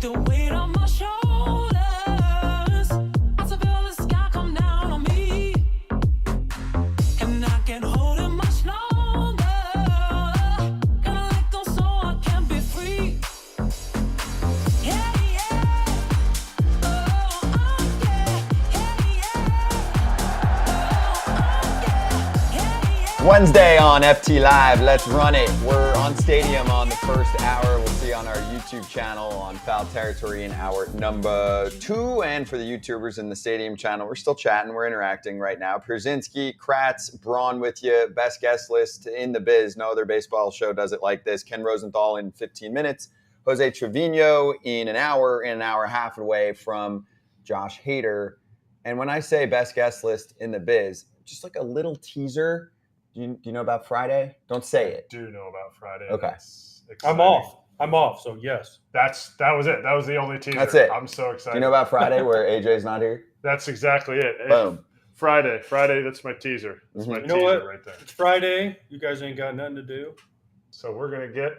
the weight on my shoulders. I feel the sky come down on me, and I can't hold it much longer. Gotta let go so I can be free. Yeah, yeah. Oh, yeah. Yeah, yeah. Wednesday on FT Live, let's run it. We're on Stadium on the first hour. We'll see on our YouTube channel on Foul Territory in hour number 2. And for the YouTubers in the Stadium channel, we're still chatting. We're interacting right now. Pierzynski, Kratz, Braun with you. Best guest list in the biz. No other baseball show does it like this. Ken Rosenthal in 15 minutes. Jose Trevino in an hour and a half away from Josh Hader. And when I say best guest list in the biz, just like a little teaser. Do you know about Friday? Don't say it. I do know about Friday. Okay. I'm off, so yes. That was it. That was the only teaser. That's it. I'm so excited. Do you know about Friday where AJ's not here? That's exactly it. Boom. Friday, that's my teaser. That's my You know teaser what? right there. It's Friday. You guys ain't got nothing to do. So we're going to get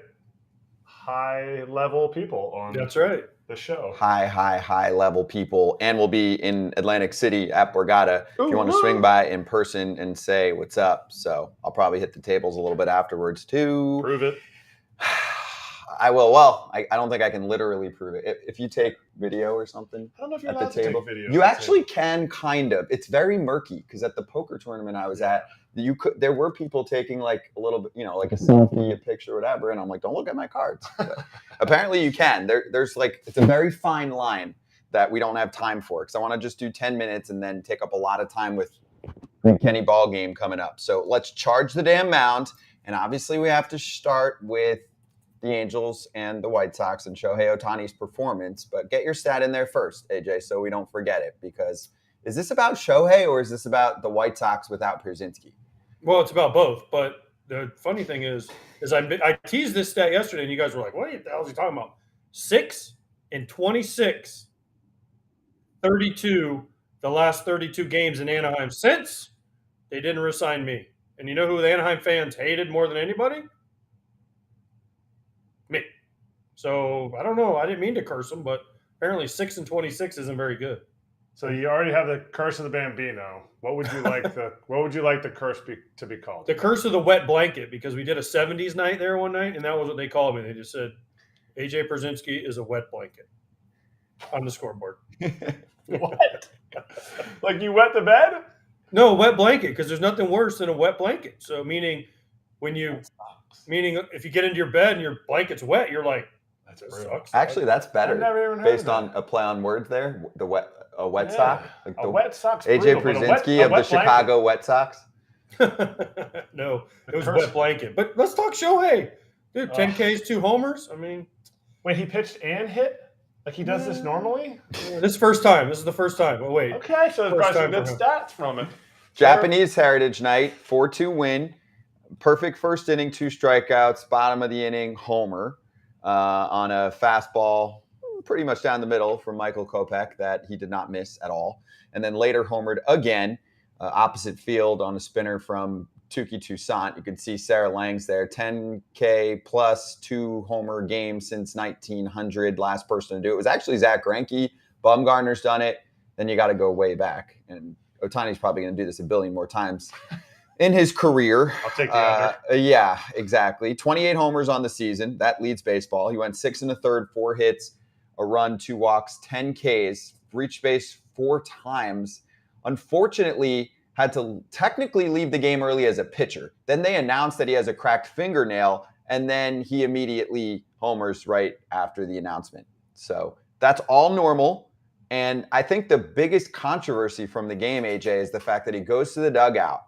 high-level people on That's right. the show. High level people. And we'll be in Atlantic City at Borgata if you want to swing by in person and say what's up. So I'll probably hit the tables a little bit afterwards too. Prove it. I will. Well, I don't think I can literally prove it. If you take video or something I don't know if you're at the allowed to table, take video. you actually can kind of. It's very murky because at the poker tournament I was at, there were people taking like a little bit, like a selfie, a picture, whatever, and I'm like, don't look at my cards. But apparently you can. There's like, it's a very fine line that we don't have time for because I want to just do 10 minutes and then take up a lot of time with the Kenny Ball game coming up. So let's charge the damn mound, and obviously we have to start with the Angels and the White Sox and Shohei Ohtani's performance. But get your stat in there first, AJ, so we don't forget it. Because is this about Shohei or is this about the White Sox without Pierzynski? Well, it's about both. But the funny thing is I teased this stat yesterday, and you guys were like, what the hell is he talking about? 6 and 26, 32, the last 32 games in Anaheim since they didn't re-sign me. And you know who the Anaheim fans hated more than anybody? Me. So I don't know. I didn't mean to curse them, but apparently 6 and 26 isn't very good. So you already have the curse of the Bambino. What would you like the curse to be called? The curse of the wet blanket, because we did a 70s night there one night, and that was what they called me. They just said, AJ Pierzynski is a wet blanket on the scoreboard. What? Like you wet the bed? No, wet blanket, because there's nothing worse than a wet blanket. So meaning if you get into your bed and your blanket's wet, you're like, that sucks. Actually, that's better. I've never even heard based of on that. a play on words there. A wet sock. Like a wet sock's AJ brutal, Pierzynski of the Chicago White Sox. No, it was wet blanket. But let's talk Shohei. Dude, 10 Ks, 2 homers. I mean, when he pitched and hit, like he does this normally. This is first time. This is the first time. Oh wait. Okay, so there's probably some good stats from it. Japanese Heritage Night, 4-2 win. Perfect first inning, 2 strikeouts. Bottom of the inning, homer on a fastball, pretty much down the middle from Michael Kopech that he did not miss at all. And then later homered again, opposite field on a spinner from Tuki Toussaint. You can see Sarah Lang's there, 10K plus 2 homer game since 1900. Last person to do it was actually Zach Greinke. Bumgarner's done it. Then you got to go way back. And Ohtani's probably going to do this a billion more times in his career. I'll take the under. Yeah, exactly. 28 homers on the season. That leads baseball. He went 6 1/3, 4 hits, a run, 2 walks, 10 Ks, reached base 4 times. Unfortunately, had to technically leave the game early as a pitcher. Then they announced that he has a cracked fingernail, and then he immediately homers right after the announcement. So that's all normal. And I think the biggest controversy from the game, AJ, is the fact that he goes to the dugout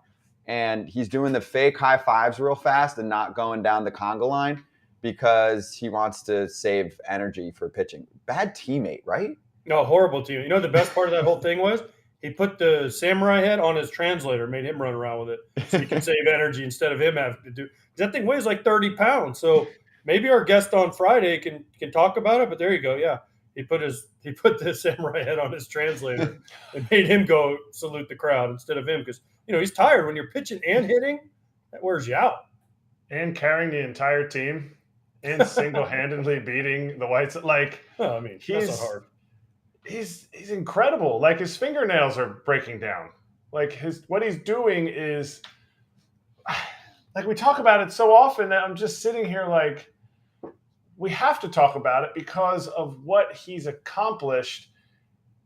and he's doing the fake high fives real fast and not going down the conga line because he wants to save energy for pitching. Bad teammate, right? No, horrible teammate. You know, the best part of that whole thing was he put the samurai head on his translator, made him run around with it so he can save energy instead of him having to do. That thing weighs like 30 pounds. So maybe our guest on Friday can talk about it. But there you go. Yeah. He put the samurai head on his translator and made him go salute the crowd instead of him because, he's tired. When you're pitching and hitting, that wears you out. And carrying the entire team in single-handedly beating the White Sox. Like, Well, I mean, that's not hard. He's incredible. Like, his fingernails are breaking down. Like, what he's doing is, like, we talk about it so often that I'm just sitting here like, we have to talk about it because of what he's accomplished,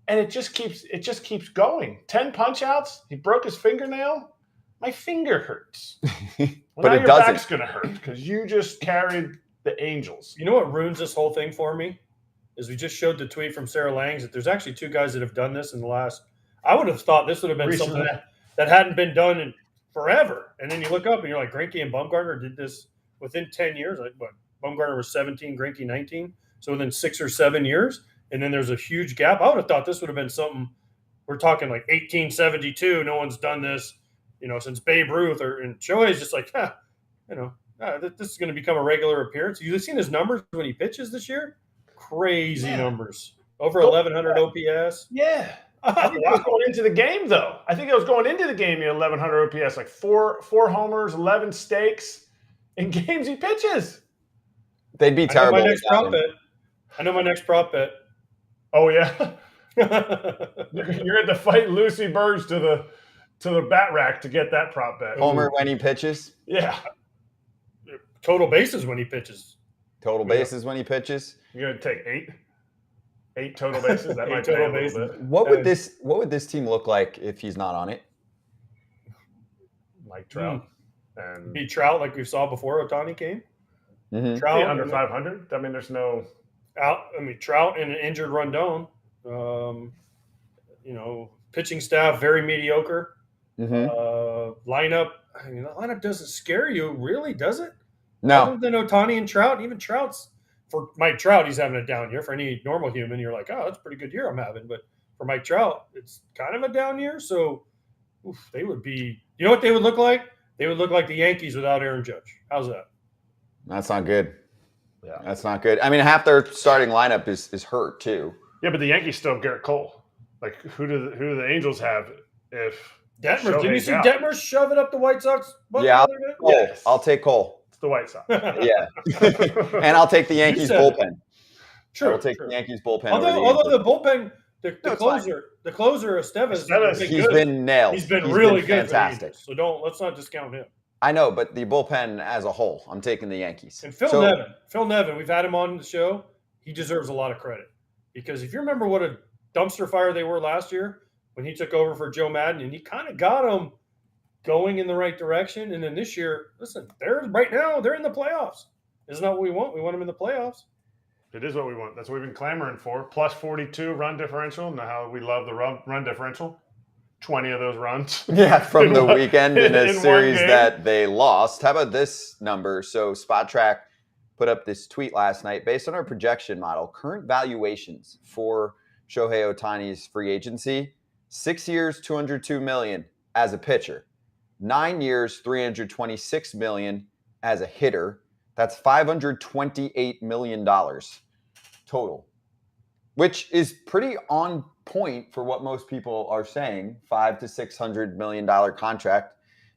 and it just keeps going. 10 punch outs. He broke his fingernail. My finger hurts. But now it your doesn't. back's gonna hurt because you just carried the Angels. You know what ruins this whole thing for me? Is we just showed the tweet from Sarah Langs that there's actually 2 guys that have done this in the last. I would have thought this would have been Recently. something that hadn't been done in forever. And then you look up and you're like, Greinke and Bumgarner did this within 10 years. Like, what? Bumgarner was 17, Greinke 19. So within 6 or 7 years. And then there's a huge gap. I would have thought this would have been something. We're talking like 1872. No one's done this, since Babe Ruth. And Shohei's just like, this is going to become a regular appearance. You've seen his numbers when he pitches this year? Crazy numbers. Over 1,100 OPS. Yeah. I think it was going into the game, though. I think it was going into the game, 1,100 OPS, like four homers, 11 stakes in games he pitches. They'd be terrible. I know my next prop bet. Oh, yeah? You're going to fight Lucy Burge to the bat rack to get that prop bet. Homer when he pitches. Yeah. Total bases when he pitches. Total bases when he pitches. You're going to take 8 total bases? That might take a little bit. What would this team look like if he's not on it? Mike Trout. And Be Trout like we saw before Ohtani came. Mm-hmm. Trout under 500. I mean, there's no Trout and an injured Rondon. Pitching staff very mediocre. Mm-hmm. Lineup. I mean, the lineup doesn't scare you, really, does it? No. Other than Ohtani and Trout, even Trout's for Mike Trout, he's having a down year. For any normal human, you're like, oh, that's a pretty good year I'm having. But for Mike Trout, it's kind of a down year. So they would be. You know what they would look like? They would look like the Yankees without Aaron Judge. How's that? That's not good. Yeah. That's not good. I mean, half their starting lineup is hurt too. Yeah, but the Yankees still have Garrett Cole. Like, who do the Angels have if Detmer? Did you see out? Detmer shove it up the White Sox? Yeah, Yes. I'll take Cole. It's the White Sox. Yeah, and I'll take the Yankees bullpen. True. I'll take the Yankees bullpen. Although the bullpen, the closer, Estevez, he's been nailed. He's been really good. Fantastic. So let's not discount him. I know, but the bullpen as a whole, I'm taking the Yankees. And Phil Nevin, we've had him on the show. He deserves a lot of credit because if you remember what a dumpster fire they were last year when he took over for Joe Madden, and he kind of got them going in the right direction. And then this year, listen, they're in the playoffs. Isn't that what we want? We want them in the playoffs. It is what we want. That's what we've been clamoring for. Plus 42 run differential. Now how we love the run differential. 20 of those runs. Yeah, from the weekend in a in series that they lost. How about this number? So Spot Track put up this tweet last night. Based on our projection model, current valuations for Shohei Ohtani's free agency, 6 years, $202 million as a pitcher. 9 years, $326 million as a hitter. That's $528 million total, which is pretty on point for what most people are saying. $500 to $600 million contract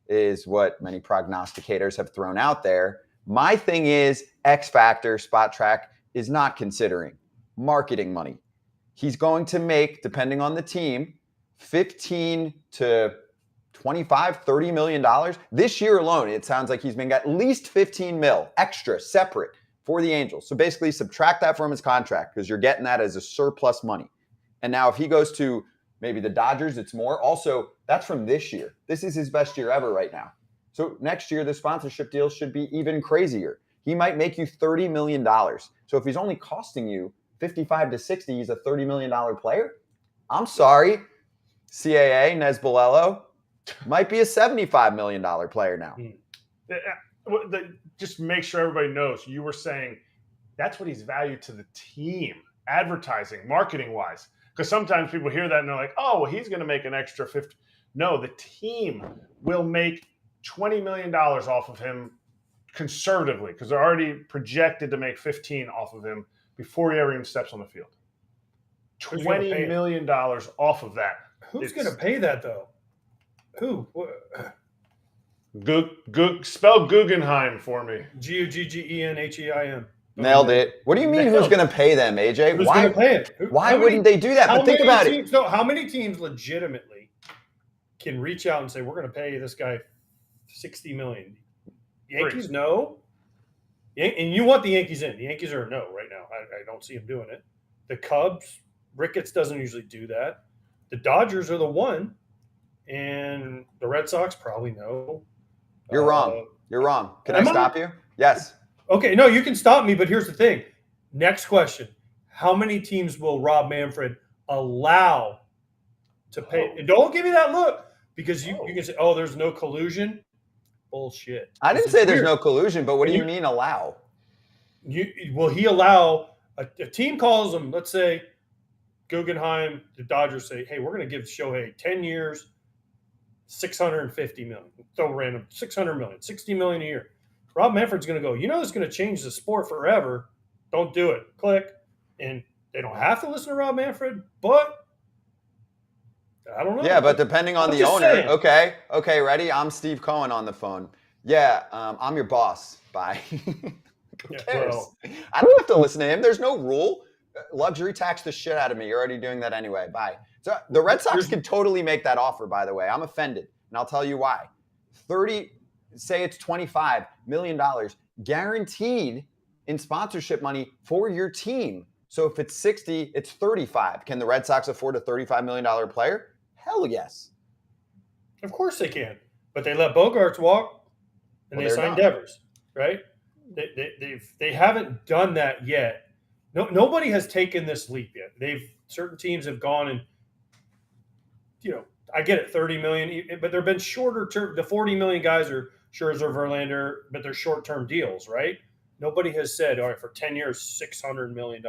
is what many prognosticators have thrown out there. My thing is X Factor Spot Track is not considering marketing money. He's going to make, depending on the team, 15 to 25, $30 million. This year alone, it sounds like he's been at least 15 mil extra, separate for the Angels. So basically subtract that from his contract because you're getting that as a surplus money. And now if he goes to maybe the Dodgers, it's more. Also, that's from this year. This is his best year ever right now. So next year, the sponsorship deal should be even crazier. He might make you $30 million. So if he's only costing you 55 to 60, he's a $30 million player. I'm sorry. CAA, Nez Bolello might be a $75 million player now. Just make sure everybody knows, you were saying that's what he's valued to the team, advertising, marketing-wise. Because sometimes people hear that and they're like, oh, well, he's going to make an extra 50. No, the team will make $20 million off of him conservatively because they're already projected to make 15 off of him before he ever even steps on the field. $20 million off of that. Who's going to pay that, though? Who? Spell Guggenheim for me. Guggenheim. Nailed it. What do you mean who's going to pay them, AJ? Who's going to pay it? Why wouldn't they do that? But think about it. So how many teams legitimately can reach out and say, we're going to pay this guy $60 million? Yankees, no. And you want the Yankees in. The Yankees are a no right now. I don't see them doing it. The Cubs, Ricketts doesn't usually do that. The Dodgers are the one. And the Red Sox probably no. You're wrong. You're wrong. Can I stop you? Yes. Okay, no, you can stop me, but here's the thing. Next question. How many teams will Rob Manfred allow to pay? And don't give me that look, because you can say, oh, there's no collusion. Bullshit. I didn't say there's no collusion, but what do you mean allow? Will he allow a team calls him, let's say Guggenheim, the Dodgers say, hey, we're going to give Shohei 10 years, $650 million. Throw random $600 million, $60 million a year. Rob Manfred's going to go, it's going to change the sport forever. Don't do it. Click. And they don't have to listen to Rob Manfred, but I don't know. Yeah, but depending on the owner. Saying. Okay, ready? I'm Steve Cohen on the phone. Yeah, I'm your boss. Bye. Who cares? I don't have to listen to him. There's no rule. Luxury tax the shit out of me. You're already doing that anyway. Bye. So the Red Sox can totally make that offer, by the way. I'm offended, and I'll tell you why. Say it's $25 million guaranteed in sponsorship money for your team. So if it's 60, it's 35. Can the Red Sox afford a $35 million player? Hell yes. Of course they can. But they let Bogarts walk, and they signed Devers, right? They haven't done that yet. Nobody has taken this leap yet. Certain teams have gone and, I get it, $30 million, but there have been shorter term. The $40 million guys are Scherzer, Verlander, but they're short-term deals, right? Nobody has said, all right, for 10 years, $600 million.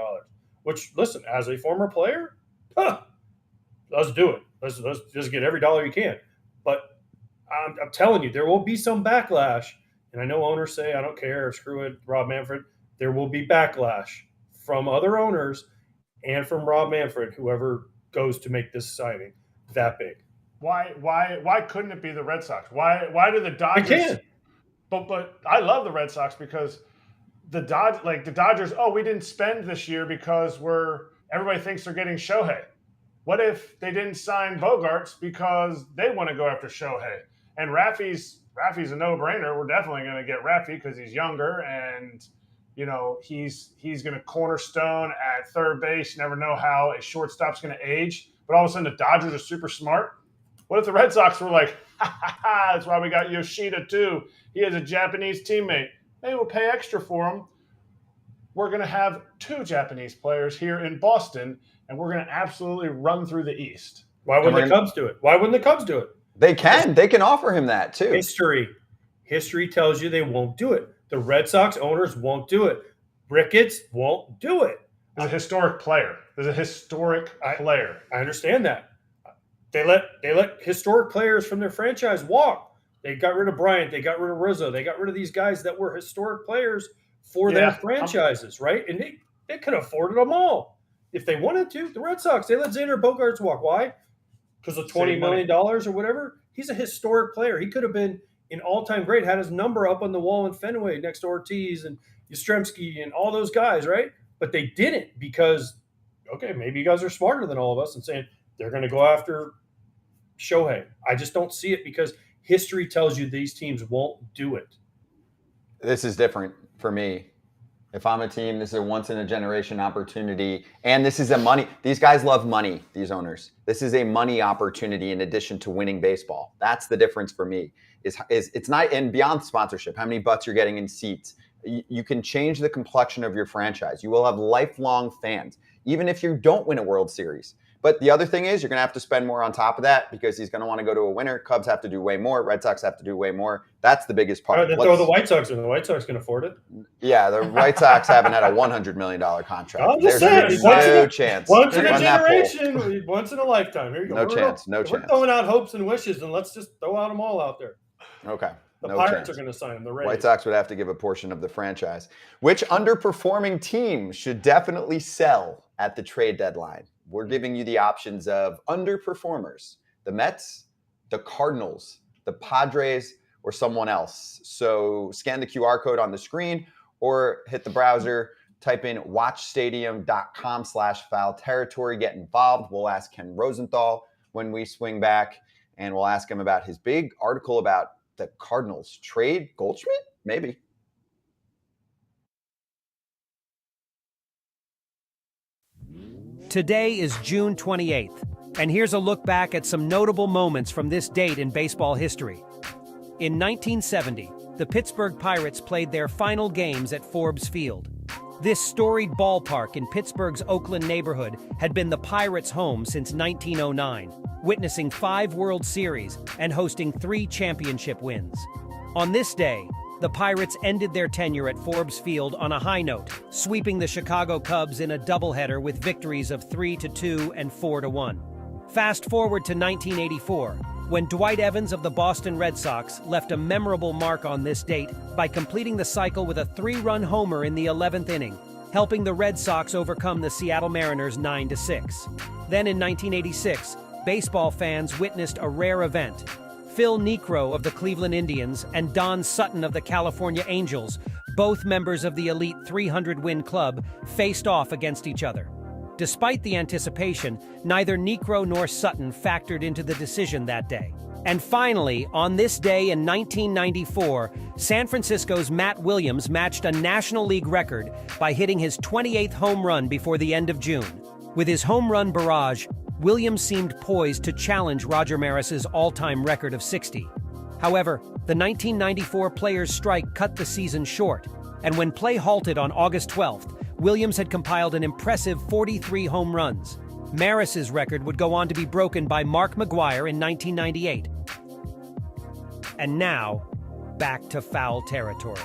Which, listen, as a former player, let's do it. Let's just get every dollar you can. But I'm telling you, there will be some backlash. And I know owners say, I don't care, screw it, Rob Manfred. There will be backlash from other owners and from Rob Manfred, whoever goes to make this signing that big. Why couldn't it be the Red Sox? Why do the Dodgers? It can. But I love the Red Sox because the Dodgers. Oh, we didn't spend this year because everybody thinks they're getting Shohei. What if they didn't sign Bogarts because they want to go after Shohei? And Rafi's a no-brainer. We're definitely going to get Rafi because he's younger and he's going to cornerstone at third base. You never know how a shortstop's going to age. But all of a sudden the Dodgers are super smart. What if the Red Sox were like, that's why we got Yoshida too. He has a Japanese teammate. Maybe we'll pay extra for him. We're going to have 2 Japanese players here in Boston, and we're going to absolutely run through the East. Why wouldn't the Cubs do it? Why wouldn't the Cubs do it? They can. They can offer him that too. History tells you they won't do it. The Red Sox owners won't do it. Ricketts won't do it. There's a historic player. I understand that. They let historic players from their franchise walk. They got rid of Bryant. They got rid of Rizzo. They got rid of these guys that were historic players for their franchises, right? And they could have afforded them all if they wanted to. The Red Sox, they let Xander Bogaerts walk. Why? Because of $20 million or whatever. He's a historic player. He could have been an all-time great, had his number up on the wall in Fenway next to Ortiz and Yastrzemski and all those guys, right? But they didn't because, okay, maybe you guys are smarter than all of us and saying they're going to go after Shohei. I just don't see it because history tells you these teams won't do it. This is different for me. If I'm a team, this is a once-in-a-generation opportunity. And this is these guys love money, these owners. This is a money opportunity in addition to winning baseball. That's the difference for me. It's not, and beyond sponsorship, how many butts you're getting in seats. You can change the complexion of your franchise. You will have lifelong fans, even if you don't win a World Series. But the other thing is you're going to have to spend more on top of that because he's going to want to go to a winner. Cubs have to do way more. Red Sox have to do way more. That's the biggest part. Then throw the White Sox in. The White Sox can afford it. Yeah, the White Sox haven't had a $100 million contract. I'm just There's saying. no chance. Once in a generation, once in a lifetime. Here you go. No chance. We're throwing out hopes and wishes, and let's just throw out them all out there. Okay. The Pirates are going to sign him. The Rays. White Sox would have to give a portion of the franchise. Which underperforming team should definitely sell at the trade deadline? We're giving you the options of underperformers. The Mets, the Cardinals, the Padres, or someone else. So scan the QR code on the screen or hit the browser, Type in watchstadium.com/foul territory. Get involved. We'll ask Ken Rosenthal when we swing back, and we'll ask him about his big article about the Cardinals trade Goldschmidt, maybe. Today is June 28th, and here's a look back at some notable moments from this date in baseball history. In 1970, the Pittsburgh Pirates played their final games at Forbes Field. This storied ballpark in Pittsburgh's Oakland neighborhood had been the Pirates' home since 1909, witnessing 5 World Series and hosting 3 championship wins. On this day, the Pirates ended their tenure at Forbes Field on a high note, sweeping the Chicago Cubs in a doubleheader with victories of 3-2 and 4-1. Fast forward to 1984, when Dwight Evans of the Boston Red Sox left a memorable mark on this date by completing the cycle with a 3-run homer in the 11th inning, helping the Red Sox overcome the Seattle Mariners 9-6. Then in 1986, baseball fans witnessed a rare event. Phil Niekro of the Cleveland Indians and Don Sutton of the California Angels, both members of the elite 300-win club, faced off against each other. Despite the anticipation, neither Niekro nor Sutton factored into the decision that day. And finally, on this day in 1994, San Francisco's Matt Williams matched a National League record by hitting his 28th home run before the end of June. With his home run barrage, Williams seemed poised to challenge Roger Maris's all-time record of 60. However, the 1994 players' strike cut the season short, and when play halted on August 12th, Williams had compiled an impressive 43 home runs. Maris's record would go on to be broken by Mark McGwire in 1998. And now, back to foul territory.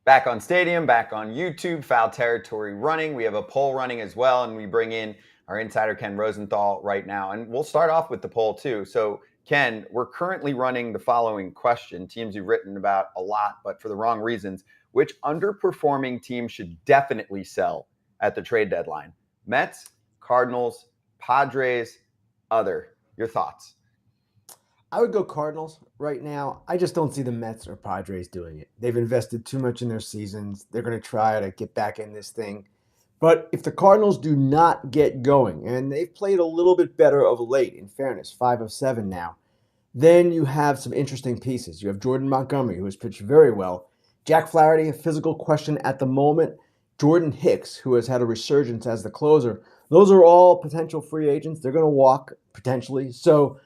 Back on Stadium, back on YouTube, Foul Territory running. We have a poll running as well, and we bring in our insider, Ken Rosenthal, right now. And we'll start off with the poll, too. So, Ken, we're currently running the following question. Teams you've written about a lot, but for the wrong reasons. Which underperforming team should definitely sell at the trade deadline? Mets, Cardinals, Padres, other. Your thoughts? I would go Cardinals right now. I just don't see the Mets or Padres doing it. They've invested too much in their seasons. They're going to try to get back in this thing. But if the Cardinals do not get going, and they've played a little bit better of late, in fairness, 5 of 7 now, then you have some interesting pieces. You have Jordan Montgomery, who has pitched very well. Jack Flaherty, a physical question at the moment. Jordan Hicks, who has had a resurgence as the closer. Those are all potential free agents. They're going to walk, potentially. So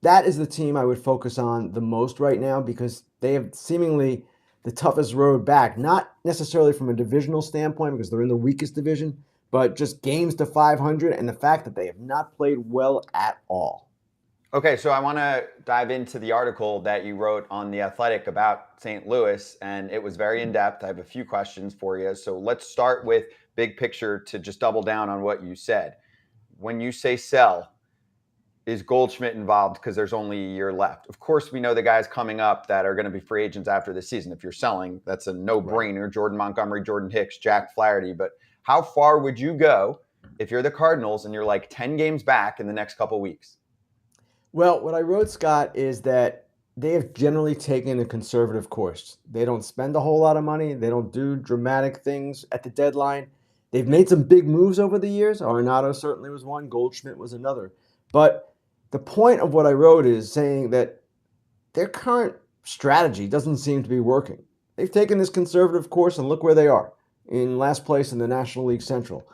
that is the team I would focus on the most right now because they have seemingly the toughest road back, not necessarily from a divisional standpoint because they're in the weakest division, but just games to 500 and the fact that they have not played well at all. Okay, so I want to dive into the article that you wrote on The Athletic about St. Louis, and it was very in-depth. I have a few questions for you. So let's start with big picture to just double down on what you said. When you say sell, is Goldschmidt involved because there's only a year left? Of course, we know the guys coming up that are going to be free agents after the season. If you're selling, that's a no-brainer. Right. Jordan Montgomery, Jordan Hicks, Jack Flaherty. But how far would you go if you're the Cardinals and you're like 10 games back in the next couple weeks? Well, what I wrote, Scott, is that they have generally taken a conservative course. They don't spend a whole lot of money. They don't do dramatic things at the deadline. They've made some big moves over the years. Arenado certainly was one. Goldschmidt was another. But the point of what I wrote is saying that their current strategy doesn't seem to be working. They've taken this conservative course, and look where they are, in last place in the National League Central.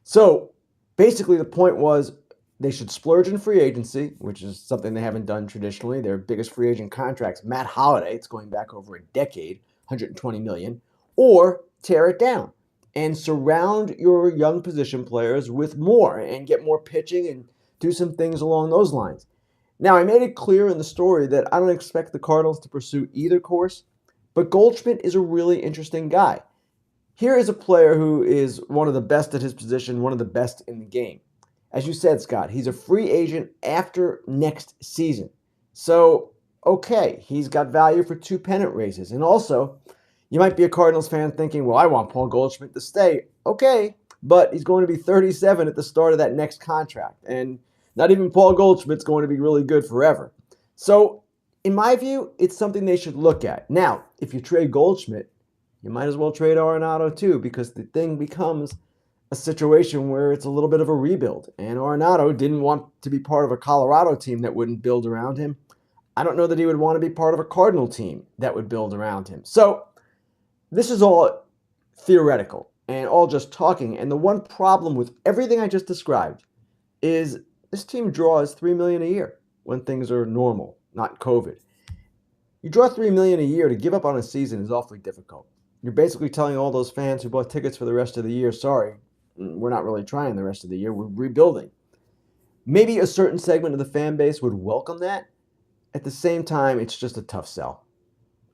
So basically the point was they should splurge in free agency, which is something they haven't done traditionally. Their biggest free agent contracts, Matt Holliday, it's going back over a decade, $120 million, or tear it down and surround your young position players with more and get more pitching and do some things along those lines. Now, I made it clear in the story that I don't expect the Cardinals to pursue either course, but Goldschmidt is a really interesting guy. Here is a player who is one of the best at his position, one of the best in the game. As you said, Scott, he's a free agent after next season. So, okay, he's got value for 2 pennant races. And also, You might be a Cardinals fan thinking, well, I want Paul Goldschmidt to stay. Okay, but he's going to be 37 at the start of that next contract. And not even Paul Goldschmidt's going to be really good forever. So, in my view, it's something they should look at. Now, if you trade Goldschmidt, you might as well trade Arenado too, because the thing becomes a situation where it's a little bit of a rebuild. And Arenado didn't want to be part of a Colorado team that wouldn't build around him. I don't know that he would want to be part of a Cardinal team that would build around him. So, this is all theoretical and all just talking. And the one problem with everything I just described is this team draws $3 million a year when things are normal, not COVID. You draw $3 million a year, to give up on a season is awfully difficult. You're basically telling all those fans who bought tickets for the rest of the year, sorry, we're not really trying the rest of the year, we're rebuilding. Maybe a certain segment of the fan base would welcome that. At the same time, it's just a tough sell.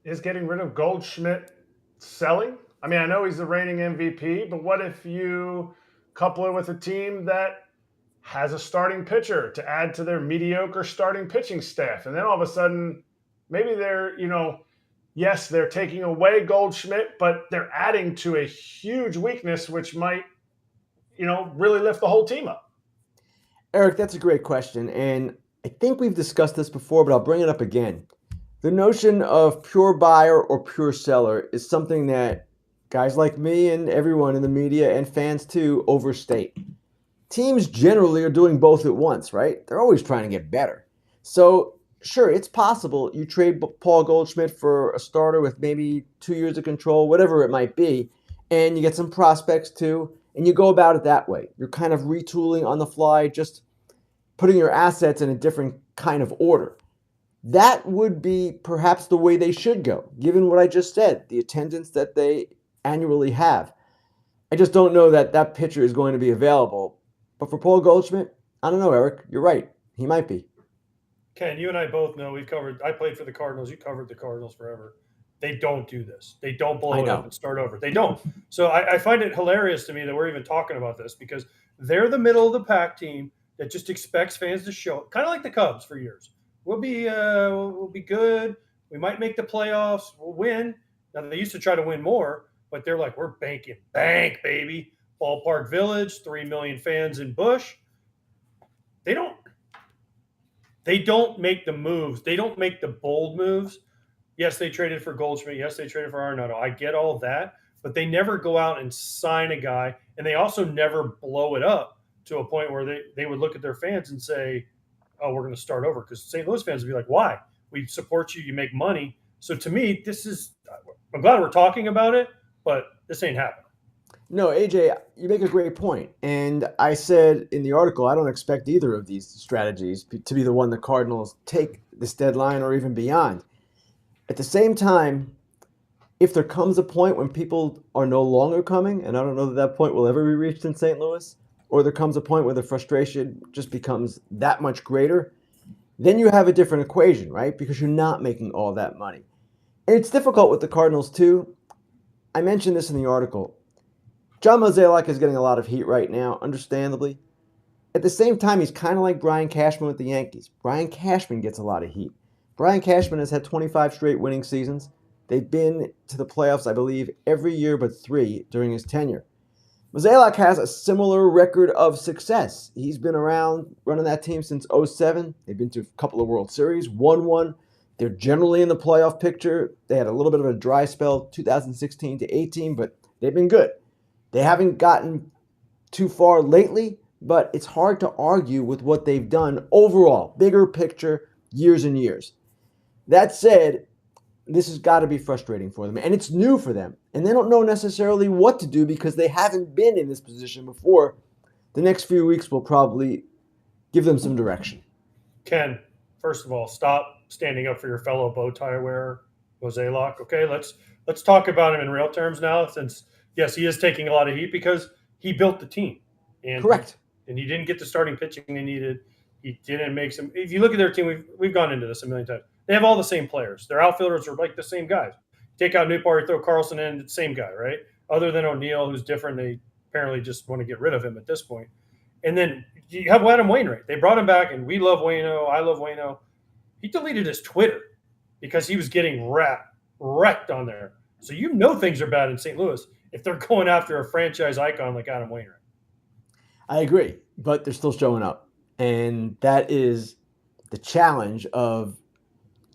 Is getting rid of Goldschmidt selling? I mean, I know he's the reigning MVP, but what if you couple it with a team that has a starting pitcher to add to their mediocre starting pitching staff? And then all of a sudden, maybe they're, yes, they're taking away Goldschmidt, but they're adding to a huge weakness, which might, really lift the whole team up. Eric, that's a great question. And I think we've discussed this before, but I'll bring it up again. The notion of pure buyer or pure seller is something that guys like me and everyone in the media and fans too overstate. Teams generally are doing both at once, right? They're always trying to get better. So, sure, it's possible you trade Paul Goldschmidt for a starter with maybe 2 years of control, whatever it might be, and you get some prospects too, and you go about it that way. You're kind of retooling on the fly, just putting your assets in a different kind of order. That would be perhaps the way they should go, given what I just said, the attendance that they annually have. I just don't know that that pitcher is going to be available. But for Paul Goldschmidt, I don't know, Eric. You're right. He might be. Ken, you and I both know I played for the Cardinals. You covered the Cardinals forever. They don't do this. They don't blow it up and start over. They don't. So I find it hilarious to me that we're even talking about this, because they're the middle of the pack team that just expects fans to show up, kind of like the Cubs for years. We'll be good. We might make the playoffs. We'll win. Now, they used to try to win more, but they're like, we're banking. Bank, baby. Ballpark Village, 3 million fans in Busch. They don't make the moves. They don't make the bold moves. Yes, they traded for Goldschmidt. Yes, they traded for Arenado. I get all that, but they never go out and sign a guy, and they also never blow it up to a point where they would look at their fans and say, oh, we're going to start over, because St. Louis fans would be like, why? We support you. You make money. So to me, I'm glad we're talking about it, but this ain't happening. No, AJ, you make a great point. And I said in the article, I don't expect either of these strategies to be the one the Cardinals take this deadline or even beyond. At the same time, if there comes a point when people are no longer coming, and I don't know that point will ever be reached in St. Louis, or there comes a point where the frustration just becomes that much greater, then you have a different equation, right? Because you're not making all that money. And it's difficult with the Cardinals too. I mentioned this in the article. John Mozeliak is getting a lot of heat right now, understandably. At the same time, he's kind of like Brian Cashman with the Yankees. Brian Cashman gets a lot of heat. Brian Cashman has had 25 straight winning seasons. They've been to the playoffs, I believe, every year but 3 during his tenure. Mozeliak has a similar record of success. He's been around running that team since 2007. They've been to a couple of World Series, won one. They're generally in the playoff picture. They had a little bit of a dry spell 2016 to 18, but they've been good. They haven't gotten too far lately, but it's hard to argue with what they've done overall, bigger picture, years and years. That said, this has got to be frustrating for them, and it's new for them, and they don't know necessarily what to do because they haven't been in this position before. The next few weeks will probably give them some direction. Ken, first of all, stop standing up for your fellow bow tie wearer, Mozeliak. Okay, let's talk about him in real terms now, since yes, he is taking a lot of heat because he built the team. And, correct. And he didn't get the starting pitching they needed. He didn't make some. If you look at their team, we've gone into this a million times. They have all the same players. Their outfielders are like the same guys. Take out Newbar, throw Carlson in, the same guy, right? Other than O'Neill, who's different. They apparently just want to get rid of him at this point. And then you have Adam Wainwright. They brought him back, and we love Waino. I love Waino. He deleted his Twitter because he was getting wrecked on there. So you know things are bad in St. Louis if they're going after a franchise icon like Adam Wainwright. I agree, but they're still showing up. And that is the challenge of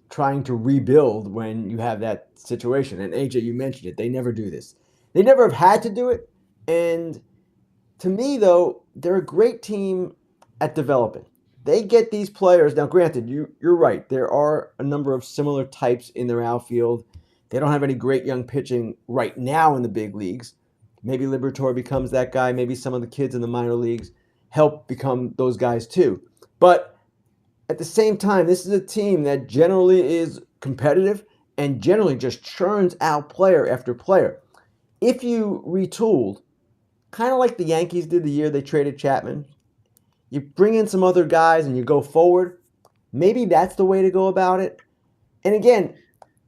trying to rebuild when you have that situation. And AJ, you mentioned it. They never do this. They never have had to do it. And to me, though, they're a great team at developing. They get these players. Now, granted, you're right. There are a number of similar types in their outfield. They don't have any great young pitching right now in the big leagues. Maybe Liberatore becomes that guy. Maybe some of the kids in the minor leagues help become those guys too. But at the same time, this is a team that generally is competitive and generally just churns out player after player. If you retooled, kind of like the Yankees did the year they traded Chapman, you bring in some other guys and you go forward, maybe that's the way to go about it. And again,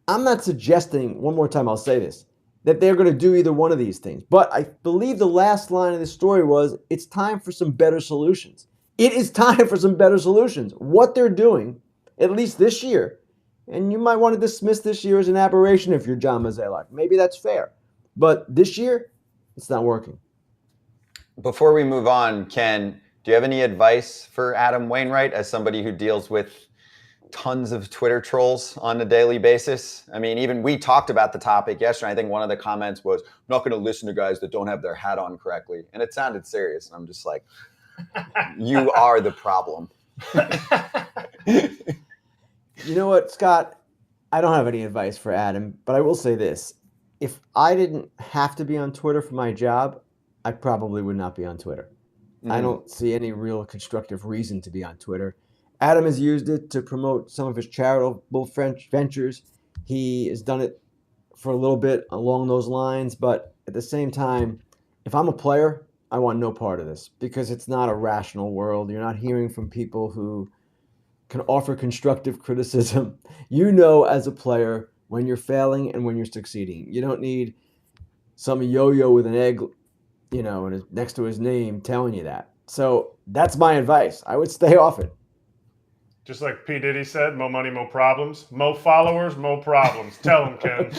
I'm not suggesting, one more time I'll say this, that they're going to do either one of these things. But I believe the last line of the story was, it's time for some better solutions. It is time for some better solutions. What they're doing, at least this year, and you might want to dismiss this year as an aberration if you're John Mozeliak. Maybe that's fair. But this year, it's not working. Before we move on, Ken, do you have any advice for Adam Wainwright as somebody who deals with tons of Twitter trolls on a daily basis? I mean, even we talked about the topic yesterday. I think one of the comments was, I'm not going to listen to guys that don't have their hat on correctly. And it sounded serious. And I'm just like, you are the problem. You know what, Scott? I don't have any advice for Adam, but I will say this. If I didn't have to be on Twitter for my job, I probably would not be on Twitter. I don't see any real constructive reason to be on Twitter. Adam has used it to promote some of his charitable ventures. He has done it for a little bit along those lines, but at the same time, if I'm a player, I want no part of this because it's not a rational world. You're not hearing from people who can offer constructive criticism. You know as a player when you're failing and when you're succeeding. You don't need some yo-yo with an egg, next to his name telling you that. So that's my advice. I would stay off it. Just like P. Diddy said, more money, more problems. More followers, more problems. Tell him, Ken.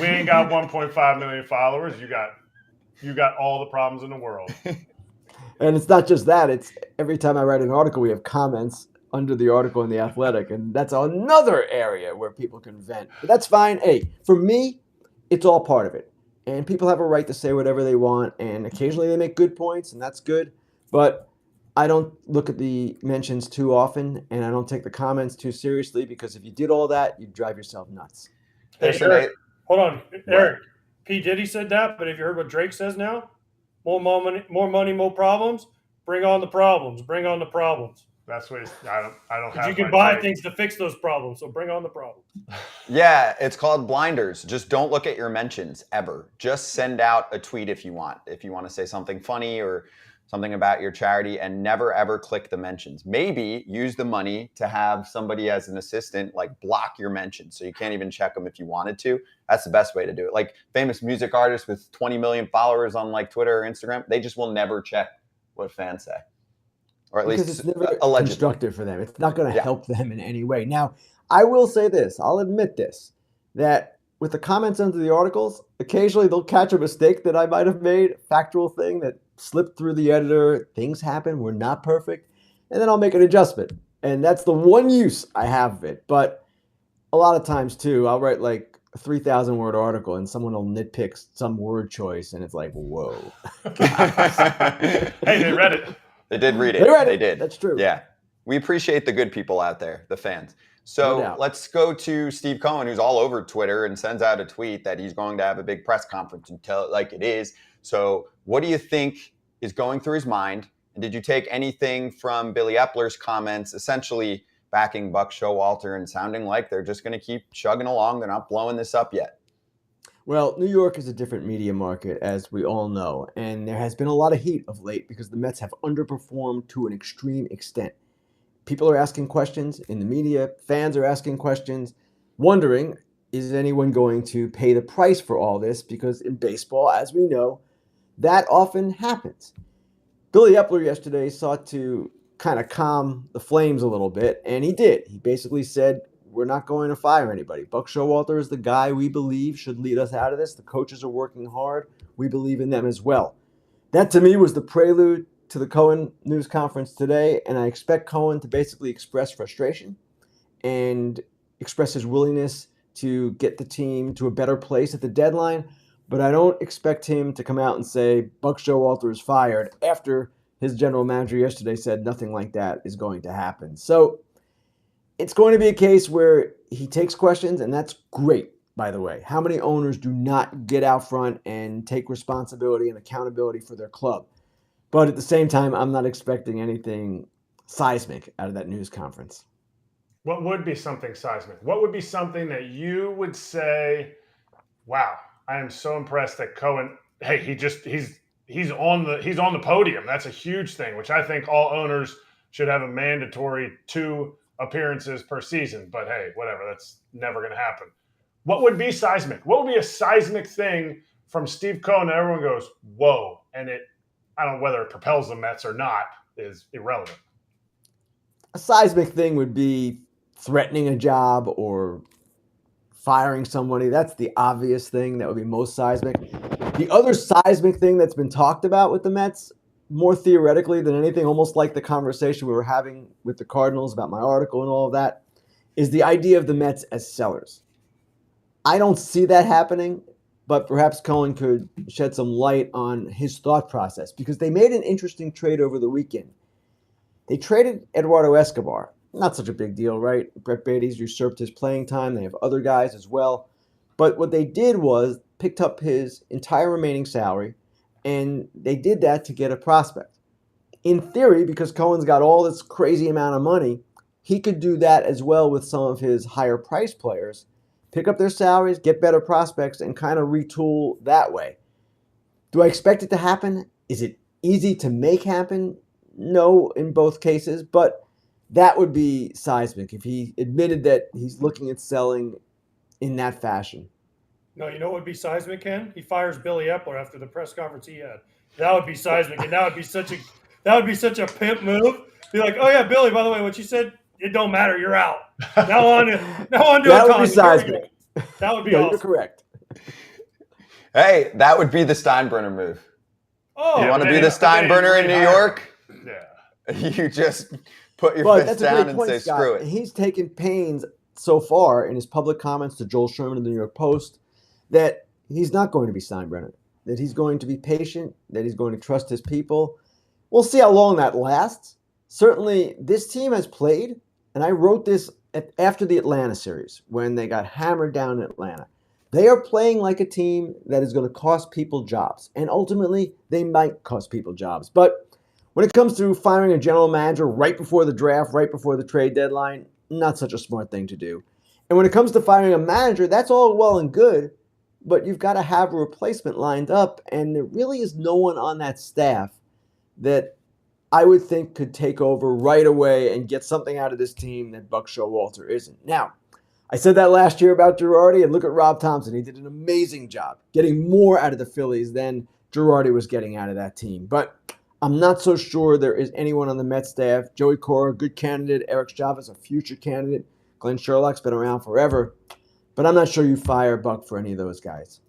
We ain't got 1.5 million followers. You got all the problems in the world. And it's not just that. It's every time I write an article, we have comments under the article in The Athletic. And that's another area where people can vent. But that's fine. Hey, for me, it's all part of it. And people have a right to say whatever they want. And occasionally they make good points, and that's good. But I don't look at the mentions too often, and I don't take the comments too seriously, because if you did all that, you'd drive yourself nuts. Hey, Eric, hold on. Eric, P. Diddy said that, but have you heard what Drake says now? More money, more problems. Bring on the problems. Bring on the problems. That's what I don't have. You can buy things to fix those problems, so bring on the problems. Yeah, it's called blinders. Just don't look at your mentions ever. Just send out a tweet if you want. If you want to say something funny or something about your charity, and never ever click the mentions. Maybe use the money to have somebody as an assistant block your mentions so you can't even check them if you wanted to. That's the best way to do it. Like famous music artists with 20 million followers on Twitter or Instagram, they just will never check what fans say. Or at least it's never allegedly constructive for them. It's not going to help them in any way. Now, I will say this. I'll admit this, that with the comments under the articles, occasionally they'll catch a mistake that I might have made, a factual thing that slipped through the editor. Things happen. We're not perfect. And then I'll make an adjustment. And that's the one use I have of it. But a lot of times, too, I'll write a 3,000-word article and someone will nitpick some word choice. And it's like, whoa. Hey, they read it. They did read it. They did. That's true. Yeah. We appreciate the good people out there, the fans. So let's go to Steve Cohen, who's all over Twitter and sends out a tweet that he's going to have a big press conference and tell it like it is. So what do you think is going through his mind? And did you take anything from Billy Epler's comments, essentially backing Buck Showalter and sounding like they're just going to keep chugging along? They're not blowing this up yet. Well, New York is a different media market, as we all know, and there has been a lot of heat of late because the Mets have underperformed to an extreme extent. People are asking questions in the media, fans are asking questions, wondering, is anyone going to pay the price for all this? Because in baseball, as we know, that often happens. Billy Epler yesterday sought to kind of calm the flames a little bit, and he did. He basically said, we're not going to fire anybody. Buck Showalter is the guy we believe should lead us out of this. The coaches are working hard. We believe in them as well. That, to me, was the prelude to the Cohen news conference today, and I expect Cohen to basically express frustration and express his willingness to get the team to a better place at the deadline, but I don't expect him to come out and say Buck Showalter is fired after his general manager yesterday said nothing like that is going to happen. So it's going to be a case where he takes questions, and that's great, by the way. How many owners do not get out front and take responsibility and accountability for their club? But at the same time, I'm not expecting anything seismic out of that news conference. What would be something seismic? What would be something that you would say, wow, I am so impressed that Cohen, hey, he's on the podium. That's a huge thing, which I think all owners should have a mandatory 2 appearances per season. But hey, whatever, that's never going to happen. What would be seismic? What would be a seismic thing from Steve Cohen that everyone goes, whoa, and I don't know whether it propels the Mets or not is irrelevant. A seismic thing would be threatening a job or firing somebody. That's the obvious thing that would be most seismic. The other seismic thing that's been talked about with the Mets, more theoretically than anything, almost like the conversation we were having with the Cardinals about my article and all of that, is the idea of the Mets as sellers. I don't see that happening, but perhaps Cohen could shed some light on his thought process, because they made an interesting trade over the weekend. They traded Eduardo Escobar. Not such a big deal, right? Brett Baty's usurped his playing time. They have other guys as well. But what they did was picked up his entire remaining salary, and they did that to get a prospect. In theory, because Cohen's got all this crazy amount of money, he could do that as well with some of his higher price players, pick up their salaries, get better prospects, and kind of retool that way. Do I expect it to happen? Is it easy to make happen? No, in both cases, but that would be seismic if he admitted that he's looking at selling in that fashion. No, you know what would be seismic, Ken? He fires Billy Epler after the press conference he had. That would be seismic, and that would be such a pimp move. Be like, oh yeah, Billy, by the way, what you said, it don't matter, you're out. Now on to that would be seismic. That would be yeah, awesome. You're correct. Hey, that would be the Steinbrenner move. Oh, you want to be the Steinbrenner in New York? Yeah. You just put your But fist that's a down great and point, say, Scott. screw it. He's taken pains so far in his public comments to Joel Sherman of the New York Post that he's not going to be Steinbrenner, that he's going to be patient, that he's going to trust his people. We'll see how long that lasts. Certainly, this team has played, and I wrote this after the Atlanta series when they got hammered down in Atlanta. They are playing like a team that is going to cost people jobs, and ultimately, they might cost people jobs. But when it comes to firing a general manager right before the draft, right before the trade deadline, not such a smart thing to do. And when it comes to firing a manager, that's all well and good, but you've got to have a replacement lined up, and there really is no one on that staff that I would think could take over right away and get something out of this team that Buck Showalter isn't. Now, I said that last year about Girardi, and look at Rob Thompson. He did an amazing job getting more out of the Phillies than Girardi was getting out of that team. But I'm not so sure there is anyone on the Mets staff. Joey Cora, good candidate. Eric Chavez, a future candidate. Glenn Sherlock's been around forever. But I'm not sure you fire Buck for any of those guys.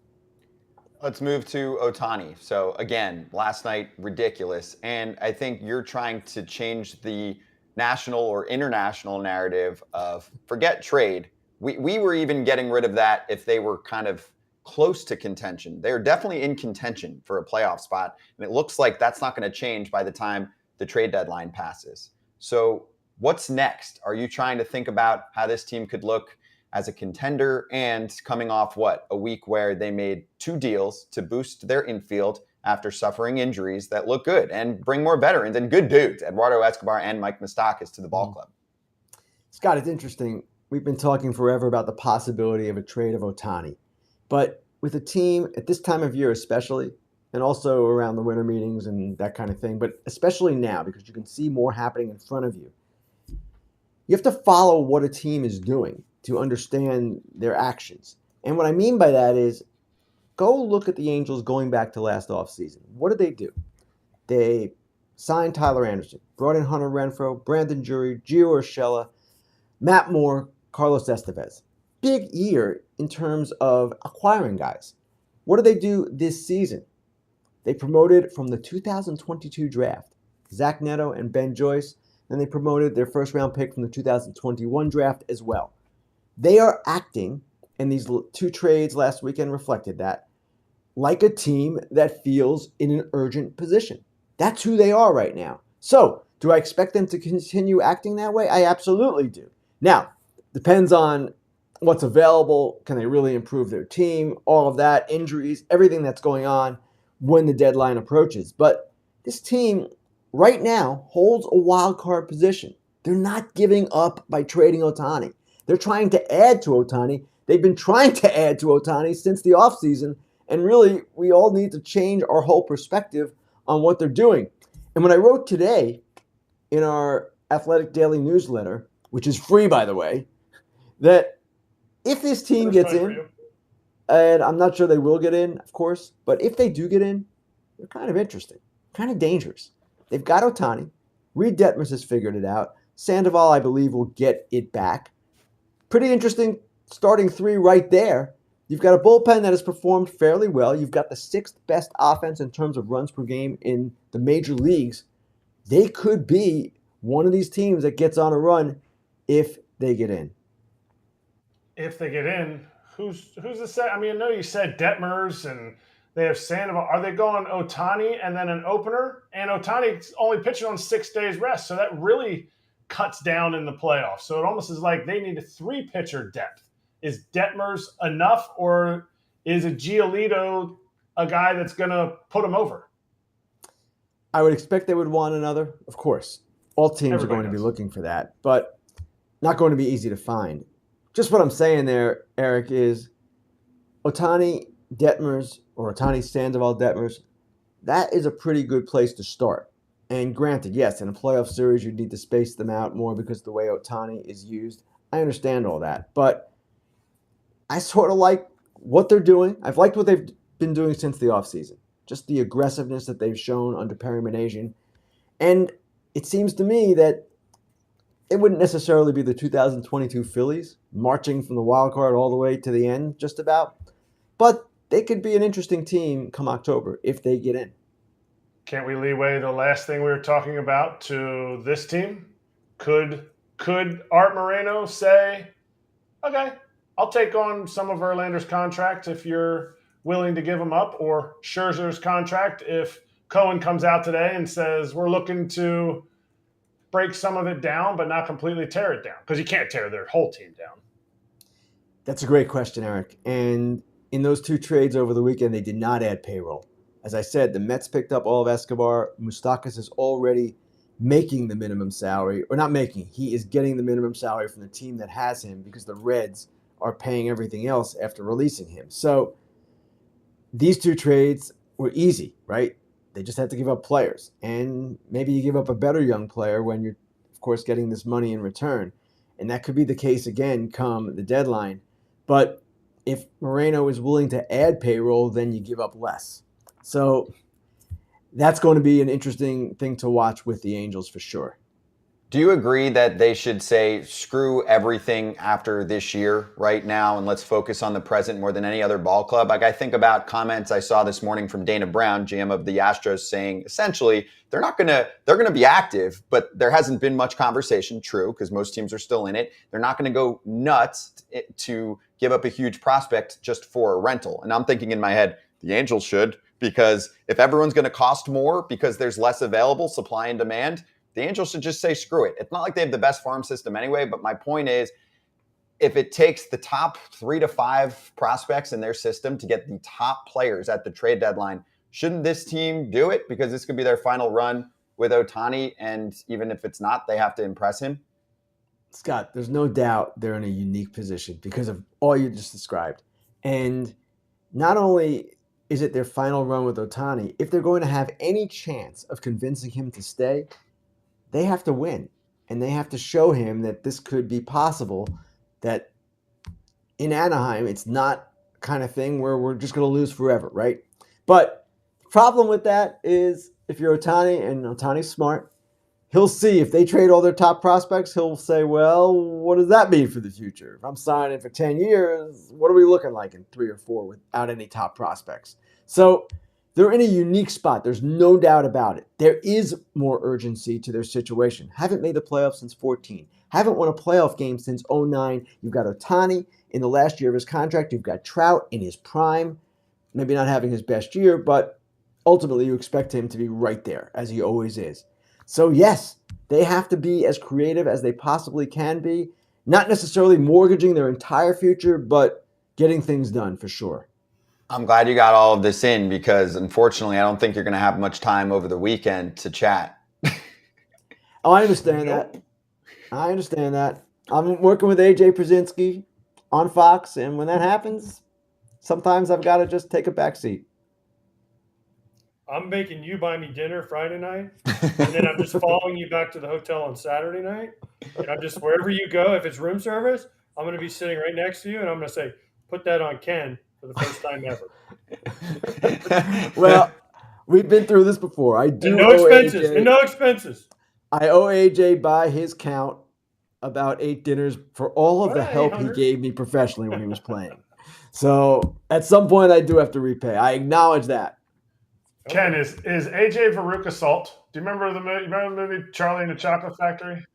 Let's move to Ohtani. So again, last night, ridiculous. And I think you're trying to change the national or international narrative of forget trade. We were even getting rid of that if they were kind of close to contention. They're definitely in contention for a playoff spot. And it looks like that's not going to change by the time the trade deadline passes. So what's next? Are you trying to think about how this team could look as a contender and coming off a week where they made 2 deals to boost their infield after suffering injuries that look good and bring more veterans and good dudes, Eduardo Escobar and Mike Moustakas, to the ball club? Scott, it's interesting. We've been talking forever about the possibility of a trade of Ohtani. But with a team at this time of year especially, and also around the winter meetings and that kind of thing, but especially now because you can see more happening in front of you, you have to follow what a team is doing to understand their actions. And what I mean by that is go look at the Angels going back to last offseason. What did they do? They signed Tyler Anderson, brought in Hunter Renfroe, Brandon Drury, Gio Urshela, Matt Moore, Carlos Estevez. Big year in terms of acquiring guys. What did they do this season? They promoted from the 2022 draft Zach Neto and Ben Joyce. Then they promoted their first-round pick from the 2021 draft as well. They are acting, and these two trades last weekend reflected that, like a team that feels in an urgent position. That's who they are right now. So, do I expect them to continue acting that way? I absolutely do. Now, depends on what's available. Can they really improve their team? All of that, injuries, everything that's going on when the deadline approaches. But this team right now holds a wild card position. They're not giving up by trading Ohtani. They're trying to add to Ohtani. They've been trying to add to Ohtani since the offseason. And really, we all need to change our whole perspective on what they're doing. And when I wrote today in our Athletic Daily newsletter, which is free, by the way, that if this team gets in, and I'm not sure they will get in, of course, but if they do get in, they're kind of interesting, kind of dangerous. They've got Ohtani. Reed Detmers has figured it out. Sandoval, I believe, will get it back. Pretty interesting starting three right there. You've got a bullpen that has performed fairly well. You've got the sixth best offense in terms of runs per game in the major leagues. They could be one of these teams that gets on a run if they get in. If they get in, who's the set? I mean, I know you said Detmers and they have Sandoval. Are they going Ohtani and then an opener? And Ohtani's only pitching on 6 days rest, so that really cuts down in the playoffs. So it almost is like they need a 3-pitcher depth. Is Detmers enough, or is a Giolito a guy that's going to put him over? I would expect they would want another, of course. All teams are going to be looking for that, but not going to be easy to find. Just what I'm saying there, Eric, is Ohtani Detmers or Ohtani Sandoval Detmers, that is a pretty good place to start. And granted, yes, in a playoff series, you need to space them out more because of the way Ohtani is used. I understand all that, but I sort of like what they're doing. I've liked what they've been doing since the offseason. Just the aggressiveness that they've shown under Perry Minasian. And it seems to me that it wouldn't necessarily be the 2022 Phillies marching from the wild card all the way to the end, just about. But they could be an interesting team come October if they get in. Can't we leeway the last thing we were talking about to this team? Could Art Moreno say, okay, I'll take on some of Verlander's contract if you're willing to give him up, or Scherzer's contract if Cohen comes out today and says we're looking to break some of it down but not completely tear it down, because you can't tear their whole team down. That's a great question, Eric. And in those two trades over the weekend, they did not add payroll. As I said, the Mets picked up all of Escobar. Moustakas is already making the minimum salary, or not making, he is getting the minimum salary from the team that has him because the Reds are paying everything else after releasing him. So these two trades were easy, right? They just had to give up players. And maybe you give up a better young player when you're, of course, getting this money in return. And that could be the case again come the deadline. But if Moreno is willing to add payroll, then you give up less. So that's going to be an interesting thing to watch with the Angels for sure. Do you agree that they should say, screw everything after this year right now and let's focus on the present more than any other ball club? Like, I think about comments I saw this morning from Dana Brown, GM of the Astros, saying essentially they're going to be active, but there hasn't been much conversation, true, because most teams are still in it. They're not going to go nuts to give up a huge prospect just for a rental. And I'm thinking in my head, the Angels should, because if everyone's going to cost more because there's less available, supply and demand, the Angels should just say, screw it. It's not like they have the best farm system anyway, but my point is, if it takes the top 3 to 5 prospects in their system to get the top players at the trade deadline, shouldn't this team do it? Because this could be their final run with Ohtani, and even if it's not, they have to impress him. Scott, there's no doubt they're in a unique position because of all you just described. And not only is it their final run with Ohtani, if they're going to have any chance of convincing him to stay, they have to win, and they have to show him that this could be possible, that in Anaheim, it's not the kind of thing where we're just going to lose forever, right? But the problem with that is if you're Ohtani, and Ohtani's smart, he'll see if they trade all their top prospects. He'll say, well, what does that mean for the future? If I'm signing for 10 years, what are we looking like in 3 or 4 without any top prospects? So they're in a unique spot. There's no doubt about it. There is more urgency to their situation. Haven't made the playoffs since 14. Haven't won a playoff game since 09. You've got Ohtani in the last year of his contract. You've got Trout in his prime. Maybe not having his best year, but ultimately you expect him to be right there, as he always is. So yes, they have to be as creative as they possibly can be. Not necessarily mortgaging their entire future, but getting things done for sure. I'm glad you got all of this in because, unfortunately, I don't think you're going to have much time over the weekend to chat. Oh, I understand that. I understand that. I'm working with AJ Pierzynski on Fox, and when that happens, sometimes I've got to just take a back seat. I'm making you buy me dinner Friday night, and then I'm just following you back to the hotel on Saturday night. And I'm just, wherever you go, if it's room service, I'm going to be sitting right next to you, and I'm going to say, put that on Ken for the first time ever. Well, we've been through this before. I do And no owe expenses. AJ, And no expenses. I owe AJ by his count about 8 dinners for all of the Hey, help he Hunter. gave me professionally when he was playing. So at some point I do have to repay. I acknowledge that. Ken, is AJ Veruca Salt? Do you remember the movie? Remember the movie Charlie and the Chocolate Factory?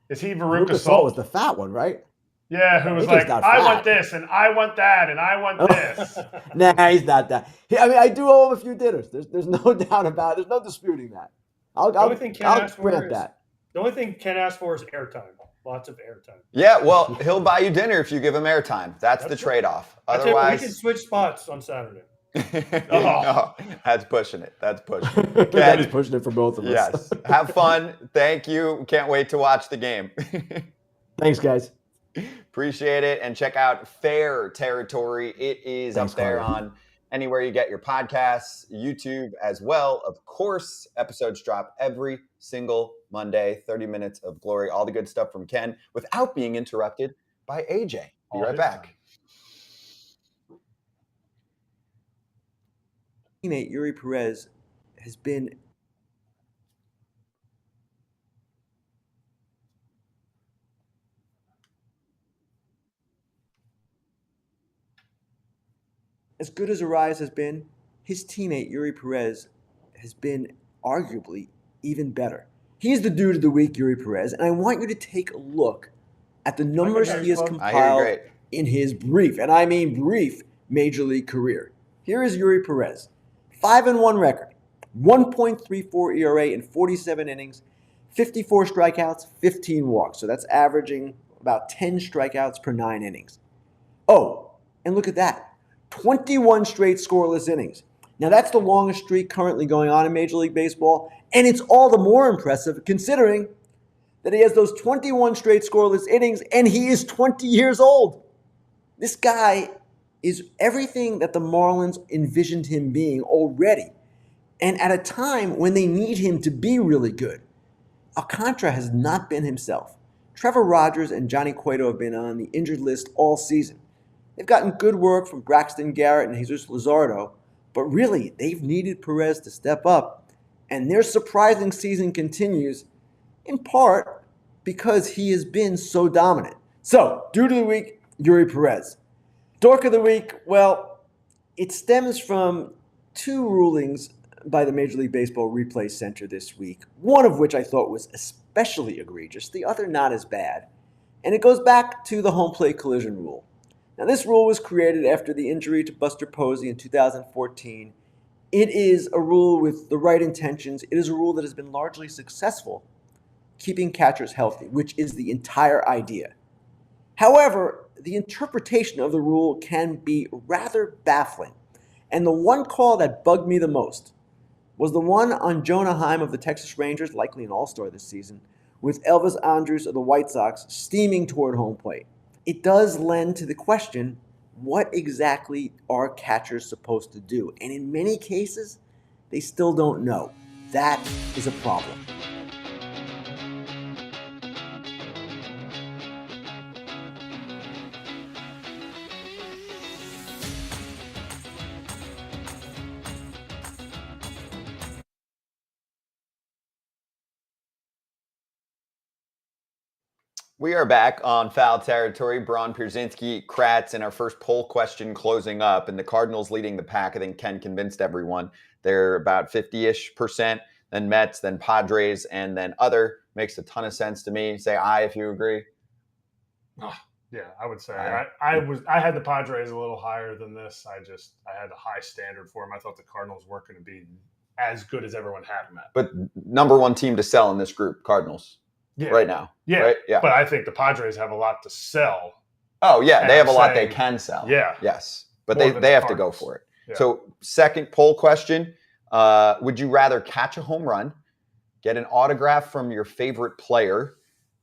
Is he Veruca Veruca Salt? Salt was the fat one, right? Yeah, who was AJ's like, not I fat. want this, and I want that, and I want this. Nah, he's not that. I mean, I do owe him a few dinners. There's no doubt about it. There's no disputing that. I'll only thing Ken asked for grant is- that. The only thing Ken asked for is airtime. Lots of airtime. Yeah, well, he'll buy you dinner if you give him airtime. That's the That's trade-off. I tell you what, we can Otherwise, switch spots on Saturday. no, that's pushing it. That's pushing it. That Ken, is pushing it for both of us. yes. Have fun. Thank you. Can't wait to watch the game. Thanks, guys. Appreciate it. And check out Fair Territory. It is Thanks, up there Carter. on anywhere you get your podcasts, YouTube as well. Of course, episodes drop every single Monday, 30 minutes of glory, all the good stuff from Ken without being interrupted by AJ. Be All right his back. time. Teammate Yuri Perez has been as good as Arias has been. His teammate Yuri Perez has been arguably even better. He's the dude of the week, Yuri Perez, and I want you to take a look at the numbers hear he you, has Claude. I hear you compiled great. in his brief, and I mean brief, major league career. Here is Yuri Perez. 5-1 record, 1.34 ERA in 47 innings, 54 strikeouts, 15 walks. So that's averaging about 10 strikeouts per 9 innings. Oh, and look at that. 21 straight scoreless innings. Now that's the longest streak currently going on in Major League Baseball, and it's all the more impressive considering that he has those 21 straight scoreless innings and he is 20 years old. This guy is everything that the Marlins envisioned him being already, and at a time when they need him to be really good. Alcantara has not been himself. Trevor Rogers and Johnny Cueto have been on the injured list all season. They've gotten good work from Braxton Garrett and Jesus Luzardo, but really, they've needed Perez to step up, and their surprising season continues, in part because he has been so dominant. So, dude of the week, Yuri Perez. Dork of the week, well, it stems from 2 rulings by the Major League Baseball Replay Center this week, one of which I thought was especially egregious, the other not as bad, and it goes back to the home plate collision rule. Now, this rule was created after the injury to Buster Posey in 2014. It is a rule with the right intentions. It is a rule that has been largely successful, keeping catchers healthy, which is the entire idea. However, the interpretation of the rule can be rather baffling, and the one call that bugged me the most was the one on Jonah Heim of the Texas Rangers, likely an all-star this season, with Elvis Andrus of the White Sox steaming toward home plate. It does lend to the question, what exactly are catchers supposed to do? And in many cases, they still don't know. That is a problem. We are back on Foul Territory. Braun, Pierzynski, Kratz, and our first poll question closing up. And the Cardinals leading the pack. I think Ken convinced everyone. They're about 50-ish%. Then Mets, then Padres, and then other. Makes a ton of sense to me. Say aye if you agree. Oh, yeah, I would say Aye. I had the Padres a little higher than this. I had a high standard for them. I thought the Cardinals weren't going to be as good as everyone had them at. But number one team to sell in this group, Cardinals, right now. Yeah, right? Yeah. But I think the Padres have a lot to sell. Oh, yeah, they have a lot saying, they can sell. Yeah. Yes, but More they than have the to go Cardinals. for it. Yeah. So second poll question, would you rather catch a home run, get an autograph from your favorite player,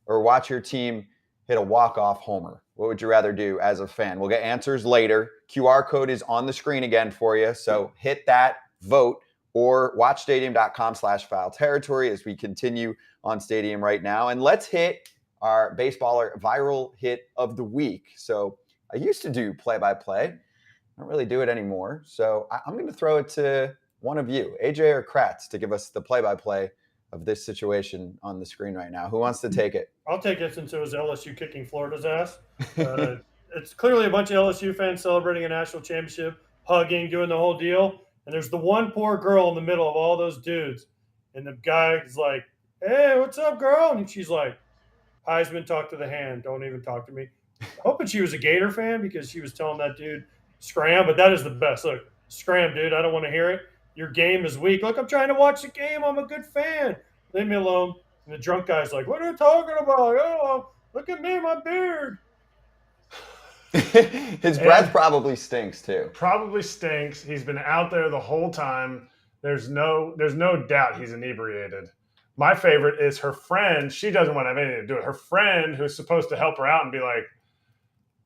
or watch your team hit a walk-off homer? What would you rather do as a fan? We'll get answers later. QR code is on the screen again for you, so hit that, vote, or watchstadium.com/foul territory as we continue on Stadium right now. And let's hit our baseballer viral hit of the week. So I used to do play-by-play. I don't really do it anymore. So I'm going to throw it to one of you, AJ or Kratz, to give us the play-by-play of this situation on the screen right now. Who wants to take it? I'll take it since it was LSU kicking Florida's ass. It's clearly a bunch of LSU fans celebrating a national championship, hugging, doing the whole deal. And there's the one poor girl in the middle of all those dudes. And the guy's like, hey, what's up, girl? And she's like, Heisman, talk to the hand. Don't even talk to me. Hoping she was a Gator fan because she was telling that dude, scram. But that is the best. Look, scram, dude. I don't want to hear it. Your game is weak. Look, I'm trying to watch the game. I'm a good fan. Leave me alone. And the drunk guy's like, what are you talking about? Oh, look at me, my beard. His breath probably stinks too. Probably stinks. He's been out there the whole time. There's no doubt he's inebriated. My favorite is her friend. She doesn't want to have anything to do with it. Her friend, who's supposed to help her out and be like,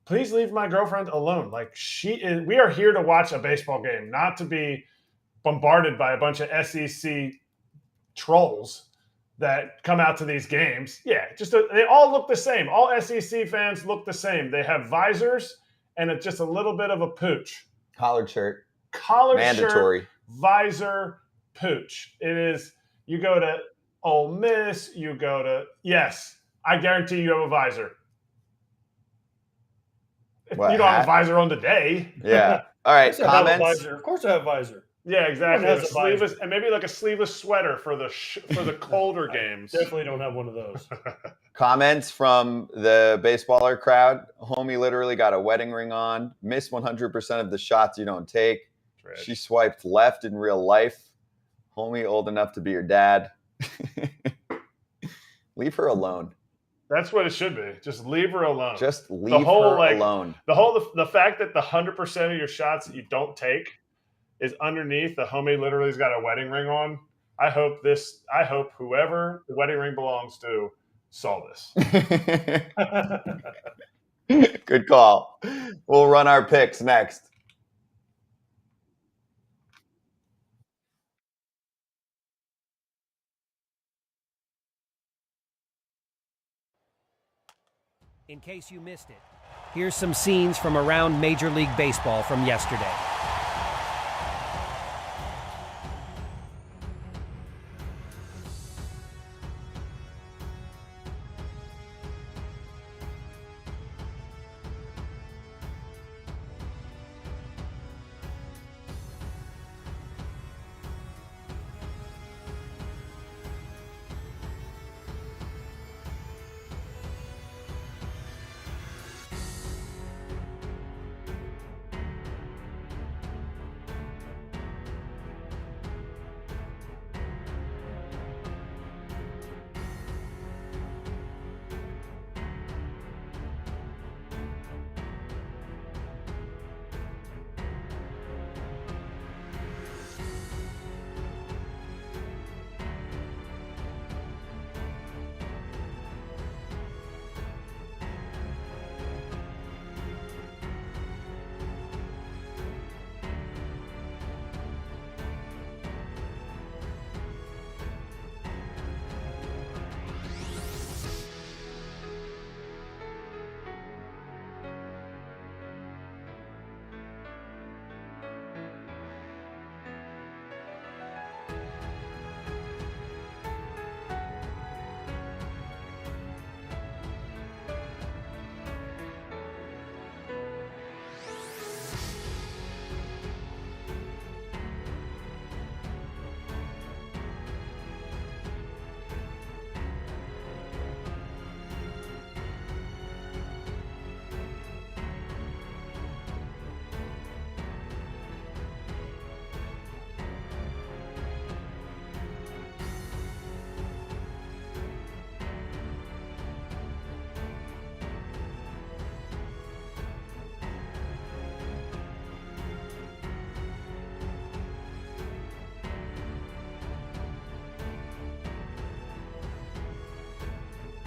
please leave my girlfriend alone. Like, we are here to watch a baseball game, not to be bombarded by a bunch of SEC trolls that come out to these games. Yeah, they all look the same. All SEC fans look the same. They have visors and it's just a little bit of a pooch. Collared shirt. Mandatory. Shirt, visor, pooch. It is, you go to Ole Miss, yes, I guarantee you have a visor. What, you don't have a visor on today. Yeah. All right, comments? Of course I have a visor. Yeah, exactly. Has a sleeveless, and maybe like a sleeveless sweater for the colder games. Definitely don't have one of those. Comments from the baseballer crowd. Homie literally got a wedding ring on. Missed 100% of the shots you don't take. Trash. She swiped left in real life. Homie old enough to be your dad. Leave her alone. That's what it should be. Just leave her alone. Just leave her alone. The fact that the 100% of your shots that you don't take is underneath the homie literally's got a wedding ring on. I hope whoever the wedding ring belongs to saw this. Good call. We'll run our picks next. In case you missed it, here's some scenes from around Major League Baseball from yesterday.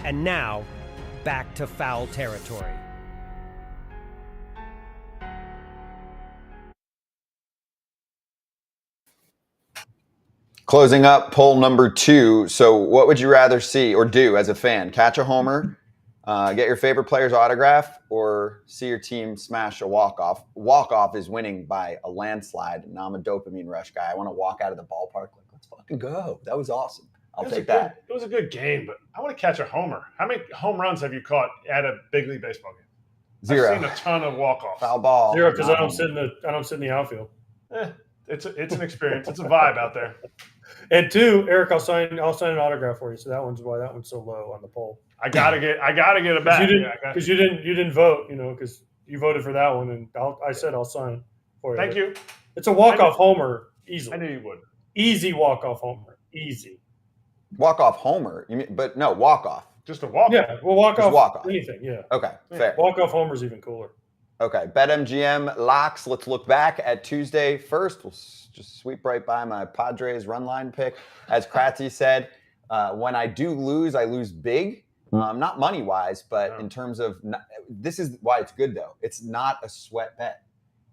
And now, back to foul territory. Closing up poll number 2. So what would you rather see or do as a fan? Catch a homer, get your favorite player's autograph, or see your team smash a walk-off? Walk-off is winning by a landslide. Now I'm a dopamine rush guy. I want to walk out of the ballpark like, let's fucking go. That was awesome. I'll take that. It was a good game, but I want to catch a homer. How many home runs have you caught at a big league baseball game? 0. I've seen a ton of walk-offs. Foul ball. 0 because I don't sit in the outfield. It's an experience. It's a vibe out there. And 2, Eric, I'll sign an autograph for you. So that one's why that one's so low on the poll. I gotta get a bat. Because you didn't vote, because you voted for that one, and I said I'll sign for you. Thank you. It's a walk-off homer, easily. I knew you would. Easy walk-off homer, easy. Walk-off homer. You mean, but no, walk-off. Just a walk-off. Yeah, well, walk-off walk-off. anything, yeah. Okay, fair. Walk-off homer's even cooler. Okay, BetMGM locks. Let's look back at Tuesday first. We'll just sweep right by my Padres run line pick. As Kratzy said, when I do lose, I lose big. Not money-wise, but in terms of this is why it's good, though. It's not a sweat bet.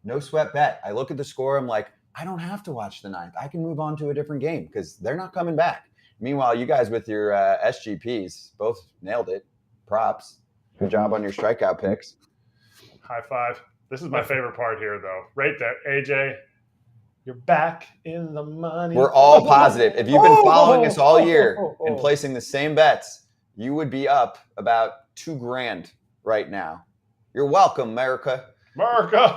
No sweat bet. I look at the score. I'm like, I don't have to watch the 9th. I can move on to a different game because they're not coming back. Meanwhile, you guys with your SGPs both nailed it. Props. Good job on your strikeout picks. High five. This is my favorite part here, though. Right there, AJ. You're back in the money. We're all positive. If you've been following us all year and placing the same bets, you would be up about $2,000 right now. You're welcome, America.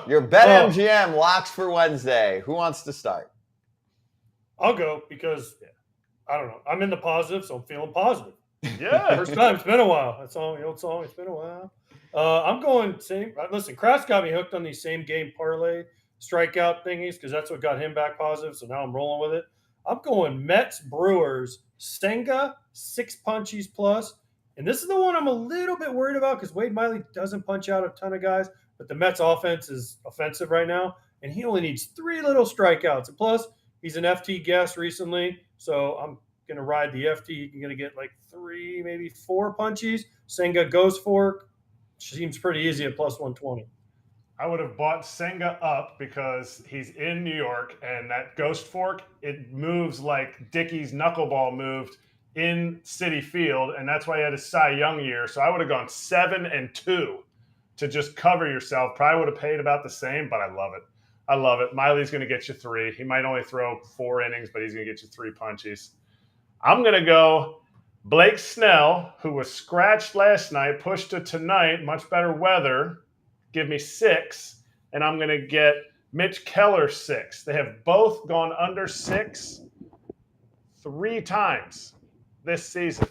Your BetMGM locks for Wednesday. Who wants to start? I'll go because I don't know. I'm in the positive, so I'm feeling positive. Yeah. First time. It's been a while. That's all. The old song. It's been a while. I'm going same. Listen, Kratz got me hooked on these same game parlay strikeout thingies because that's what got him back positive. So now I'm rolling with it. I'm going Mets Brewers Senga 6 punchies plus. And this is the one I'm a little bit worried about because Wade Miley doesn't punch out a ton of guys, but the Mets offense is offensive right now, and he only needs 3 little strikeouts. And plus, he's an FT guest recently, so I'm going to ride the FT. He's going to get like 3, maybe 4 punchies. Senga goes for. Seems pretty easy at plus 120. I would have bought Senga up because he's in New York, and that Ghost Fork, it moves like Dickey's knuckleball moved in Citi Field, and that's why he had his Cy Young year. So I would have gone 7-2 to just cover yourself. Probably would have paid about the same, but I love it. I love it. Miley's going to get you 3. He might only throw 4 innings, but he's going to get you 3 punchies. I'm going to go Blake Snell, who was scratched last night, pushed to tonight, much better weather. Give me 6, and I'm going to get Mitch Keller 6. They have both gone under 6 3 times this season.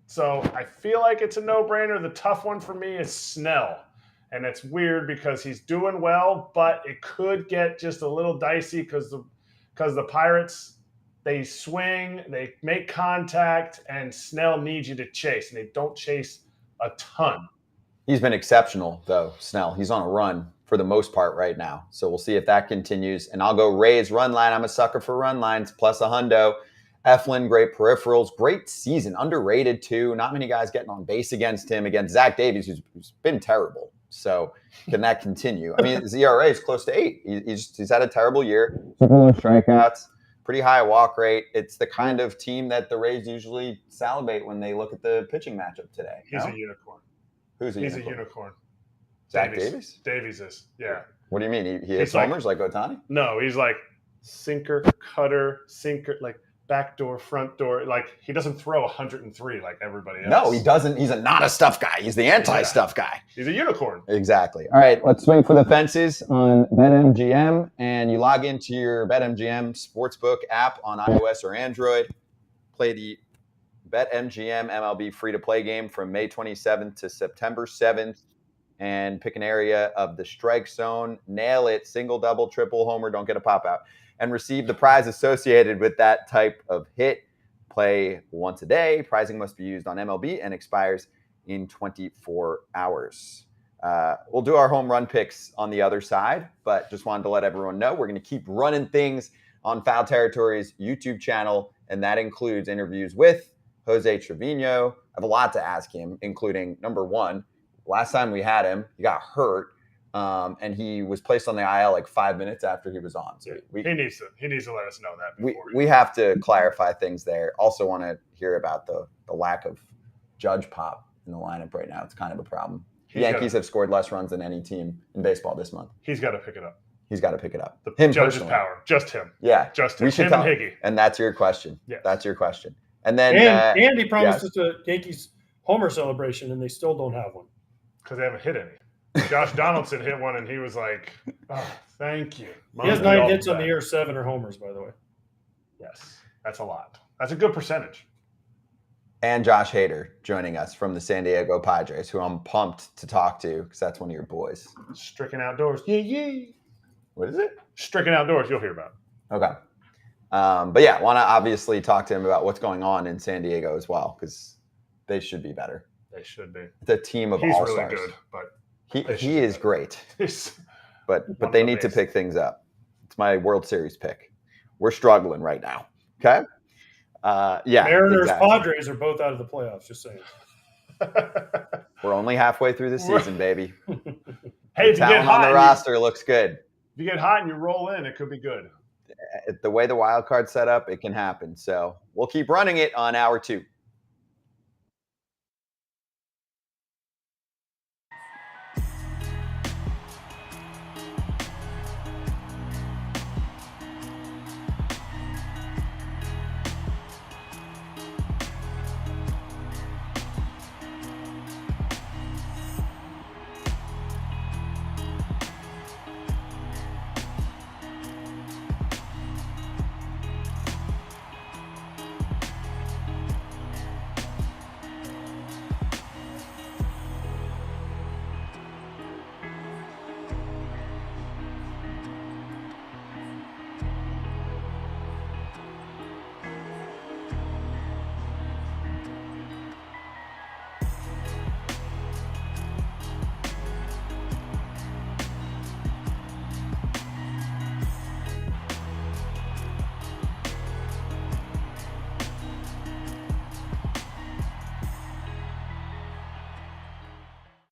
So I feel like it's a no-brainer. The tough one for me is Snell. And it's weird because he's doing well, but it could get just a little dicey because the Pirates, they swing, they make contact, and Snell needs you to chase, and they don't chase a ton. He's been exceptional, though, Snell. He's on a run for the most part right now. So we'll see if that continues. And I'll go Rays run line. I'm a sucker for run lines, plus a hundo. Eflin, great peripherals, great season, underrated too. Not many guys getting on base against him, against Zach Davies, who's been terrible. So can that continue? I mean, his ERA is close to 8. He's had a terrible year. Strikeouts, pretty high walk rate. It's the kind of team that the Rays usually salivate when they look at the pitching matchup today. He's a unicorn. Who's a He's unicorn? a unicorn. Zach Davies? Davies is, yeah. What do you mean? He hits He's homers like Ohtani? No, he's like sinker, cutter, sinker, like back door, front door. Like he doesn't throw 103 like everybody else. No, he doesn't. He's not a stuff guy. He's the anti-stuff guy. He's a unicorn. Exactly. All right, let's swing for the fences on BetMGM. And you log into your BetMGM Sportsbook app on iOS or Android. Play the BetMGM MLB free-to-play game from May 27th to September 7th. And pick an area of the strike zone. Nail it. Single, double, triple, homer. Don't get a pop-out. And receive the prize associated with that type of hit. Play once a day. Prizing must be used on MLB and expires in 24 hours. We'll do our home run picks on the other side, but just wanted to let everyone know we're going to keep running things on Foul Territory's YouTube channel, and that includes interviews with Jose Trevino. I have a lot to ask him, including number one, last time we had him, he got hurt. And he was placed on the IL like 5 minutes after he was on. So he needs to let us know that before. We have to clarify things there. Also want to hear about the lack of Judge pop in the lineup right now. It's kind of a problem. The Yankees have scored less runs than any team in baseball this month. He's got to pick it up. He's got to pick it up. Him Judge's power. Just him. Yeah. Just him. We should him and Higgy. And that's your question. Yes. That's your question. And then Andy promised us a Yankees homer celebration, and they still don't have one. Because they haven't hit any. Josh Donaldson hit one, and he was like, oh, thank you. He has 9 hits on the year, 7 are homers, by the way. Yes, that's a lot. That's a good percentage. And Josh Hader joining us from the San Diego Padres, who I'm pumped to talk to because that's one of your boys. Stricken Outdoors. Yeah. What is it? Stricken Outdoors. You'll hear about it. Okay. But yeah, want to obviously talk to him about what's going on in San Diego as well because they should be better. They should be. It's a team of He's all-stars. really good, but he is great. But One they of the need to best. pick things up. It's my World Series pick. We're struggling right now. Okay. Yeah. Mariners, exactly. Padres are both out of the playoffs. Just saying. We're only halfway through the season, baby. Hey, if you get Talent hot, on the roster looks good. if you get hot and you roll in, it could be good. The way the wild card's set up, it can happen. So we'll keep running it on hour 2.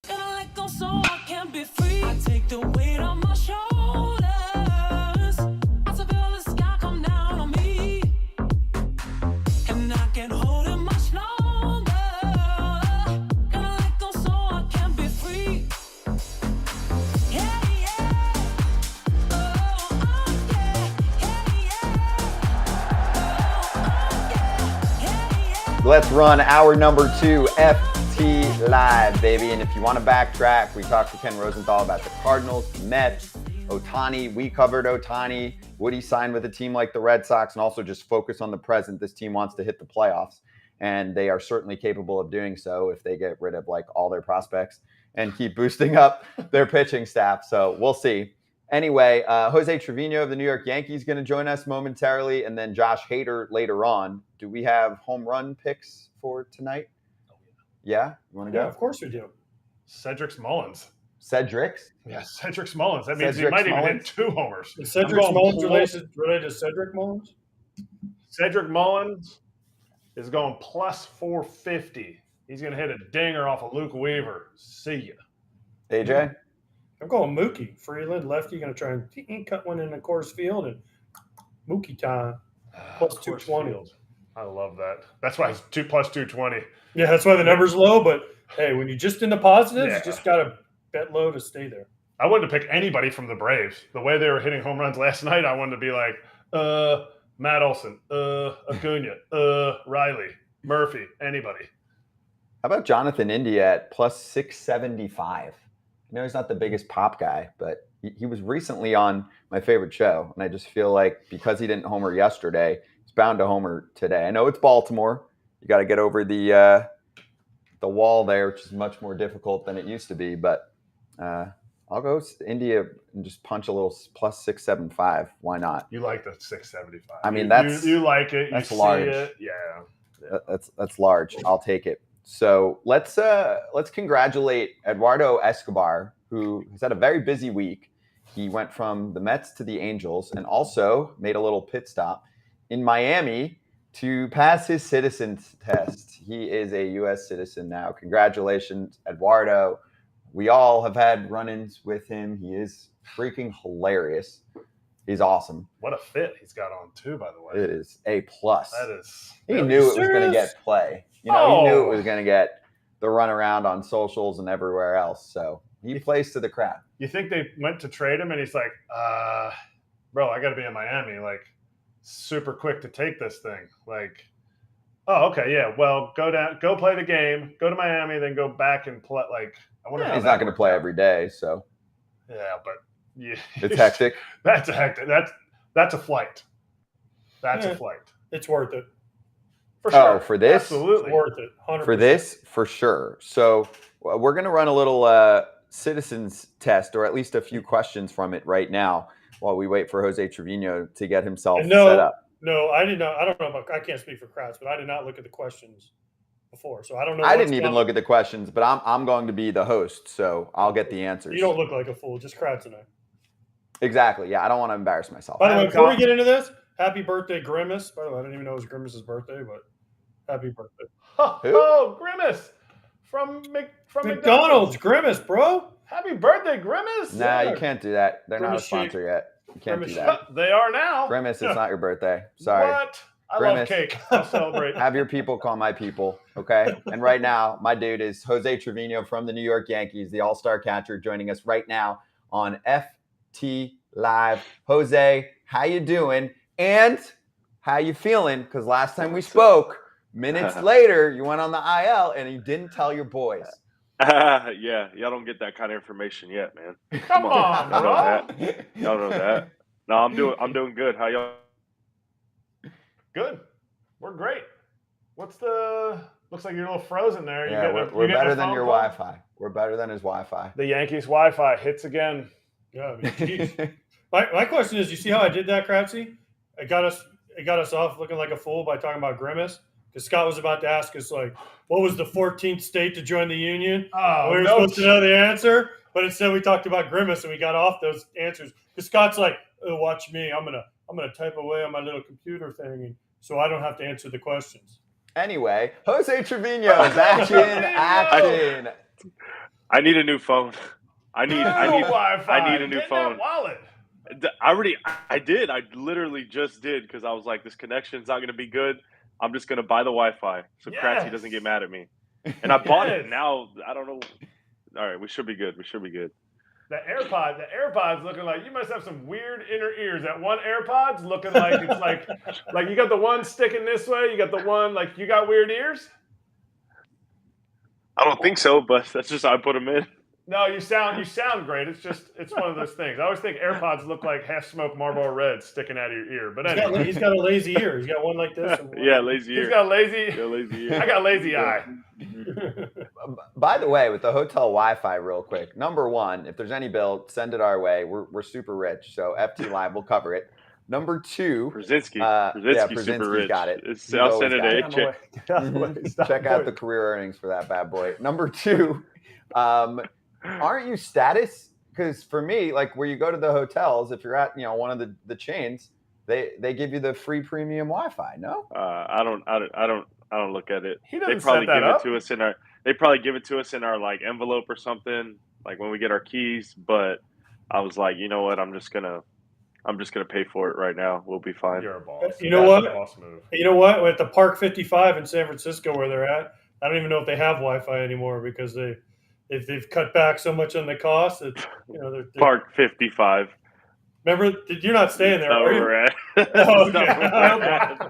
Gotta let go so I can be free. I take the weight on my shoulders. I feel the sky come down on me. And I can't hold it much longer. Gotta let go so I can be free. Yeah. Oh, yeah. Let's run hour number 2, FT Live, baby. And if you want to backtrack, we talked to Ken Rosenthal about the Cardinals, the Mets, Ohtani. We covered Ohtani. Would he sign with a team like the Red Sox? And also just focus on the present. This team wants to hit the playoffs, and they are certainly capable of doing so if they get rid of like all their prospects and keep boosting up their pitching staff. So we'll see. Anyway, Jose Trevino of the New York Yankees going to join us momentarily, and then Josh Hader later on. Do we have home run picks for tonight? Yeah? You want to Yeah, go? of course we do. Cedric Mullins. Cedric's? Yeah, Cedric Mullins. That means he Cedric might even Mullins? hit 2 homers. Is Cedric I'm going Mullins plus- related to Cedric Mullins? Cedric Mullins is going plus 450. He's going to hit a dinger off of Luke Weaver. See ya. AJ? I'm going Mookie. Freeland, lefty, going to try and cut one in the Coors Field, and Mookie time. Plus Coors 220. Field. I love that. That's why it's 2 plus 220. Yeah, that's why the number's low. But hey, when you're just in the positives, Yeah. you just got to bet low to stay there. I wanted to pick anybody from the Braves. The way they were hitting home runs last night, I wanted to be like, Matt Olson, Acuna, Riley, Murphy, anybody. How about Jonathan India at plus 675? I know he's not the biggest pop guy, but he was recently on my favorite show. And I just feel like because he didn't homer yesterday, he's bound to homer today. I know it's Baltimore. You got to get over the wall there, which is much more difficult than it used to be. But I'll go India and just punch a little plus 675. Why not? You like the 675. I mean, that's you like it. that's you see large. it. Yeah. That's large. I'll take it. So let's congratulate Eduardo Escobar, who has had a very busy week. He went from the Mets to the Angels and also made a little pit stop in Miami to pass his citizen's test. He is a U.S. citizen now. Congratulations, Eduardo. We all have had run-ins with him. He is freaking hilarious. He's awesome. What a fit he's got on too, by the way. It is A+. That is. He knew it was going to get play. He knew it was going to get the run around on socials and everywhere else. So he plays to the crowd. You think they went to trade him and he's like, bro, I got to be in Miami. Like, super quick to take this thing. Like, oh, okay, yeah. Well, go play the game, go to Miami, then go back and play. Like, I wonder. He's not going to play every day, so. Yeah, but yeah, it's hectic. That's a hectic. That's a flight. That's a flight. It's worth it. For sure. Oh, for this? Absolutely. It's worth it. 100%. For this, for sure. So we're going to run a little citizens test, or at least a few questions from it right now while we wait for Jose Trevino to get himself set up. No, I did not. I don't know about. I can't speak for Kratz, but I did not look at the questions before, so I don't know. I didn't even look at the questions, but I'm going to be the host, so I'll get the answers. You don't look like a fool, just Kratz and I. Exactly. Yeah, I don't want to embarrass myself. By the way, before we get into this, happy birthday, Grimace. By the way, I didn't even know it was Grimace's birthday, but happy birthday. Oh, Grimace from McDonald's. Grimace, bro. Happy birthday, Grimace. Nah, you can't do that. They're not a Grimace sponsor yet. You can't do that. They are now. Grimace, it's not your birthday. Sorry. What? I Grimace. love cake. I'll celebrate. Have your people call my people, okay? And right now, my dude is Jose Trevino from the New York Yankees, the all-star catcher, joining us right now on FT Live. Jose, how you doing? And how you feeling? Because last time we spoke, minutes later, you went on the IL and you didn't tell your boys. Yeah, y'all don't get that kind of information yet, man. Come on, y'all know bro. that. Y'all know that. No, I'm doing good. How y'all? Good. We're great. Looks like you're a little frozen there. Yeah, we're better than your Wi-Fi. We're better than his Wi-Fi. The Yankees Wi-Fi hits again. Yeah, I mean, geez. my question is, you see how I did that, Kratzy? It got us off looking like a fool by talking about Grimace. Because Scott was about to ask us, like, what was the 14th state to join the union? Oh, we were supposed to know the answer, but instead we talked about Grimace and we got off those answers. Because Scott's like, oh, watch me. I'm gonna type away on my little computer thing, and so I don't have to answer the questions. Anyway, Jose Trevino's action. I need a new phone. I need a new phone. Wallet. I did. I literally just did because I was like, this connection's not going to be good. I'm just going to buy the Wi-Fi so Kratzy doesn't get mad at me. And I bought it. Now, I don't know. All right, we should be good. The AirPods looking like you must have some weird inner ears. That one AirPods looking like it's like you got the one sticking this way. You got the one like you got weird ears. I don't think so, but that's just how I put them in. No, you sound great. It's one of those things. I always think AirPods look like half-smoked Marlboro Reds sticking out of your ear. But anyway, he's got a lazy ear. He's got one like this. And one lazy ear. He's got a lazy ear. I got lazy eye. By the way, with the hotel Wi-Fi, real quick. Number one, if there's any bill, send it our way. We're super rich, so FT Live will cover it. Number two, Brzezinski's super rich. Got it. I'll send it a check out the career earnings for that bad boy. Number two, aren't you status? Because for me, like where you go to the hotels, if you're at one of the chains, they give you the free premium Wi-Fi. No, I don't look at it. They probably give it to us in our. They probably give it to us in our like envelope or something, like when we get our keys. But I was like, you know what? I'm just gonna pay for it right now. We'll be fine. You're a boss. You know what? Boss move. You know what? At the Park 55 in San Francisco, where they're at, I don't even know if they have Wi-Fi anymore because they've cut back so much on the cost. That, they're Park 55. Remember, you're not staying there. That's where we're at. Oh, okay.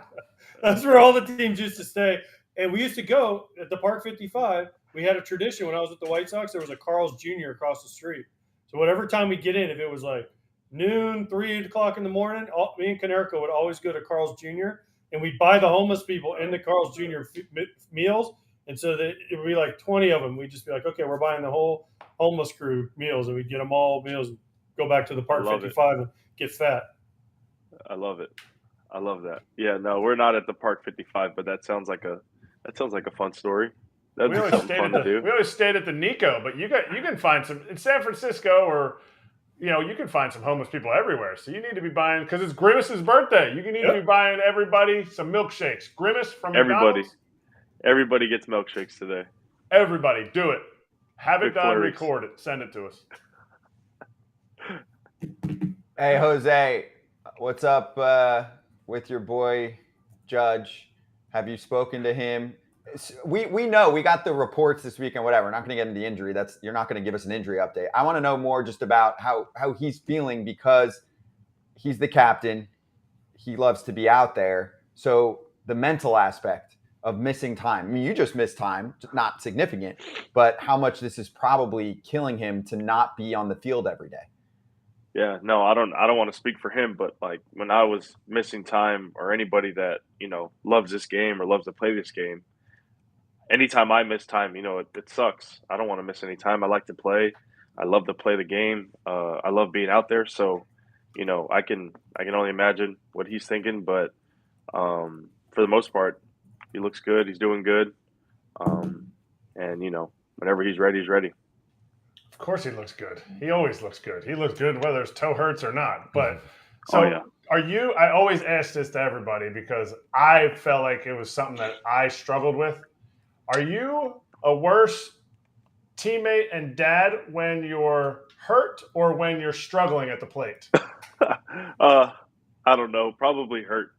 That's where all the teams used to stay. And we used to go at the Park 55. We had a tradition when I was with the White Sox. There was a Carl's Jr. across the street. So whatever time we get in, if it was like noon, 3 o'clock in the morning, me and Canerco would always go to Carl's Jr. and we'd buy the homeless people in the Carl's Jr. meals. And so that it would be like 20 of them. We'd just be like, okay, we're buying the whole homeless crew meals, and we'd get them all meals and go back to the Park 55 and get fat. I love it. I love that. Yeah, no, we're not at the Park 55, but that sounds like a fun story. That'd be something fun to do. We always stayed at the Nico, but you can find some in San Francisco or you can find some homeless people everywhere. So you need to be buying, because it's Grimace's birthday. You need to be buying everybody some milkshakes. Grimace from McDonald's. Everybody gets milkshakes today. Everybody, do it. Have it done, McFlurries. record it, send it to us. Hey, Jose, what's up with your boy Judge? Have you spoken to him? We know we got the reports this week and whatever. We're not going to get into the injury. You're not going to give us an injury update. I want to know more just about how he's feeling, because he's the captain. He loves to be out there. So the mental aspect of missing time. I mean, you just missed time, not significant, but how much this is probably killing him to not be on the field every day. Yeah, no, I don't want to speak for him, but like when I was missing time, or anybody that, loves this game or loves to play this game, anytime I miss time, it sucks. I don't want to miss any time. I like to play. I love to play the game. I love being out there. So, I can only imagine what he's thinking, but for the most part, he looks good. He's doing good. And whenever he's ready, he's ready. Of course he looks good. He always looks good. He looks good whether his toe hurts or not. But so I always ask this to everybody because I felt like it was something that I struggled with. Are you a worse teammate and dad when you're hurt or when you're struggling at the plate? I don't know. Probably hurt.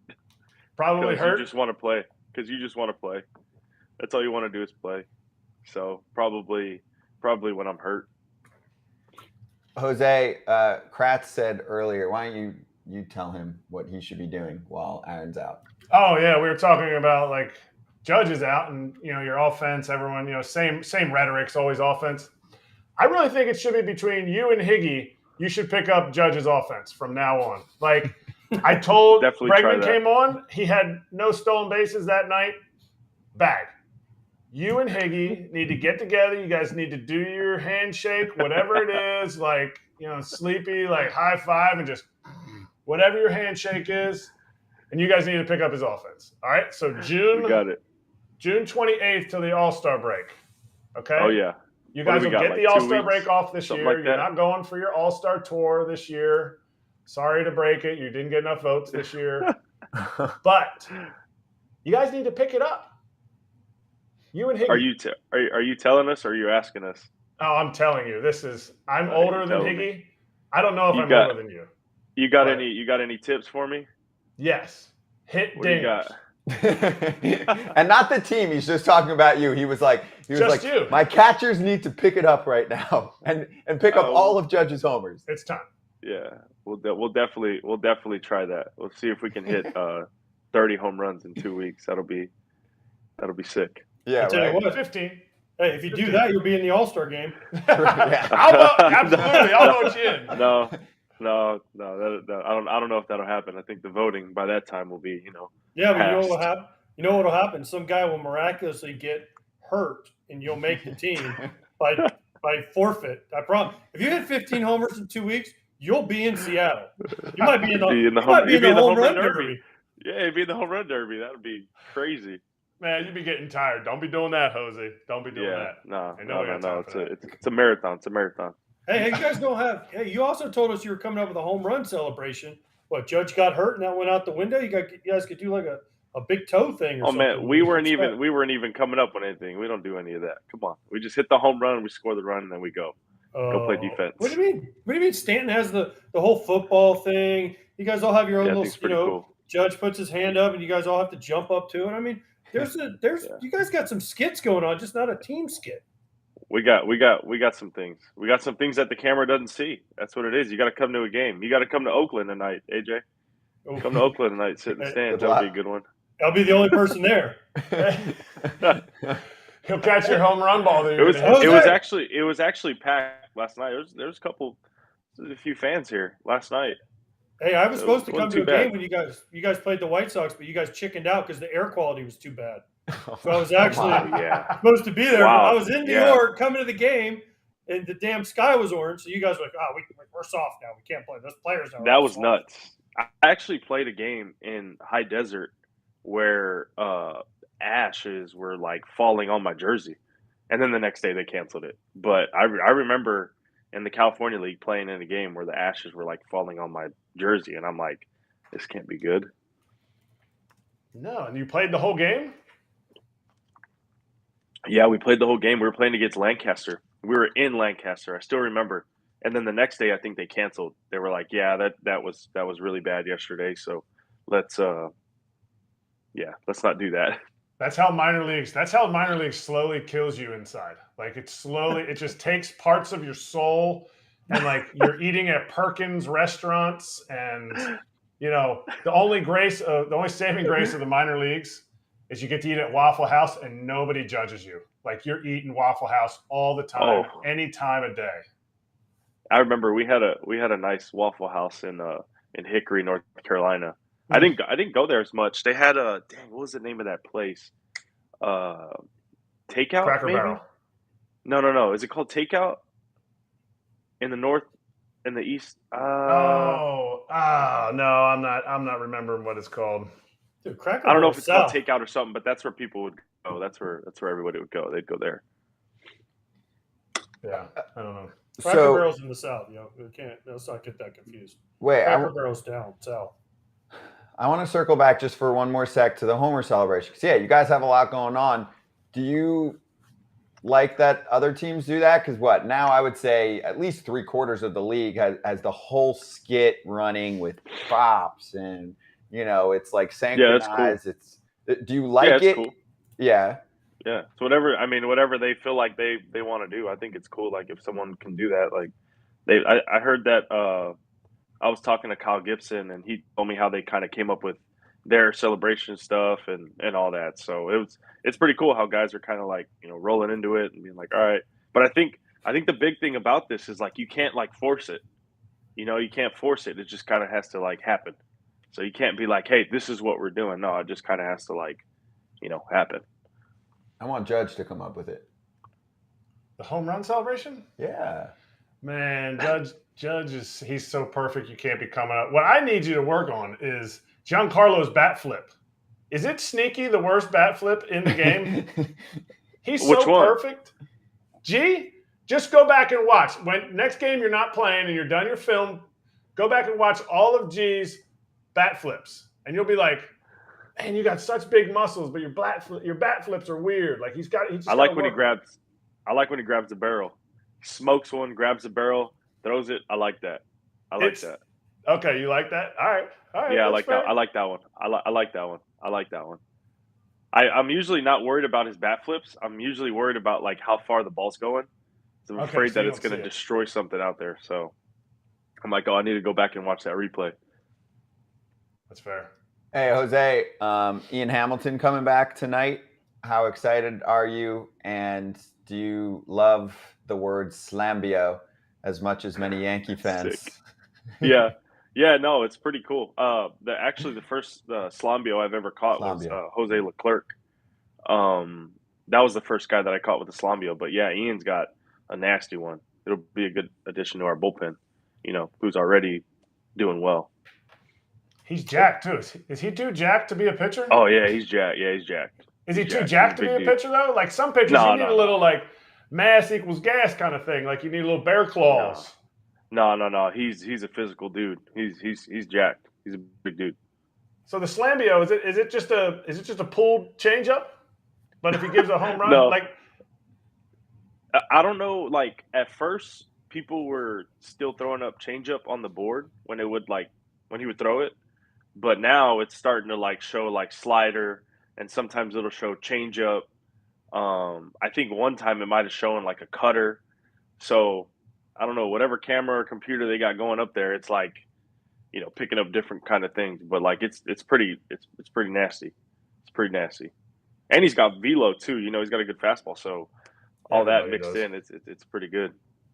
Probably hurt? You just want to play. Because you just want to play. That's all you want to do is play. So probably when I'm hurt. Jose, Kratz said earlier, why don't you tell him what he should be doing while Aaron's out? Oh, yeah. We were talking about, like, Judge is out and, your offense, everyone, same rhetoric's always offense. I really think it should be between you and Higgy. You should pick up Judge's offense from now on. Like, I told Bregman came on, he had no stolen bases that night. Bag. You and Higgy need to get together. You guys need to do your handshake, whatever it is, like, sleepy, like high five, and just whatever your handshake is. And you guys need to pick up his offense. All right. So June 28th till the All-Star break. Okay. Oh yeah. You guys will get the All-Star break off this year. You're not going for your All-Star tour this year. Sorry to break it. You didn't get enough votes this year. But you guys need to pick it up. You and Higgy. Are you telling us or are you asking us? Oh, I'm telling you. I'm older than Higgy. I don't know if I'm older than you. You got any tips for me? Yes. Hit what do you got? And not the team. He's just talking about you. He was like, you. My catchers need to pick it up right now and pick up all of Judge's homers. It's time. Yeah, we'll definitely try that. We'll see if we can hit 30 home runs in 2 weeks. That'll be sick. Yeah, I'll tell you what, 15. Hey, if you do that, you'll be in the All-Star game. Absolutely, I'll vote you in. No. I don't know if that'll happen. I think the voting by that time will be, Yeah, but passed. You know what'll happen? Some guy will miraculously get hurt, and you'll make the team by forfeit. I promise. If you hit 15 homers in 2 weeks, you'll be in Seattle. You might be in the home run derby. Yeah, you'd be in the home run derby. That would be crazy. Man, you'd be getting tired. Don't be doing that, Jose. Don't be doing that. No. It's a marathon. It's a marathon. Hey, you guys don't have. Hey, you also told us you were coming up with a home run celebration. What, Judge got hurt and that went out the window? You guys could do like a big toe thing or something. Oh man, we weren't even coming up with anything. We don't do any of that. Come on, we just hit the home run, we score the run, and then we go play defense. What do you mean? What do you mean? Stanton has the whole football thing. You guys all have your own little. Cool. Judge puts his hand up, and you guys all have to jump up to it. I mean, you guys got some skits going on, just not a team skit. We got some things. We got some things that the camera doesn't see. That's what it is. You got to come to a game. You got to come to Oakland tonight, AJ. Come to Oakland tonight. Sit in the stands. That'll be a good one. I'll be the only person there. He'll catch your home run ball. It was actually packed last night. There was a few fans here last night. Hey, I was supposed to come to a game when you guys played the White Sox, but you guys chickened out because the air quality was too bad. So I was actually supposed to be there. Wow. I was in New York coming to the game, and the damn sky was orange. So you guys were like, we're soft now. We can't play. Those players are. That was nuts. I actually played a game in high desert where ashes were like falling on my jersey, and then the next day they canceled it. But I remember in the California League playing in a game where the ashes were like falling on my jersey, and I'm like, this can't be good. No, and you played the whole game? Yeah, we played the whole game. We were playing against Lancaster. We were in Lancaster. I still remember. And then the next day, I think they canceled. They were like, "Yeah, that was really bad yesterday. So let's not do that." That's how minor leagues slowly kills you inside. Like it just takes parts of your soul, and like you're eating at Perkins restaurants, and the only saving grace of the minor leagues is you get to eat at Waffle House and nobody judges you. Like you're eating Waffle House all the time, any time of day. I remember we had a nice Waffle House in Hickory, North Carolina. I didn't go there as much. They had what was the name of that place? Takeout? Cracker maybe? Barrel. No. Is it called Takeout? In the north, in the east? No, I'm not remembering what it's called. Dude, Cracker I don't know if Barrel's it's called south. Takeout or something, but that's where people would go. That's where everybody would go. They'd go there. Yeah, I don't know. Cracker Barrel's in the south. Let's not get that confused. Wait, Cracker Barrel's down south. I want to circle back just for one more sec to the Homer celebration. Because, you guys have a lot going on. Do you like that other teams do that? Because now I would say at least 3/4 of the league has the whole skit running with props and, it's like synchronized. Yeah, that's cool. Do you like it? Cool. Yeah. Yeah. So whatever they feel like they want to do, I think it's cool. Like if someone can do that, like I heard that I was talking to Kyle Gibson, and he told me how they kind of came up with their celebration stuff and all that. So it's pretty cool how guys are kind of like, rolling into it and being like, all right. But I think the big thing about this is like you can't like force it. You can't force it. It just kind of has to like happen. So you can't be like, hey, this is what we're doing. No, it just kind of has to like, happen. I want Judge to come up with it. The home run celebration? Yeah. Man, Judge he's so perfect you can't be coming up. What I need you to work on is Giancarlo's bat flip. Is it sneaky the worst bat flip in the game? He's Which so one? perfect. Just go back and watch. When next game you're not playing and you're done your film, go back and watch all of G's bat flips. And you'll be like, man, you got such big muscles, but your bat flips are weird. Like I like when he grabs the barrel. Smokes one, grabs the barrel, throws it. I like that. That. Okay, you like that? All right. Yeah, I like that. I like that one. I like that one. I'm usually not worried about his bat flips. I'm usually worried about like how far the ball's going. So I'm afraid that it's going to destroy something out there. So I'm like, I need to go back and watch that replay. That's fair. Hey, Jose, Ian Hamilton coming back tonight. How excited are you? And do you love the word slambio as much as many Yankee fans? Sick. Yeah, no, it's pretty cool. The first slambio I've ever caught was Jose Leclerc. That was the first guy that I caught with a slambio. But yeah, Ian's got a nasty one. It'll be a good addition to our bullpen. Who's already doing well. He's jacked too. Is he too jacked to be a pitcher? Oh yeah, he's jacked. Yeah, he's jacked. Is he too jacked to be a pitcher though? Like some pitchers, you need a little like mass equals gas kind of thing. Like you need a little bear claws. No. He's a physical dude. He's jacked. He's a big dude. So the slambio is it just a pulled changeup? But if he gives a home run, No. like I don't know. Like at first, people were still throwing up changeup on the board when he would throw it. But now it's starting to like show like slider, and sometimes it'll show changeup. I think one time it might have shown like a cutter. So I don't know, whatever camera or computer they got going up there, it's like, picking up different kind of things. But like it's pretty nasty. It's pretty nasty. And he's got velo too. He's got a good fastball. So all that mixed in, it's pretty good.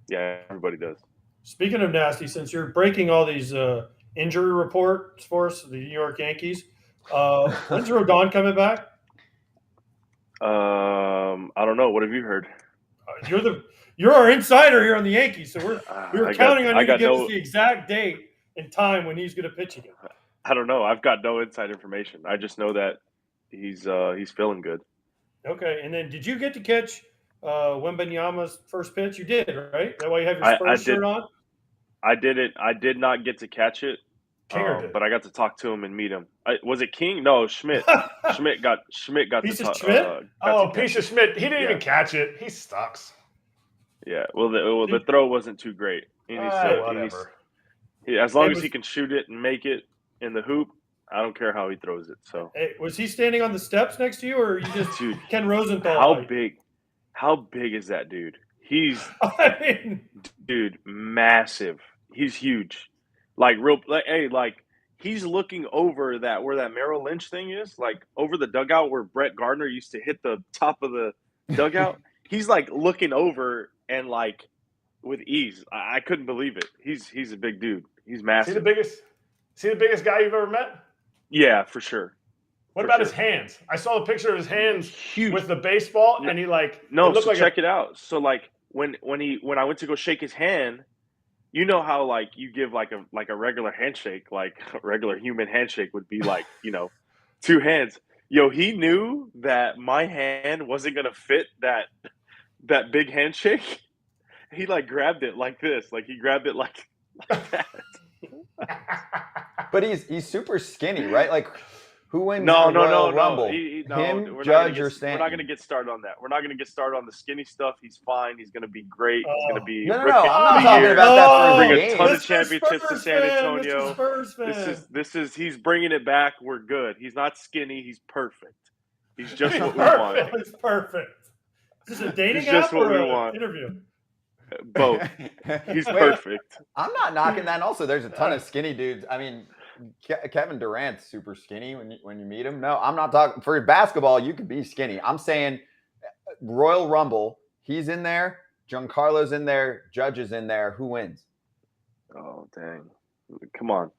Yeah, everybody does. Speaking of nasty, since you're breaking all these injury reports for us, the New York Yankees, when's Rodon coming back? I don't know. What have you heard? You're our insider here on the Yankees, so we're counting on you to give us the exact date and time when he's going to pitch again. I don't know. I've got no inside information. I just know that he's feeling good. Okay, and then did you get to catch Wembanyama's first pitch? You did, right? That why you have your I Spurs did. shirt on? I didn't. I did not get to catch it, Kinger did. but I got to talk to him and meet him. Was it King? No, Schmidt. Schmidt got Piece to of talk. Schmidt? Piece of Schmidt. He didn't even catch it. He sucks. Yeah. Well, the throw wasn't too great. He needs to. Whatever. As long as he can shoot it and make it in the hoop, I don't care how he throws it. So. Hey, was he standing on the steps next to you, or you just Dude, Ken Rosenthal? How big is that dude? He's I mean, dude, massive. He's huge. He's looking over where that Merrill Lynch thing is, like over the dugout where Brett Gardner used to hit the top of the dugout. He's like looking over and like with ease. I couldn't believe it. He's a big dude. He's massive. See the biggest guy you've ever met? Yeah, for sure. What about his hands? I saw the picture of his hands Huge. with the baseball, and he check it out. So like when I went to go shake his hand, you know how like you give like a regular handshake, like a regular human handshake would be like, two hands. Yo, he knew that my hand wasn't gonna fit that big handshake. He like grabbed it like this, like he grabbed it like that. But he's super skinny, right? Like, who wins No. Rumble? Him, Judge, or Stanton? We're not going to get started on that. We're not going to get started on the skinny stuff. He's fine. He's going to be great. He's going to be No. I'm not talking about that for bring a a ton game. of championships to San Antonio. This is he's bringing it back. We're good. He's not skinny. He's perfect. He's just what we want. It's perfect. Is this a dating He's just app what or we an want. Interview? Both. He's perfect. I'm not knocking that. And also, there's a ton of skinny dudes. I mean, Kevin Durant's super skinny when you meet him. No, I'm not talking for basketball. You could be skinny. I'm saying Royal Rumble. He's in there. Giancarlo's in there. Judge is in there. Who wins? Oh dang! Come on.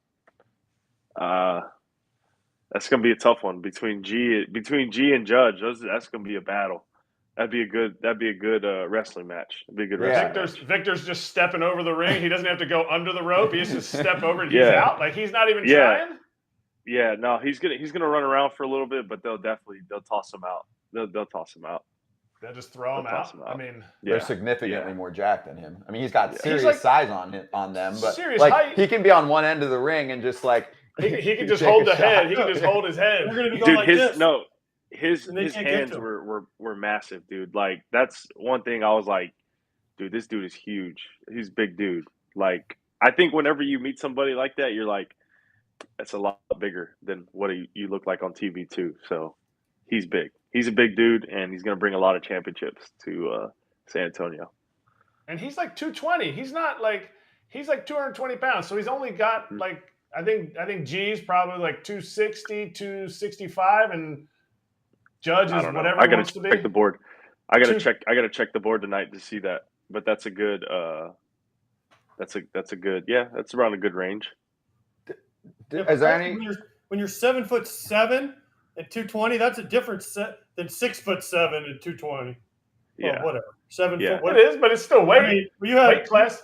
That's gonna be a tough one between G and Judge. That's gonna be a battle. That'd be a good wrestling match. It'd be a good wrestling match. Victor's just stepping over the ring. He doesn't have to go under the rope. He just step over and he's out. Like he's not even trying. Yeah, no, he's gonna run around for a little bit, but they'll toss him out. They'll toss him out. They'll just throw him out. I mean, they're significantly more jacked than him. I mean, he's got serious size on them, but like height. he can be on one end of the ring and just like he can just hold the head. He can just hold his head. We're gonna be going like this. His hands were massive, dude. Like that's one thing I was like, dude, this dude is huge. He's a big dude. Like I think whenever you meet somebody like that, you're like, that's a lot bigger than what you look like on TV too. So he's big. He's a big dude, and he's gonna bring a lot of championships to San Antonio. And he's like 220. He's like 220 pounds. So he's only got like I think G's probably like 260, 265, and Judge is whatever he wants to be. I gotta check the board. I gotta check the board tonight to see that. But that's a good. That's a good. Yeah, that's around a good range. Is there any? When you're 7'7" and 220, that's a different set than 6'7" and 220. Yeah, well, whatever. 7 foot. It is, but it's still weight. I mean, you had weight class.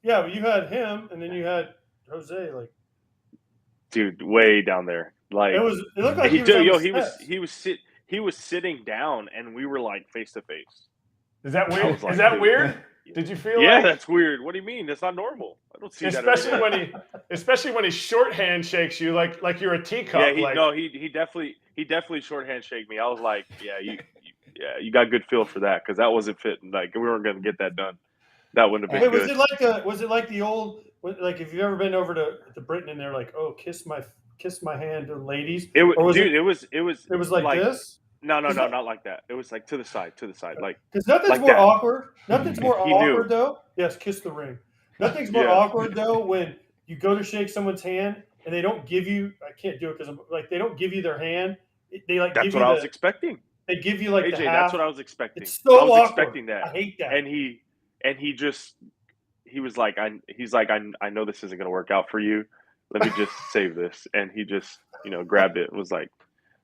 Yeah, but you had him, and then you had Jose. Like, dude, way down there. Like it looked like he was sitting down, and we were like face to face. Is that weird? Is that weird? Did you feel? Yeah, like... that's weird. What do you mean? That's not normal. I don't see especially that. Especially when he shorthand shakes you like you're a teacup. Yeah, he definitely shorthand shake me. I was like, you got good feel for that because that wasn't fitting. Like we weren't going to get that done. That wouldn't have been good. Was it like the old? Like if you've ever been over to Britain and they're like, oh, kiss my hand to ladies. It was like this. No, not like that. It was like to the side, like because nothing's like more that. awkward. Nothing's more awkward knew. though. Yes, kiss the ring. Nothing's more awkward though when you go to shake someone's hand and they don't give you. I can't do it because they don't give you their hand. They like. That's give what you I was expecting. They give you like AJ. The half. That's what I was expecting. It's so I was awkward. expecting that. I hate that. And he was like, I know this isn't going to work out for you. Let me just save this. And he just grabbed it and was like,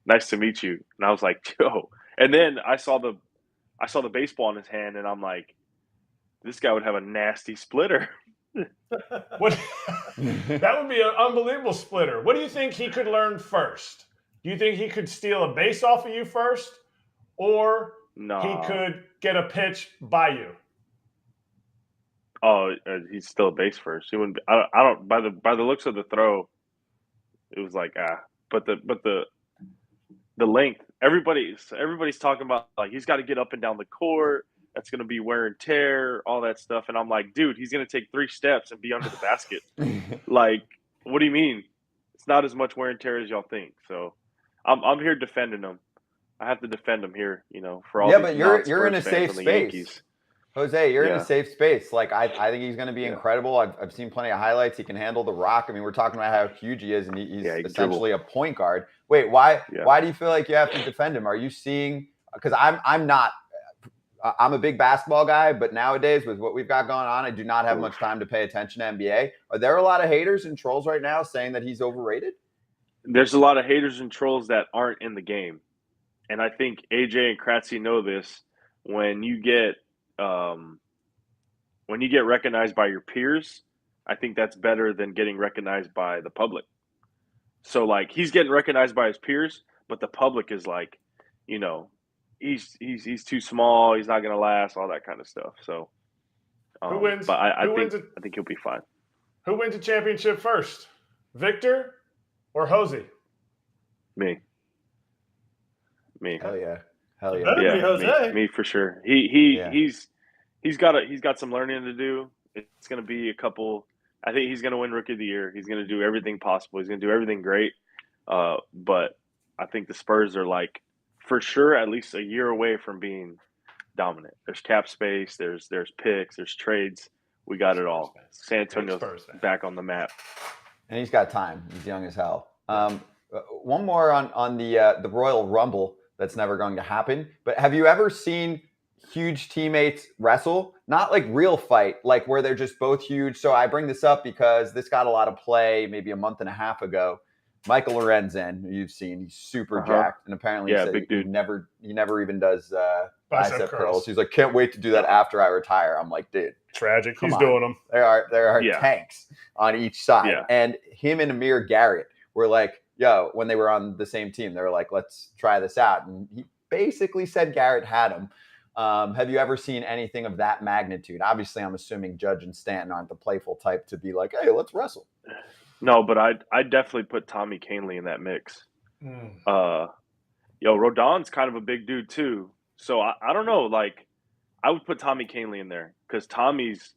nice to meet you. And I was like, yo. And then I saw the baseball in his hand, and I'm like, this guy would have a nasty splitter. What? That would be an unbelievable splitter. What do you think he could learn first? Do you think he could steal a base off of you first, or No. he could get a pitch by you. Oh, he's still base first. He wouldn't. I don't. By the looks of the throw, it was like But the length. Everybody's talking about like he's got to get up and down the court. That's going to be wear and tear, all that stuff. And I'm like, dude, he's going to take 3 steps and be under the basket. Like, what do you mean? It's not as much wear and tear as y'all think. So, I'm here defending him. I have to defend him here, for all. Yeah, these but you're non-Spurs in a fans safe from the space. Yankees. Jose, you're in Yeah. a safe space. Like I think he's going to be Yeah. incredible. I've seen plenty of highlights. He can handle the rock. I mean, we're talking about how huge he is, and he's Yeah, he can essentially a point guard. Wait, why? Yeah. Why do you feel like you have to defend him? Are you seeing? Because I'm not. I'm a big basketball guy, but nowadays with what we've got going on, I do not have much time to pay attention to NBA. Are there a lot of haters and trolls right now saying that he's overrated? There's a lot of haters and trolls that aren't in the game, and I think AJ and Kratzy know this. When you get recognized by your peers, I think that's better than getting recognized by the public. So like he's getting recognized by his peers, but the public is like, he's too small, he's not gonna last, all that kind of stuff. So Who wins? But I Who wins think he'll be fine. Who wins a championship first, Victor or Jose? Me. Hell yeah. Hell yeah. Better be Jose. Me for sure. He's got some learning to do. It's going to be a couple. I think he's going to win Rookie of the Year. He's going to do everything possible. He's going to do everything great. But I think the Spurs are like for sure at least a year away from being dominant. There's cap space. There's picks. There's trades. We got it all. San Antonio's back on the map, and he's got time. He's young as hell. One more on the Royal Rumble. That's never going to happen. But have you ever seen huge teammates wrestle? Not like real fight, like where they're just both huge. So I bring this up because this got a lot of play maybe a month and a half ago. Michael Lorenzen, who you've seen, he's super jacked, and apparently he said big dude. He never even does bicep curls. He's like, can't wait to do that after I retire. I'm like, dude, tragic. He's doing them. There are tanks on each side, and him and Amir Garrett were like, yo, when they were on the same team, they were like, let's try this out. And he basically said Garrett had him. Have you ever seen anything of that magnitude? Obviously, I'm assuming Judge and Stanton aren't the playful type to be like, hey, let's wrestle. No, but I definitely put Tommy Kahnle in that mix. Rodon's kind of a big dude too. So I don't know. Like, I would put Tommy Kahnle in there because Tommy's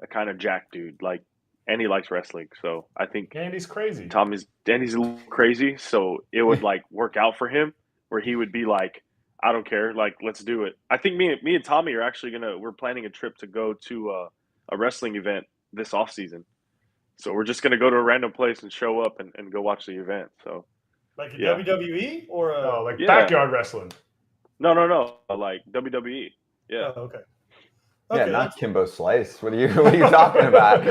a kind of jack dude. Like, and he likes wrestling, so I think Andy's crazy. Andy's a little crazy, so it would like work out for him, where he would be like, "I don't care, like let's do it." I think me and Tommy are actually we're planning a trip to go to a wrestling event this off season, so we're just gonna go to a random place and show up and go watch the event. So, like a WWE or backyard wrestling? No, like WWE. Yeah. Oh, okay. Yeah, not Kimbo Slice. What are you talking about?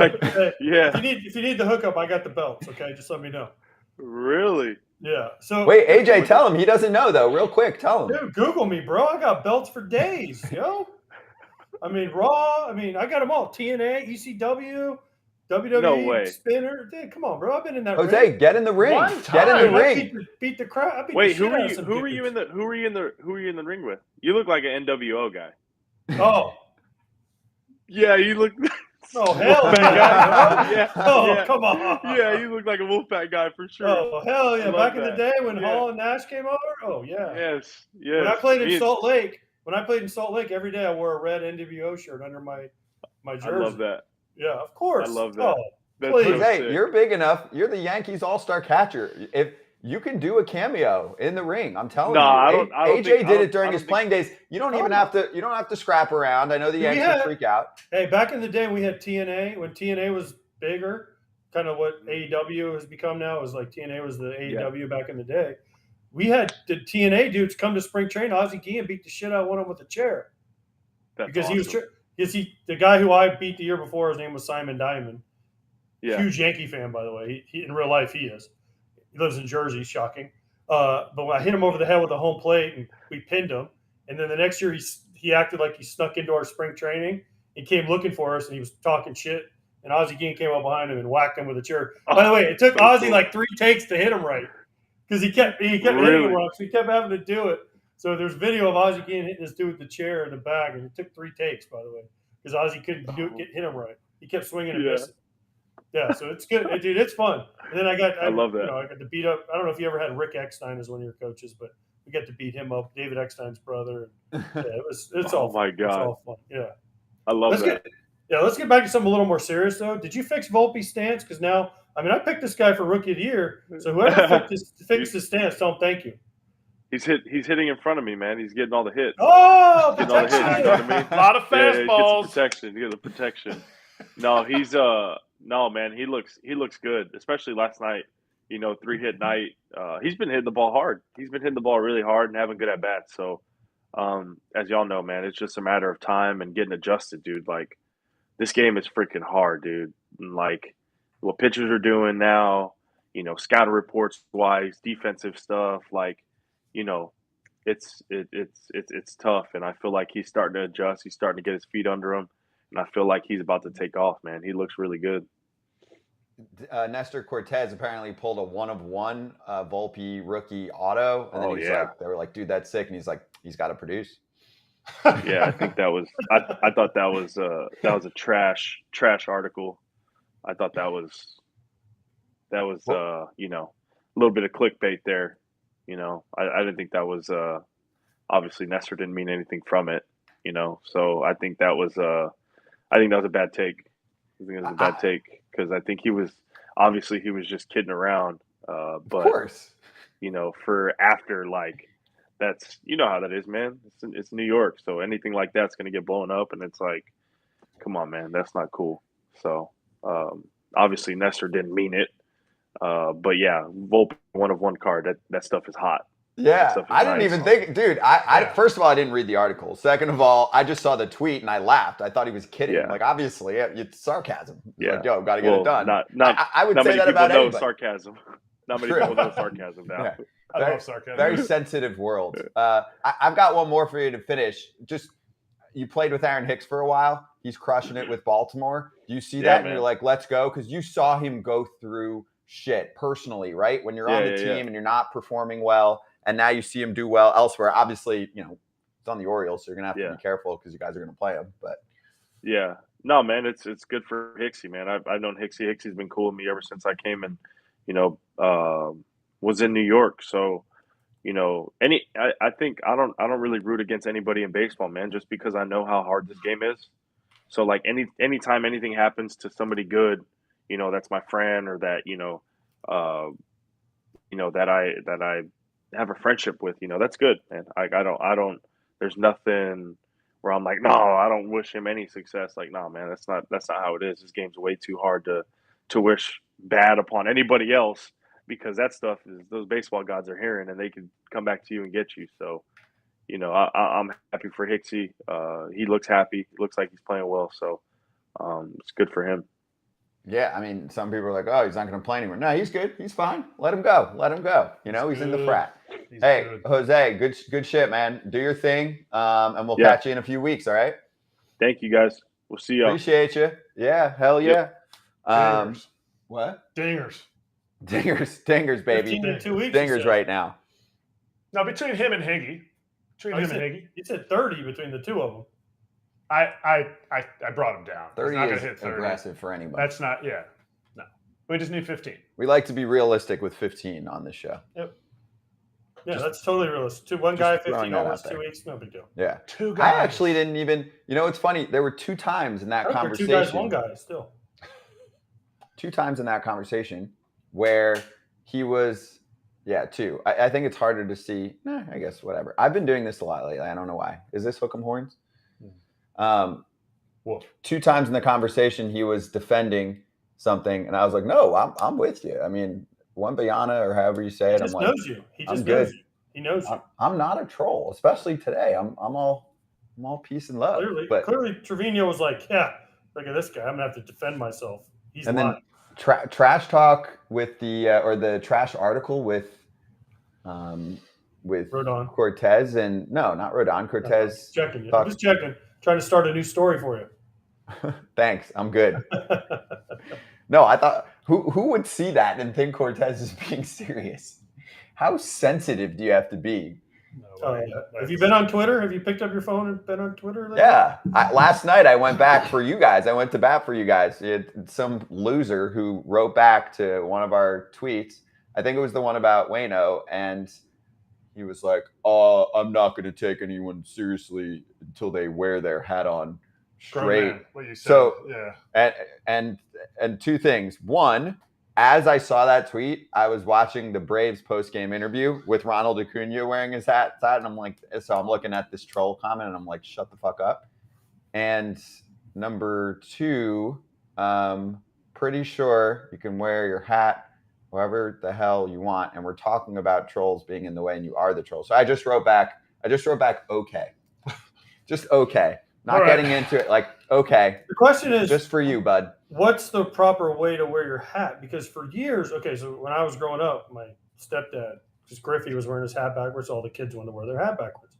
Yeah. If you need the hookup, I got the belts. Okay, just let me know. Really? Yeah. So wait, AJ, tell him. He doesn't know though. Real quick, tell him. Dude, Google me, bro. I got belts for days, yo. I mean, Raw. I mean, I got them all. TNA, ECW, WWE, No way. Spinner. Dude, come on, bro. I've been in that. Jose, ring. get in the ring. Get in the ring. Beat the crap. Wait, who were you in the ring with? You look like an NWO guy. Oh. Yeah, you look. Oh hell guy. Yeah. Oh come on. Yeah, you look like a Wolfpack guy for sure. Oh hell yeah! Back in the day when Hall and Nash came over. Oh yeah. Yes. When I played in Salt Lake, every day I wore a red NWO shirt under my jersey. I love that. Yeah, of course. I love that. Oh, Jose, you're big enough. You're the Yankees All-Star catcher. If you can do a cameo in the ring, I'm telling you. AJ did it during his playing days. You don't even have to. You don't have to scrap around. I know the Yankees would freak out. Hey, back in the day, we had TNA when TNA was bigger. Kind of what AEW has become now is like TNA was the AEW back in the day. We had the TNA dudes come to spring training. Ozzie Guillen beat the shit out of one of them with a chair. That's awesome. The guy who I beat the year before, his name was Simon Diamond. Yeah. Huge Yankee fan, by the way. He in real life he is. He lives in Jersey, shocking. But when I hit him over the head with a home plate and we pinned him, and then the next year he acted like he snuck into our spring training. He came looking for us and he was talking shit. And Ozzie Guillen came up behind him and whacked him with a chair. By the way, it took Ozzie like 3 takes to hit him right because he kept hitting him wrong. So he kept having to do it. So there's video of Ozzie Guillen hitting this dude with the chair in the back, and it took 3 takes, by the way, because Ozzie couldn't hit him right. He kept swinging and missing. Yeah, so it's good, dude. It's fun. And then I love that. I got to beat up. I don't know if you ever had Rick Eckstein as one of your coaches, but we got to beat him up. David Eckstein's brother. And, yeah, it's all. Oh my God. It's all fun. Yeah, I love that. Let's get back to something a little more serious though. Did you fix Volpe's stance? Because now, I mean, I picked this guy for Rookie of the Year. So whoever fixed his stance, tell him thank you. He's hitting in front of me, man. He's getting all the hits. Oh, getting all the hits. You know what I mean? A lot of fastballs. He gets the protection. No, no, man. He looks good, especially last night. 3-hit night. He's been hitting the ball hard. He's been hitting the ball really hard and having good at bats. So, as y'all know, man, it's just a matter of time and getting adjusted, dude. Like, this game is freaking hard, dude. And, like, what pitchers are doing now, scouting reports wise, defensive stuff, like, it's tough, and I feel like he's starting to adjust. He's starting to get his feet under him, and I feel like he's about to take off, man. He looks really good. Nestor Cortez apparently pulled a 1-of-1 Volpe rookie auto, and then they were like, dude, that's sick, and he's like, he's got to produce. Yeah, I think that was. I thought that was a trash article. I thought that was a little bit of clickbait there. I didn't think that was obviously Nestor didn't mean anything from it. So I think that was a bad take. I think it was a bad take because I think he was just kidding around. But of course, for after, like, that's how that is, man. It's New York, so anything like that's gonna get blown up, and it's like, come on, man, that's not cool. So obviously Nestor didn't mean it. But yeah, Volpe 1-of-1 card. That stuff is hot. Yeah, I didn't even think, dude. I first of all, I didn't read the article. Second of all, I just saw the tweet and I laughed. I thought he was kidding. Yeah. Like, obviously, it's sarcasm. It's Yeah. like, yo, got to get it done. I would not say many that people about know anybody. sarcasm. Not many True. people know sarcasm now. Yeah. I love sarcasm. Very sensitive world. I've got one more for you to finish. Just, you played with Aaron Hicks for a while. He's crushing it with Baltimore. Do you see that? And man. you're like, let's go, because you saw him go through shit personally, right? When you're on the team and you're not performing well, and now you see him do well elsewhere. Obviously, it's on the Orioles, so you're gonna have to be careful because you guys are gonna play him. But yeah, no, man, it's good for Hicksy, man. I've known Hicksy. Hicksy's been cool with me ever since I came and was in New York. So I think I don't really root against anybody in baseball, man, just because I know how hard this game is. So, like, anytime anything happens to somebody good, that's my friend, or that that I have a friendship with, that's good, man. I don't. There's nothing where I'm like, no, I don't wish him any success. Like, no, man, that's not how it is. This game's way too hard to wish bad upon anybody else, because that stuff is, those baseball gods are hearing, and they can come back to you and get you. So, I'm happy for Hicksy. He looks happy. He looks like he's playing well. So, it's good for him. yeah, I mean, some people are like, oh, he's not going to play anymore. No, he's good. He's fine. Let him go. He's in the frat. Hey, good. Jose, good shit, man. Do your thing, and we'll catch you in a few weeks, all right? Thank you, guys. We'll see you. Appreciate you. Yeah, hell yeah. Dingers. What? Dingers. Dingers, baby. 15 in 2 weeks. Dingers right now. Now, between him and Higgy, He said 30 between the two of them. I brought him down. 30 He's not is gonna hit 30. aggressive for anybody. That's not, no. We just need 15. We like to be realistic with 15 on this show. Yep. Yeah, that's totally realistic. One guy, 15 throwing that homers, out there. 2 weeks, no big deal. Yeah. Two guys. I actually didn't even, it's funny. There were 2 times in that I don't care, conversation. 2 guys, 1 guy, still. 2 times in that conversation where he was, 2. I think it's harder to see. I guess whatever. I've been doing this a lot lately. I don't know why. Is this Hook'em Horns? Well, 2 times in the conversation, he was defending something, and I was like, "No, I'm with you." I mean, Wembanyama, or however you say it, He just I'm like, knows you. He just I'm knows good. you. He knows you. I'm not a troll, especially today. I'm all peace and love. Clearly, Trevino was like, "Yeah, look at this guy. I'm gonna have to defend myself." He's and lying. then trash talk with the trash article with Rodon. Cortez, and no, not Rodon. Cortez. Checking you. I'm just checking. Trying to start a new story for you. Thanks. I'm good. No, I thought who would see that and think Cortez is being serious? How sensitive do you have to be No way. Have you been on Twitter? Have you picked up your phone and been on Twitter lately? Yeah. Last night I went back for you guys. I went to bat for you guys. You had some loser who wrote back to one of our tweets. I think it was the one about Waino, and he was like, I'm not going to take anyone seriously until they wear their hat on straight. What you said. So, yeah. And two things. One, as I saw that tweet, I was watching the Braves post-game interview with Ronald Acuna wearing his hat, and I'm like, so I'm looking at this troll comment, and I'm like, shut the fuck up. And number two, pretty sure you can wear your hat however the hell you want, and we're talking about trolls being in the way, and you are the troll. So I just wrote back, okay. Just okay. Not getting into it, like, okay. The question is, just for you, bud. What's the proper way to wear your hat? Because for years, so when I was growing up, my stepdad, because Griffey was wearing his hat backwards, all the kids wanted to wear their hat backwards.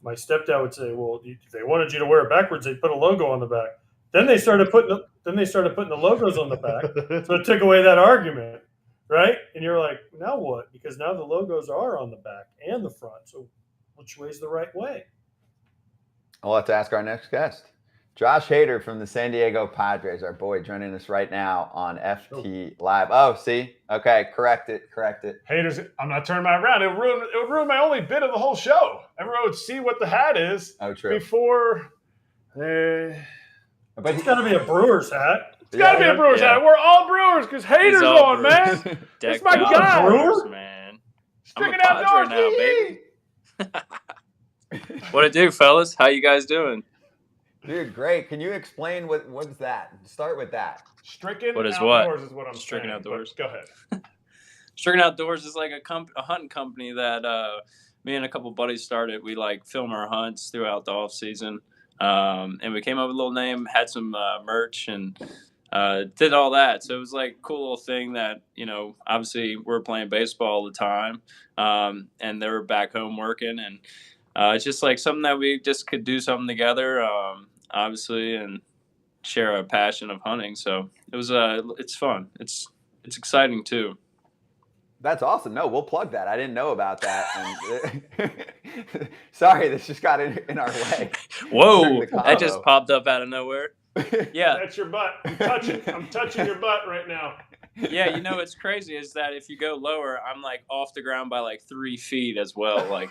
My stepdad would say, well, if they wanted you to wear it backwards, they'd put a logo on the back. Then they started putting the logos on the back. So it took away that argument, right? And you're like, now what? Because now the logos are on the back and the front. So which way is the right way? I'll have to ask our next guest. Josh Hader from the San Diego Padres, our boy, joining us right now on FT Live. Oh, see? Okay, correct it. Hader's, I'm not turning mine around. It would ruin my only bit of the whole show. Everyone would see what the hat is before. But it's got to be a Brewer's hat. It's got to be a Brewer's hat. We're all Brewers because Hader's on, Brewers. Man. It's my guy. Brewers, man. Sticking outdoors now, baby. What it do, fellas? How you guys doing? Dude, great. Can you explain what's that? Start with that. Stricken Outdoors is what I'm Stricken saying. Outdoors. Go ahead. Stricken Outdoors is like a hunting company that me and a couple buddies started. We like film our hunts throughout the off season, and we came up with a little name, had some merch, and did all that. So it was like a cool little thing that, obviously we're playing baseball all the time, and they were back home working, and it's just like something that we just could do something together, obviously, and share a passion of hunting. So it was it's fun. It's exciting too. That's awesome. No, we'll plug that. I didn't know about that. And sorry, this just got in our way. Whoa, that just popped up out of nowhere. Yeah, that's your butt. I'm touching your butt right now. Yeah, what's crazy is that if you go lower, I'm like off the ground by like 3 feet as well. Like,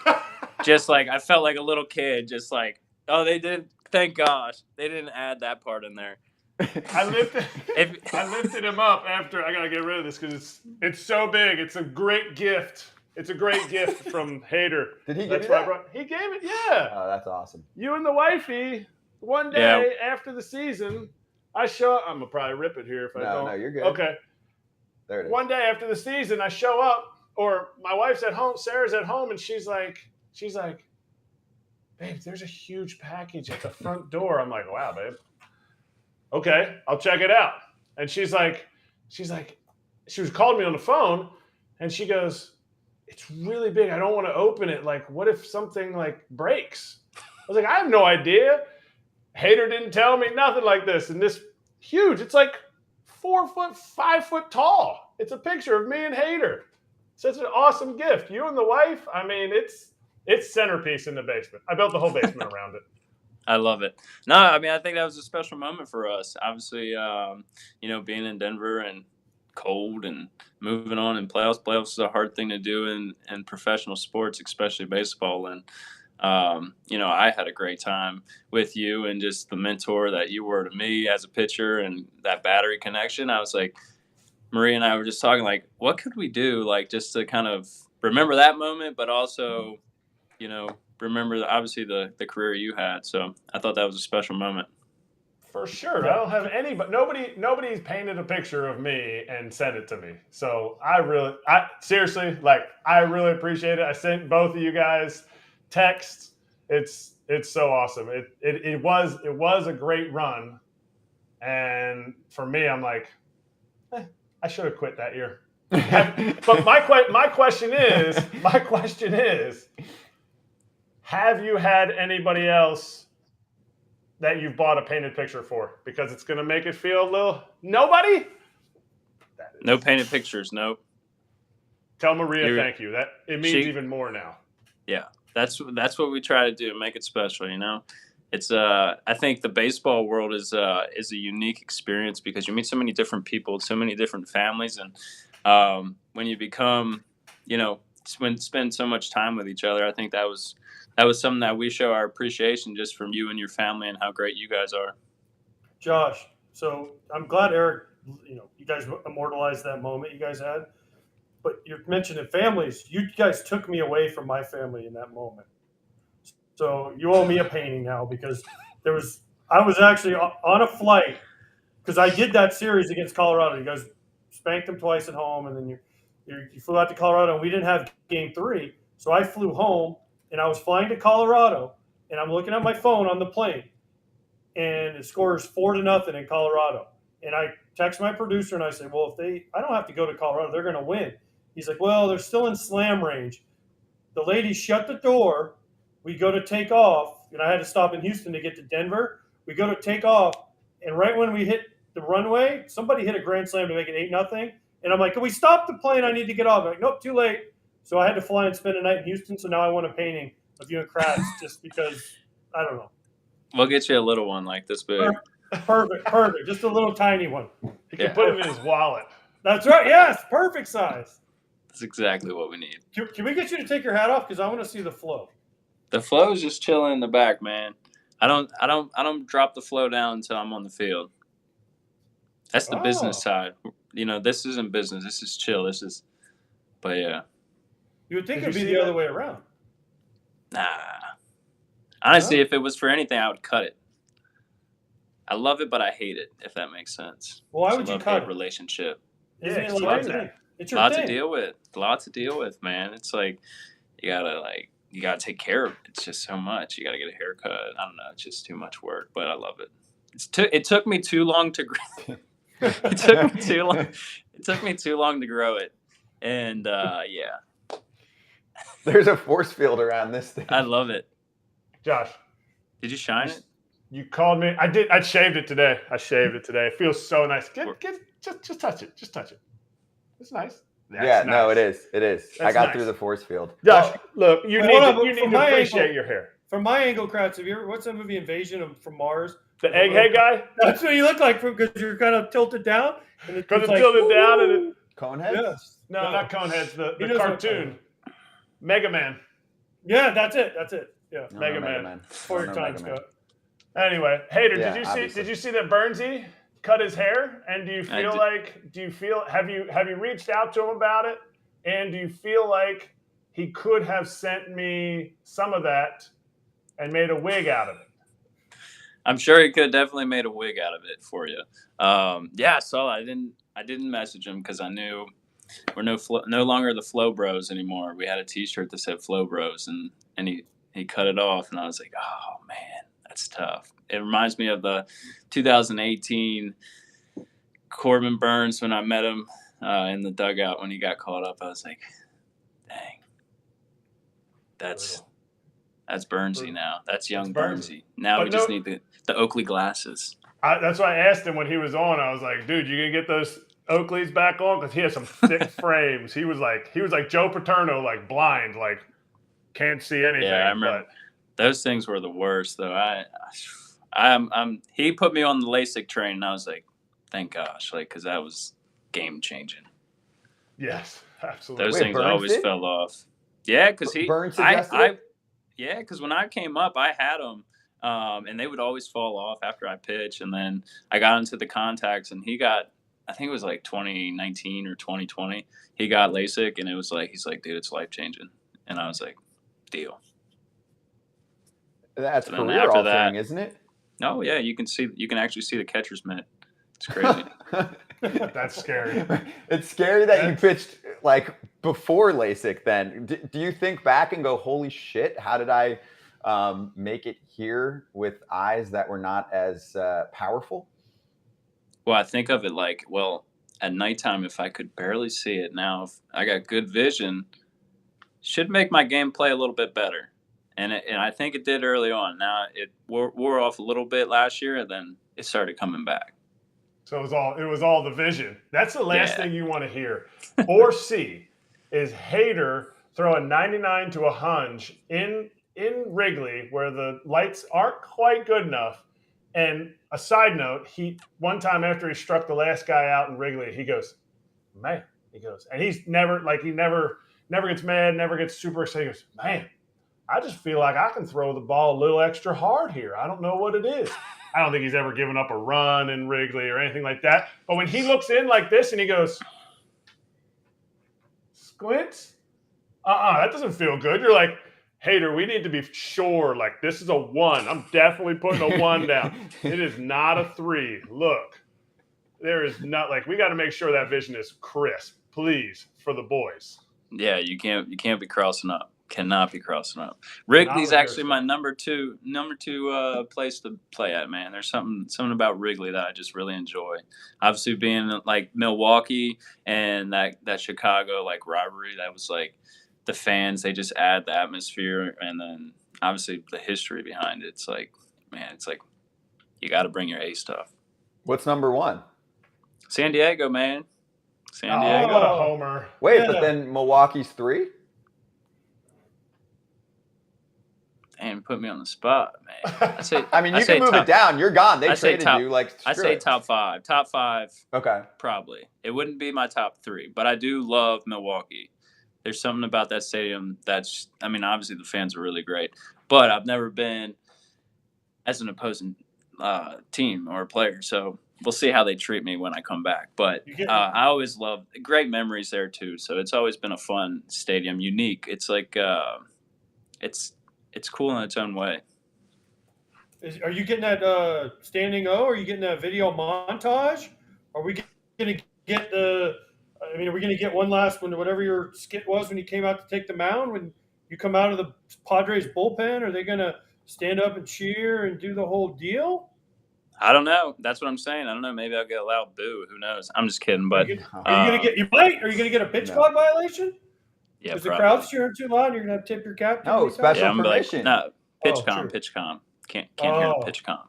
just like I felt like a little kid. Just like, oh, they didn't. Thank gosh, they didn't add that part in there. I lifted him up after. I gotta get rid of this because it's so big. It's a great gift. It's a great gift from Hader. Did he give you that? He gave it. Yeah. Oh, that's awesome. You and the wifey. One day after the season, I show up. I'm gonna probably rip it here if I don't. No, you're good. Okay. There it is. One day after the season, I show up, or my wife's at home, Sarah's at home, and she's like, babe, there's a huge package at the front door. I'm like, wow, babe. Okay, I'll check it out. And she was calling me on the phone, and she goes, it's really big. I don't want to open it. Like, what if something like breaks? I was like, I have no idea. Hader didn't tell me nothing like this. And this huge, it's like 4 foot, 5 foot tall. It's a picture of me and Hader. Such an awesome gift. You and the wife, I mean, it's centerpiece in the basement. I built the whole basement around it. I love it. No, I mean, I think that was a special moment for us. Obviously, being in Denver and cold and moving on in playoffs. Playoffs is a hard thing to do in professional sports, especially baseball. And, I had a great time with you and just the mentor that you were to me as a pitcher and that battery connection. I was like, Maria and I were just talking like, what could we do? Like just to kind of remember that moment, but also, remember obviously the career you had. So I thought that was a special moment. For sure. I don't have any, but nobody's painted a picture of me and sent it to me. So I seriously, like, I really appreciate it. I sent both of you guys texts. It's so awesome. It was a great run. And for me, I'm like, I should have quit that year. But my question is, have you had anybody else that you've bought a painted picture for? Because it's going to make it feel a little... Nobody? No painted pictures, nope. Tell Maria thank you. It means even more now. Yeah, That's what we try to do, make it special. It's I think the baseball world is a unique experience because you meet so many different people, so many different families, and when you become, spend so much time with each other, I think that was something that we show our appreciation just from you and your family and how great you guys are. Josh, so I'm glad Erik, you guys immortalized that moment you guys had. But you're mentioning families. You guys took me away from my family in that moment. So you owe me a painting now because I was actually on a flight because I did that series against Colorado. You guys spanked them twice at home, and then you flew out to Colorado, and we didn't have game 3. So I flew home, and I was flying to Colorado, and I'm looking at my phone on the plane, and it scores 4-0 in Colorado. And I text my producer, and I say, well, I don't have to go to Colorado. They're going to win. He's like, well, they're still in slam range. The lady shut the door. We go to take off, and I had to stop in Houston to get to Denver. We go to take off, and right when we hit the runway, somebody hit a grand slam to make it 8-0. And I'm like, can we stop the plane? I need to get off. I'm like, nope, too late. So I had to fly and spend a night in Houston. So now I want a painting of you and Kratz just because, I don't know. We'll get you a little one like this big. Perfect. Just a little tiny one. He can put it in his wallet. That's right. Yes, perfect size. That's exactly what we need. Can we get you to take your hat off because I want to see the flow? The flow is just chilling in the back, man. I don't drop the flow down until I'm on the field. That's the business side. This isn't business. This is chill. But yeah. You would think it'd be the other way around. Nah. Honestly, if it was for anything, I would cut it. I love it, but I hate it, if that makes sense. Well, why would you cut it? Relationship. Isn't it like that? It's your Lots thing. to deal with. Lots to deal with, man. It's like you gotta take care of it. It's just so much. You gotta get a haircut. I don't know. It's just too much work, but I love it. It took me too long to grow. It took me too long to grow it, and yeah. There's a force field around this thing. I love it. Josh, did you shine it? You called me. I did. I shaved it today. It feels so nice. Just touch it. Just touch it. It's nice. Nice. No, it is. That's I got nice. throue the force field. Josh, look, you need to appreciate angle, your hair. From my angle, Kratz, what's that movie Invasion from Mars? The egghead guy? That's what you look like because you're kind of tilted down. Because it's tilted down and it. Coneheads? Yes. No, not Coneheads. The cartoon. Mega Man. Yeah, that's it. Yeah, Mega Man. For your time, Scott. Anyway, Hater, Yeah, did you see that Bernsey cut his hair? And do you feel have you reached out to him about it? And do you feel like he could have sent me some of that and made a wig out of it? I'm sure he could have definitely made a wig out of it for you. Yeah, I saw it. I didn't message him because I knew we're no longer the Flow Bros anymore. We had a T-shirt that said Flow Bros, and he cut it off, and I was like, oh man, that's tough. It reminds me of the 2018 Corbin Burns when I met him in the dugout when he got called up. I was like, dang, that's Burnsy now. That's young Burnsy. Now we just need the Oakley glasses. That's why I asked him when he was on. I was like, dude, you gonna get those Oakleys back on? Because he has some thick frames. He was like Joe Paterno, like blind, like can't see anything. Yeah, I remember. Those things were the worst, though. He put me on the LASIK train, and I was like, thank gosh, because that was game changing. Yes, absolutely. Those things always fell off. Yeah, because because when I came up, I had them, and they would always fall off after I pitch, and then I got into the contacts, and he got, I think it was like 2019 or 2020, he got LASIK, and it was like, he's like, dude, it's life changing, and I was like, deal. That's career altering, isn't it? No, yeah, you can actually see the catcher's mitt. It's crazy. That's scary. It's scary that you pitched like before LASIK then. Do you think back and go, holy shit, how did I make it here with eyes that were not as powerful? Well, I think of it like, at nighttime, if I could barely see it, now if I got good vision, should make my game play a little bit better. And I think it did early on. Now it wore off a little bit last year, and then it started coming back. So it was all the vision. That's the last thing you want to hear or see is Hater throw a 99 to a hunch in Wrigley where the lights aren't quite good enough. And a side note, one time after he struck the last guy out in Wrigley, he goes, man, and he's never gets mad, never gets super excited. He goes, man, I just feel like I can throw the ball a little extra hard here. I don't know what it is. I don't think he's ever given up a run in Wrigley or anything like that. But when he looks in like this and he goes, squints, that doesn't feel good. You're like, Hater, we need to be sure, like, this is a 1. I'm definitely putting a 1 down. It is not a 3. Look, there is not, like, we got to make sure that vision is crisp, please, for the boys. Yeah, you can't be crossing up. Cannot be crossing up. Wrigley's actually my number two place to play at, man. There's something about Wrigley that I just really enjoy. Obviously, being like Milwaukee and that Chicago like rivalry, that was like the fans. They just add the atmosphere, and then obviously the history behind it. It's like, man, it's like you got to bring your A stuff. What's number 1? San Diego, man. San Oh, Diego. what a homer. Wait, but then Milwaukee's 3? And put me on the spot, man. I say, I mean, you can move it down. You're gone. They traded you. Like, I say top 5. Top 5. Okay. Probably. It wouldn't be my top 3, but I do love Milwaukee. There's something about that stadium that's, I mean, obviously the fans are really great, but I've never been as an opposing team or a player. So we'll see how they treat me when I come back. But I always love great memories there too. So it's always been a fun stadium, unique. It's like, it's cool in its own way. Are you getting that standing O? Are you getting that video montage? Are we going to get are we going to get one last one, whatever your skit was when you came out to take the mound, when you come out of the Padres bullpen? Are they going to stand up and cheer and do the whole deal? I don't know. That's what I'm saying. I don't know. Maybe I'll get a loud boo. Who knows? I'm just kidding. But are you going to get a pitch clock violation? Yeah, because the crowd's cheering too loud, you're gonna have to tip your cap. No, special permission. Pitch com. Can't hear the pitch com.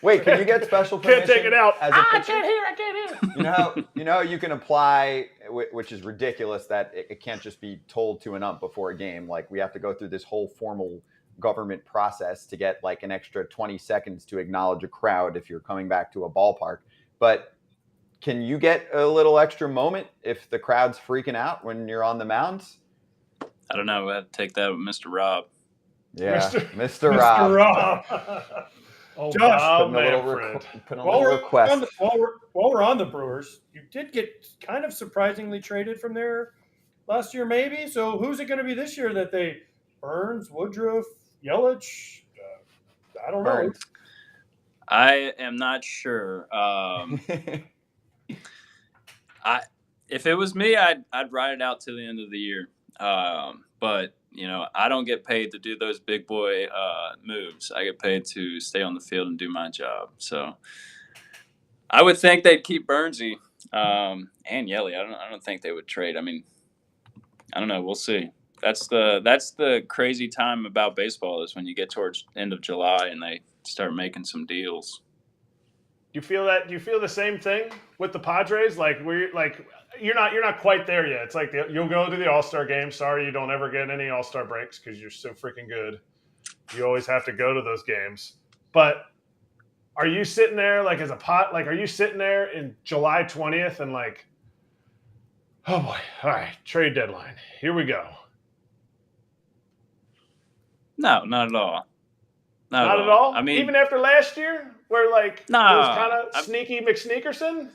Wait, can you get special permission? Can't take it out. I can't hear. You know, you can apply, which is ridiculous that it can't just be told to an ump before a game. Like, we have to go through this whole formal government process to get like an extra 20 seconds to acknowledge a crowd if you're coming back to a ballpark. But can you get a little extra moment if the crowd's freaking out when you're on the mounds? I don't know. We'll have to take that with Mr. Rob. Yeah, Mr. Rob. Mr. Rob. Oh, Josh, put a little request. While we're on the Brewers, you did get kind of surprisingly traded from there last year, maybe. So who's it going to be this year that they Burns, Woodruff, Yelich? I don't know. I am not sure. If it was me, I'd ride it out to the end of the year. But you know, I don't get paid to do those big boy moves. I get paid to stay on the field and do my job. So I would think they'd keep Burnsy and Yelly. I don't think they would trade. I mean, I don't know. We'll see. That's the crazy time about baseball is when you get towards end of July and they start making some deals. Do you feel that? Do you feel the same thing with the Padres? Like you're not quite there yet. It's like you'll go to the All-Star game. Sorry, you don't ever get any All-Star breaks because you're so freaking good. You always have to go to those games. But are you sitting there like are you sitting there in July 20th and like, oh boy, all right, trade deadline. Here we go. No, not at all. Not at all? I mean, even after last year where like it was kind of sneaky McSneakerson?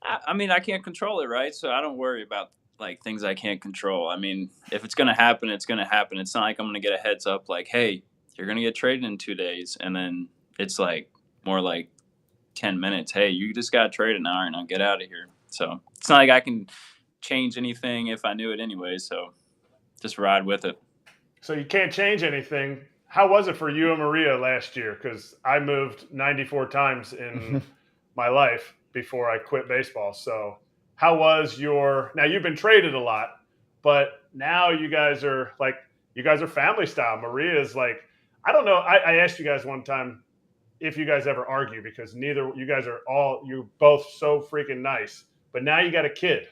I mean, I can't control it, right? So I don't worry about like things I can't control. I mean, if it's going to happen, it's going to happen. It's not like I'm going to get a heads up like, hey, you're going to get traded in 2 days. And then it's like more like 10 minutes. Hey, you just got traded now, and I'll get out of here. So it's not like I can change anything if I knew it anyway. So just ride with it. So you can't change anything. How was it for you and Maria last year? Because I moved 94 times in my life before I quit baseball. So how was now you've been traded a lot, but now you guys are family style. Maria is like, I don't know. I asked you guys one time if you guys ever argue because neither you guys you're both so freaking nice, but now you got a kid.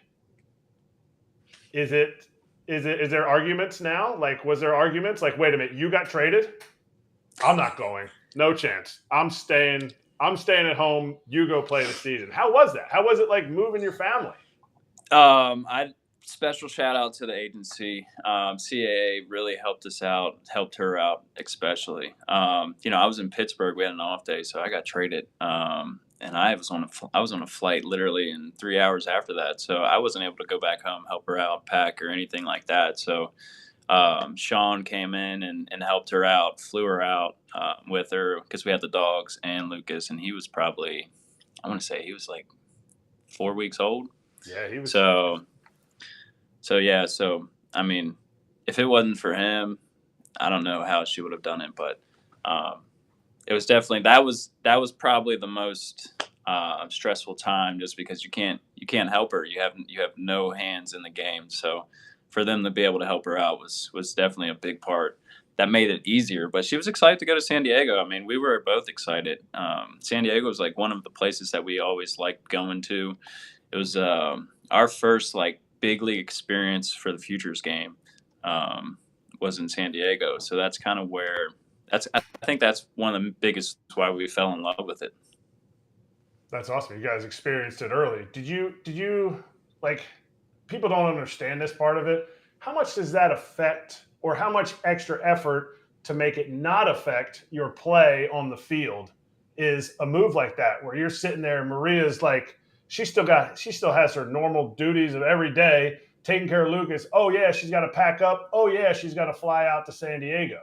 Is it Is there arguments now? Like, was there arguments? Like, wait a minute, you got traded? I'm not going. No chance. I'm staying at home. You go play the season. How was that? How was it like moving your family? I special shout out to the agency. CAA really helped us out, helped her out especially. I was in Pittsburgh. We had an off day, so I got traded. And I was on a flight literally in 3 hours after that, so I wasn't able to go back home, help her out, pack or anything like that. So Sean came in and helped her out, flew her out with her because we had the dogs and Lucas, and he was probably, I want to say he was like 4 weeks old. Yeah, he was. So I mean, if it wasn't for him, I don't know how she would have done it, but it was definitely that was probably the most stressful time, just because you can't help her. You have no hands in the game, so for them to be able to help her out was definitely a big part. That made it easier, but she was excited to go to San Diego. I mean, we were both excited. San Diego was like one of the places that we always liked going to. It was our first like big league experience for the Futures game was in San Diego. So that's kind of where I think that's one of the biggest why we fell in love with it. That's awesome. You guys experienced it early. Did you like, people don't understand this part of it. How much does that affect, or how much extra effort to make it not affect your play on the field is a move like that, where you're sitting there and Maria's like, she still has her normal duties of every day, taking care of Lucas. Oh yeah, she's got to pack up. Oh yeah, she's got to fly out to San Diego.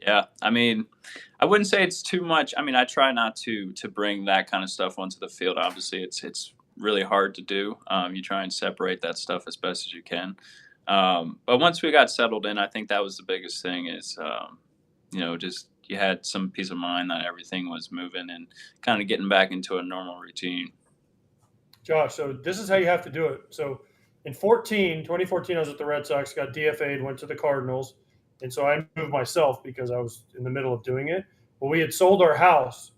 Yeah, I mean, I wouldn't say it's too much. I mean, I try not to bring that kind of stuff onto the field. Obviously, it's really hard to do. You try and separate that stuff as best as you can. But once we got settled in, I think that was the biggest thing is, just you had some peace of mind that everything was moving and kind of getting back into a normal routine. Josh, so this is how you have to do it. So in 2014, I was at the Red Sox, got DFA'd, went to the Cardinals. And so I moved myself because I was in the middle of doing it. But we had sold our house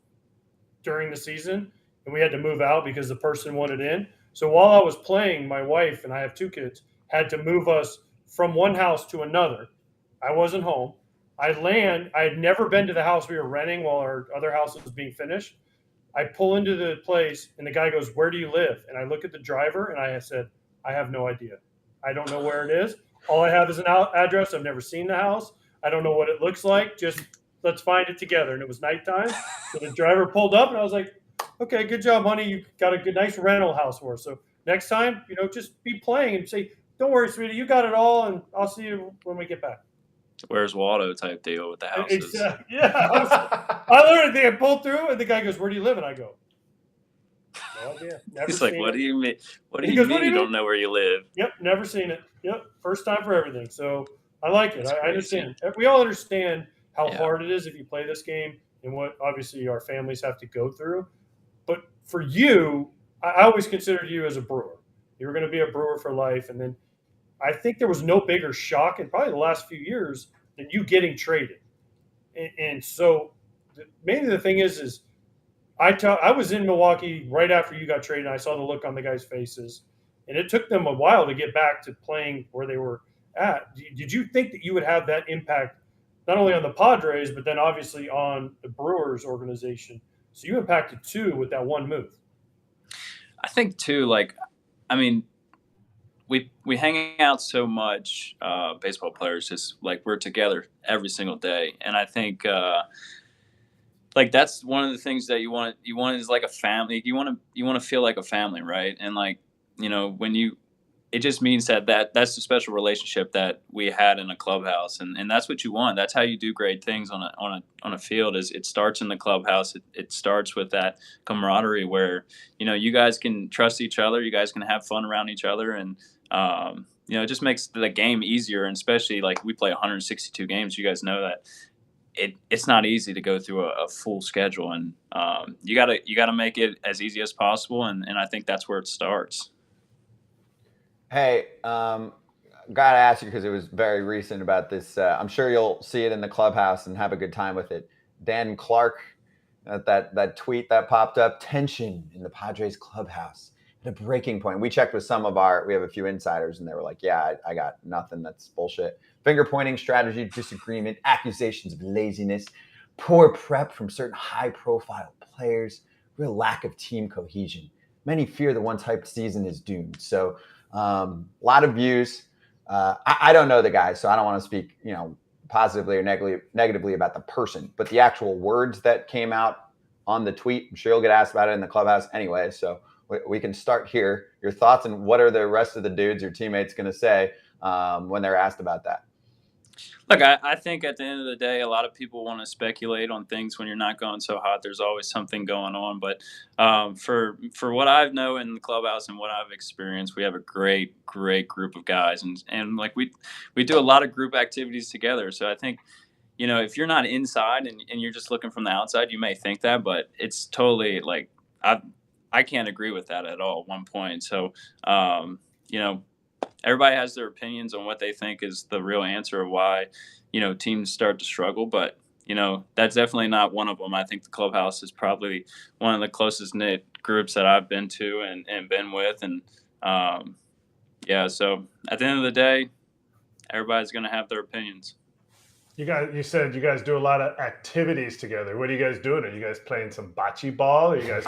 during the season, and we had to move out because the person wanted in. So while I was playing, my wife, and I have 2 kids, had to move us from one house to another. I wasn't home. I had never been to the house we were renting while our other house was being finished. I pull into the place, and the guy goes, "Where do you live?" And I look at the driver, and I said, "I have no idea. I don't know where it is. All I have is an address. I've never seen the house. I don't know what it looks like. Just let's find it together." And it was nighttime. So the driver pulled up, and I was like, "Okay, good job, honey. You got a good, nice rental house for us. So next time, just be playing and say, 'Don't worry, sweetie, you got it all, and I'll see you when we get back.'" Where's Waldo type deal with the houses. Yeah. I literally think I pulled through, and the guy goes, "Where do you live?" And I go, "No idea." He's like, "What do you mean? What do you mean you don't know where you live?" Yep, never seen it. Yep, first time for everything. So I like it. I understand. We all understand how hard it is if you play this game and what obviously our families have to go through. But for you, I always considered you as a Brewer. You were going to be a Brewer for life. And then I think there was no bigger shock in probably the last few years than you getting traded. And so mainly the thing is I was in Milwaukee right after you got traded. And I saw the look on the guys' faces. And it took them a while to get back to playing where they were at. Did you think that you would have that impact not only on the Padres, but then obviously on the Brewers organization? So you impacted 2 with that one move. I think too, we hang out so much, baseball players, just like we're together every single day. And I think that's one of the things that you want is like a family. You want to feel like a family, right? And it just means that's the special relationship that we had in a clubhouse, and that's what you want. That's how you do great things on a field. Is it starts in the clubhouse. It starts with that camaraderie where you guys can trust each other. You guys can have fun around each other, and it just makes the game easier. And especially like we play 162 games. You guys know that it's not easy to go through a full schedule, and you gotta make it as easy as possible. And I think that's where it starts. Hey, got to ask you because it was very recent about this. I'm sure you'll see it in the clubhouse and have a good time with it. Dan Clark, that tweet that popped up, tension in the Padres clubhouse the breaking point. We checked with we have a few insiders, and they were like, yeah, I got nothing. That's bullshit. Finger pointing, strategy, disagreement, accusations of laziness, poor prep from certain high-profile players, real lack of team cohesion. Many fear the once-hyped season is doomed. So a lot of views. I don't know the guy, so I don't want to speak, positively or negatively about the person. But the actual words that came out on the tweet, I'm sure you'll get asked about it in the clubhouse anyway. So we can start here. Your thoughts and what are the rest of the dudes, your teammates, going to say when they're asked about that? Look, I think at the end of the day, a lot of people want to speculate on things when you're not going so hot. There's always something going on. But for what I know in the clubhouse and what I've experienced, we have a great group of guys. And like we do a lot of group activities together. So I think, if you're not inside and you're just looking from the outside, you may think that. But it's totally like I can't agree with that at all at one point. So, everybody has their opinions on what they think is the real answer of why, teams start to struggle. But, that's definitely not one of them. I think the clubhouse is probably one of the closest knit groups that I've been to and been with. And, so at the end of the day, everybody's going to have their opinions. You said you guys do a lot of activities together. What are you guys doing? Are you guys playing some bocce ball? Are you guys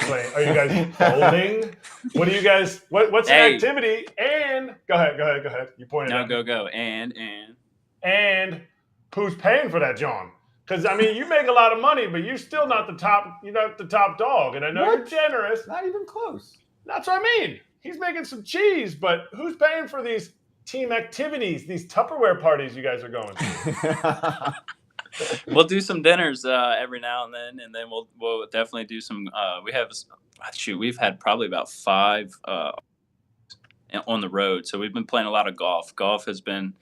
bowling? What do you guys? What's the activity? And go ahead. You pointed out. No, go. And who's paying for that, John? Because you make a lot of money, but you're still not the top. You're not the top dog. And I know you're generous. Not even close. That's what I mean. He's making some cheese, but who's paying for these team activities, these Tupperware parties you guys are going to? We'll do some dinners every now and then we'll definitely do some. We've had probably about 5 on the road. So we've been playing a lot of golf. Golf has been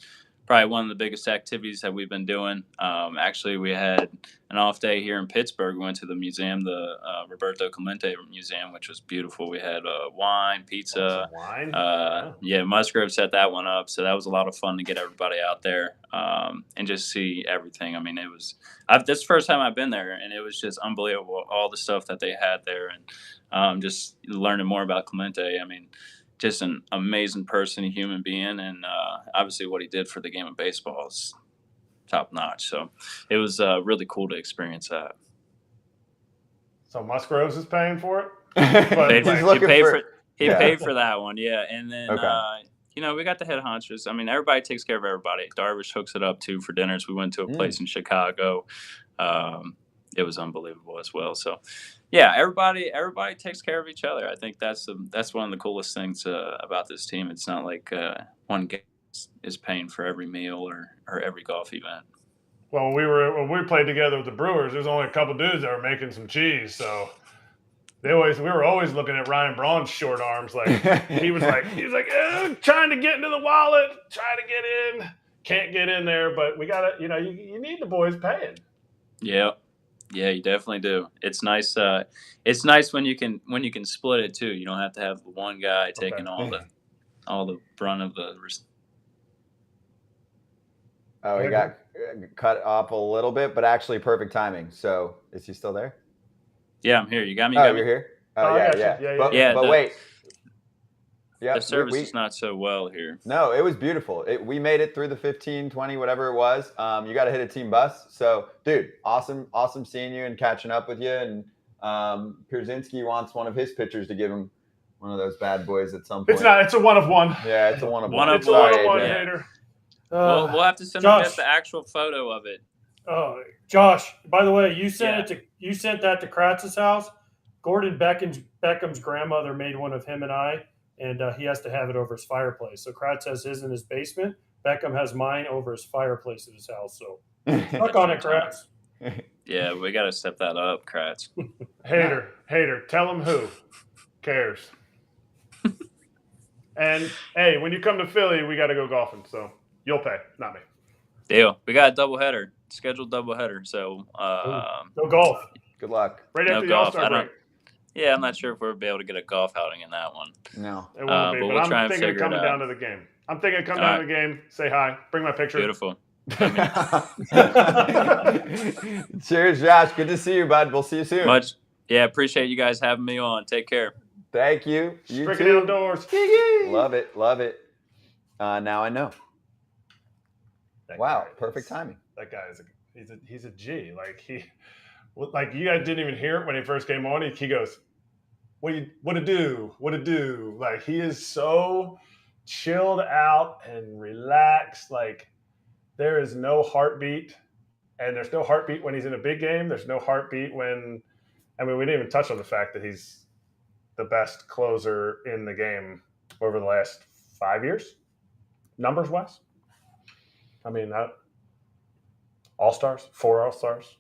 probably one of the biggest activities that we've been doing. Actually, we had an off day here in Pittsburgh. We went to the museum, the Roberto Clemente Museum, which was beautiful. We had wine, pizza. Musgrove set that one up. So that was a lot of fun to get everybody out there and just see everything. This is the first time I've been there, and it was just unbelievable, all the stuff that they had there, and just learning more about Clemente. Just an amazing person, a human being, and obviously what he did for the game of baseball is top notch. So it was really cool to experience that. So Musgroves is paying for it? He paid for that one, yeah. And then, we got the head honchos. Everybody takes care of everybody. Darvish hooks it up, too, for dinners. We went to a place in Chicago. It was unbelievable as well. So, yeah, everybody takes care of each other. I think that's one of the coolest things about this team. It's not like one guy is paying for every meal or every golf event. Well, when we played together with the Brewers, there's only a couple dudes that were making some cheese. So we were always looking at Ryan Braun's short arms. Like he was like trying to get into the wallet, trying to get in, can't get in there. But we gotta, you need the boys paying. Yeah. Yeah, you definitely do. It's nice. It's nice when you can split it too. You don't have to have the one guy taking all the brunt of the. Oh, he got cut off a little bit, but actually perfect timing. So, is he still there? Yeah, I'm here. You got me. You're here. Oh, yeah. But wait. Yeah, the service is not so well here. No, it was beautiful. We made it through the 15, 20, whatever it was. You got to hit a team bus. So, dude, awesome seeing you and catching up with you. And Pierzynski wants one of his pitchers to give him one of those bad boys at some point. It's a one of one. Yeah, it's a one of one. It's a one of one, hater. We'll have to send him just the actual photo of it. Oh, Josh, by the way, you sent that to Kratz's house. Gordon Beckham's grandmother made one of him and I. And he has to have it over his fireplace. So Kratz has his in his basement. Beckham has mine over his fireplace at his house. So suck on it, Kratz. Yeah, we got to step that up, Kratz. Hater. Tell him who cares. And, hey, when you come to Philly, we got to go golfing. So you'll pay, not me. Deal. We got a scheduled doubleheader. So go golf. Good luck. Right after the All-Star break. Yeah, I'm not sure if we'll be able to get a golf outing in that one. No. It won't be, but we'll try I'm and thinking figure of coming it out. down to the game. I'm thinking of coming down to the game, say hi, bring my picture. Beautiful. Cheers, Josh. Good to see you, bud. We'll see you soon. Appreciate you guys having me on. Take care. Thank you. You Stricken too. outdoors. Love it. Love it. Now I know. That Wow. guy Perfect is- timing. That guy is he's a G. Like you guys didn't even hear it when he first came on. He goes, what to do? Like he is so chilled out and relaxed. Like there is no heartbeat, and there's no heartbeat when he's in a big game. There's no heartbeat when, I mean, we didn't even touch on the fact that he's the best closer in the game over the last 5 years, numbers wise. I mean, All-Stars, 4 All-Stars.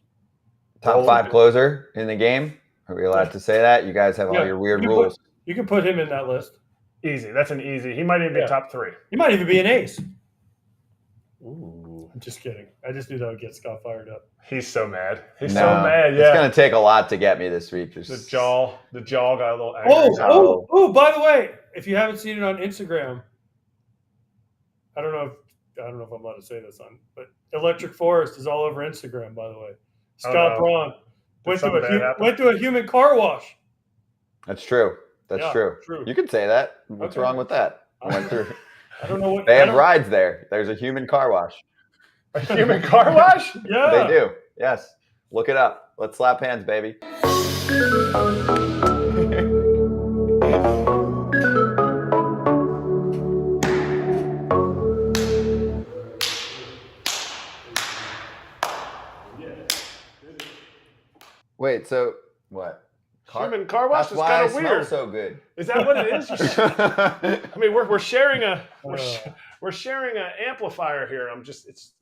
Top 5 closer in the game. Are we allowed to say that? You guys have all your weird rules. You can put him in that list. Easy. That's an easy. He might even be top 3. He might even be an ace. Ooh. I'm just kidding. I just knew that would get Scott fired up. He's so mad. He's No, so mad. Yeah. It's going to take a lot to get me this week. The jaw got a little angry. Oh, by the way, if you haven't seen it on Instagram, I don't know if I'm allowed to say this but Electric Forest is all over Instagram, by the way. Scott Braun went to a human car wash. That's true. That's true. You can say that. What's wrong with that? I went through. I don't know what They have rides there. There's a human car wash. A human car wash? Yeah. They do. Yes. Look it up. Let's slap hands, baby. Wait, so what? Human car wash That's is why kind I of smell weird. so good. Is that what it is? I mean, we're sharing we're sharing an amplifier here. it's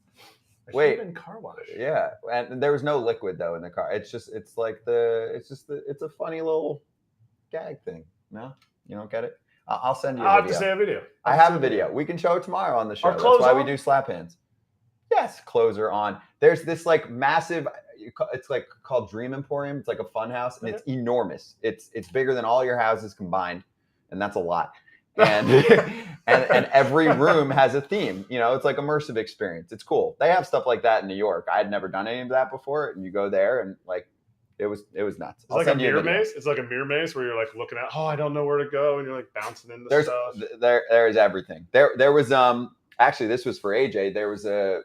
a human car wash. Yeah, and there was no liquid though in the car. It's a funny little gag thing. No, you don't get it. I'll send you. I'll have to say a video. I have a video. We can show it tomorrow on the show. That's why we do slap hands. Yes, closer on. There's this like massive. It's like called Dream Emporium. It's like a fun house, and it's enormous. It's bigger than all your houses combined, and that's a lot. And and every room has a theme. You know, it's like immersive experience. It's cool. They have stuff like that in New York. I had never done any of that before, and you go there and like it was nuts. It's like a mirror maze. It's like a mirror maze where you're like looking at, I don't know where to go, and you're like bouncing into stuff. There is everything. There was actually this was for AJ. There was a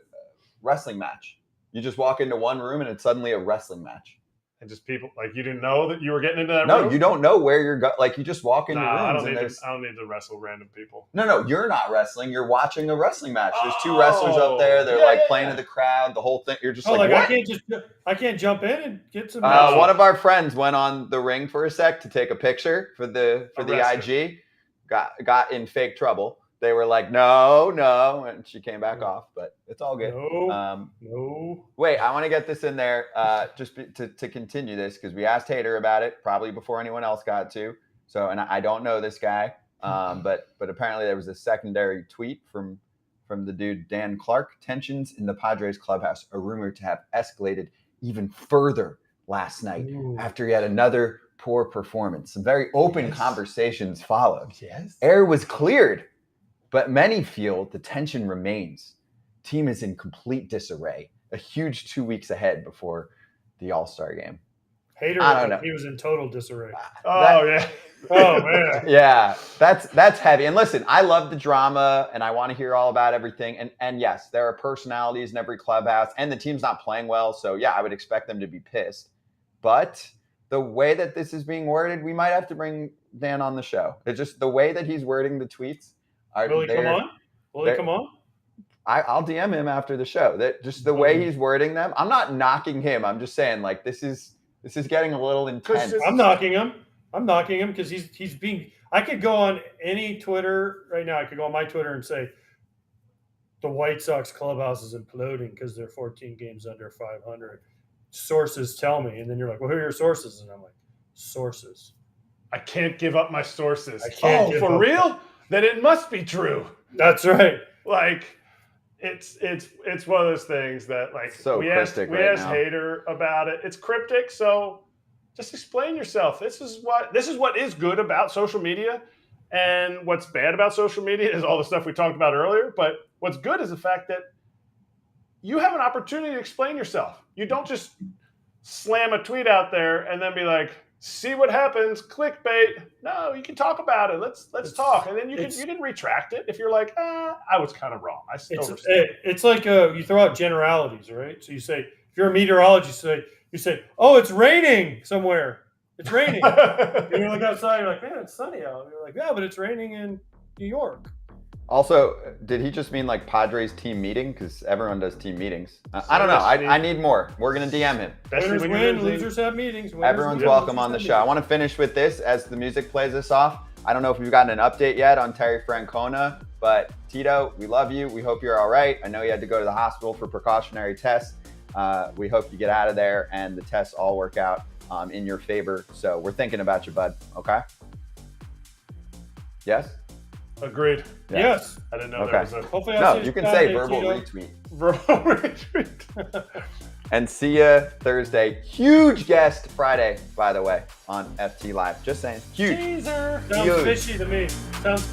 wrestling match. You just walk into one room and it's suddenly a wrestling match. And just people like you didn't know that you were getting into that room? No, you don't know where you're going. Like you just walk into rooms. I don't need to wrestle random people. No, you're not wrestling. You're watching a wrestling match. There's 2 wrestlers up there. They're playing to the crowd. The whole thing. You're just what? I can't jump in and get some. One of our friends went on the ring for a sec to take a picture for the IG. Got in fake trouble. They were like, no, and she came back off, but it's all good. No. Wait, I want to get this in there to continue this because we asked Hader about it probably before anyone else got to. So, and I don't know this guy, but apparently there was a secondary tweet from the dude Dan Clark. Tensions in the Padres clubhouse are rumored to have escalated even further last night after he had another poor performance. Some very open conversations followed. Yes. Air was cleared. But many feel the tension remains. Team is in complete disarray. A huge 2 weeks ahead before the All-Star game. Hader, I don't know. He was in total disarray. Yeah. Oh man. Yeah, that's heavy. And listen, I love the drama, and I want to hear all about everything. And yes, there are personalities in every clubhouse, and the team's not playing well. So yeah, I would expect them to be pissed. But the way that this is being worded, we might have to bring Dan on the show. It's just the way that he's wording the tweets. Will he come on? Will he come on? I'll DM him after the show. That just the way he's wording them. I'm not knocking him. I'm just saying like this is getting a little intense. I'm knocking him because he's being. I could go on any Twitter right now. I could go on my Twitter and say the White Sox clubhouse is imploding because they're 14 games under 500. Sources tell me, and then you're like, well, who are your sources? And I'm like, sources. I can't give up my sources. I can't give for up. Real? Then it must be true. That's right. Like it's one of those things that like so we asked now. Hader about it. It's cryptic, so just explain yourself. This is what is good about social media, and what's bad about social media is all the stuff we talked about earlier. But what's good is the fact that you have an opportunity to explain yourself. You don't just slam a tweet out there and then be like, see what happens. Clickbait. No, you can talk about it. Let's talk, and then you can retract it if you're like, I was kind of wrong. It's like you throw out generalities, right? So you say, if you're a meteorologist, you say, oh, it's raining somewhere. It's raining. And you look outside, you're like, man, it's sunny out. And you're like, yeah, but it's raining in New York. Also, did he just mean like Padres team meeting? Because everyone does team meetings. I don't know. I need more. We're going to DM him. Winners win, losers have meetings. Everyone's welcome on the show. I want to finish with this as the music plays us off. I don't know if we've gotten an update yet on Terry Francona, but Tito, we love you. We hope you're all right. I know you had to go to the hospital for precautionary tests. We hope you get out of there and the tests all work out in your favor. So we're thinking about you, bud. Okay? Yes? Agreed. Yes. I didn't know there was a. Hopefully No, you can say verbal retweet. Verbal retweet. And see you Thursday. Huge guest Friday, by the way, on FT Live. Just saying. Huge. Teaser. Huge. Sounds fishy to me. Sounds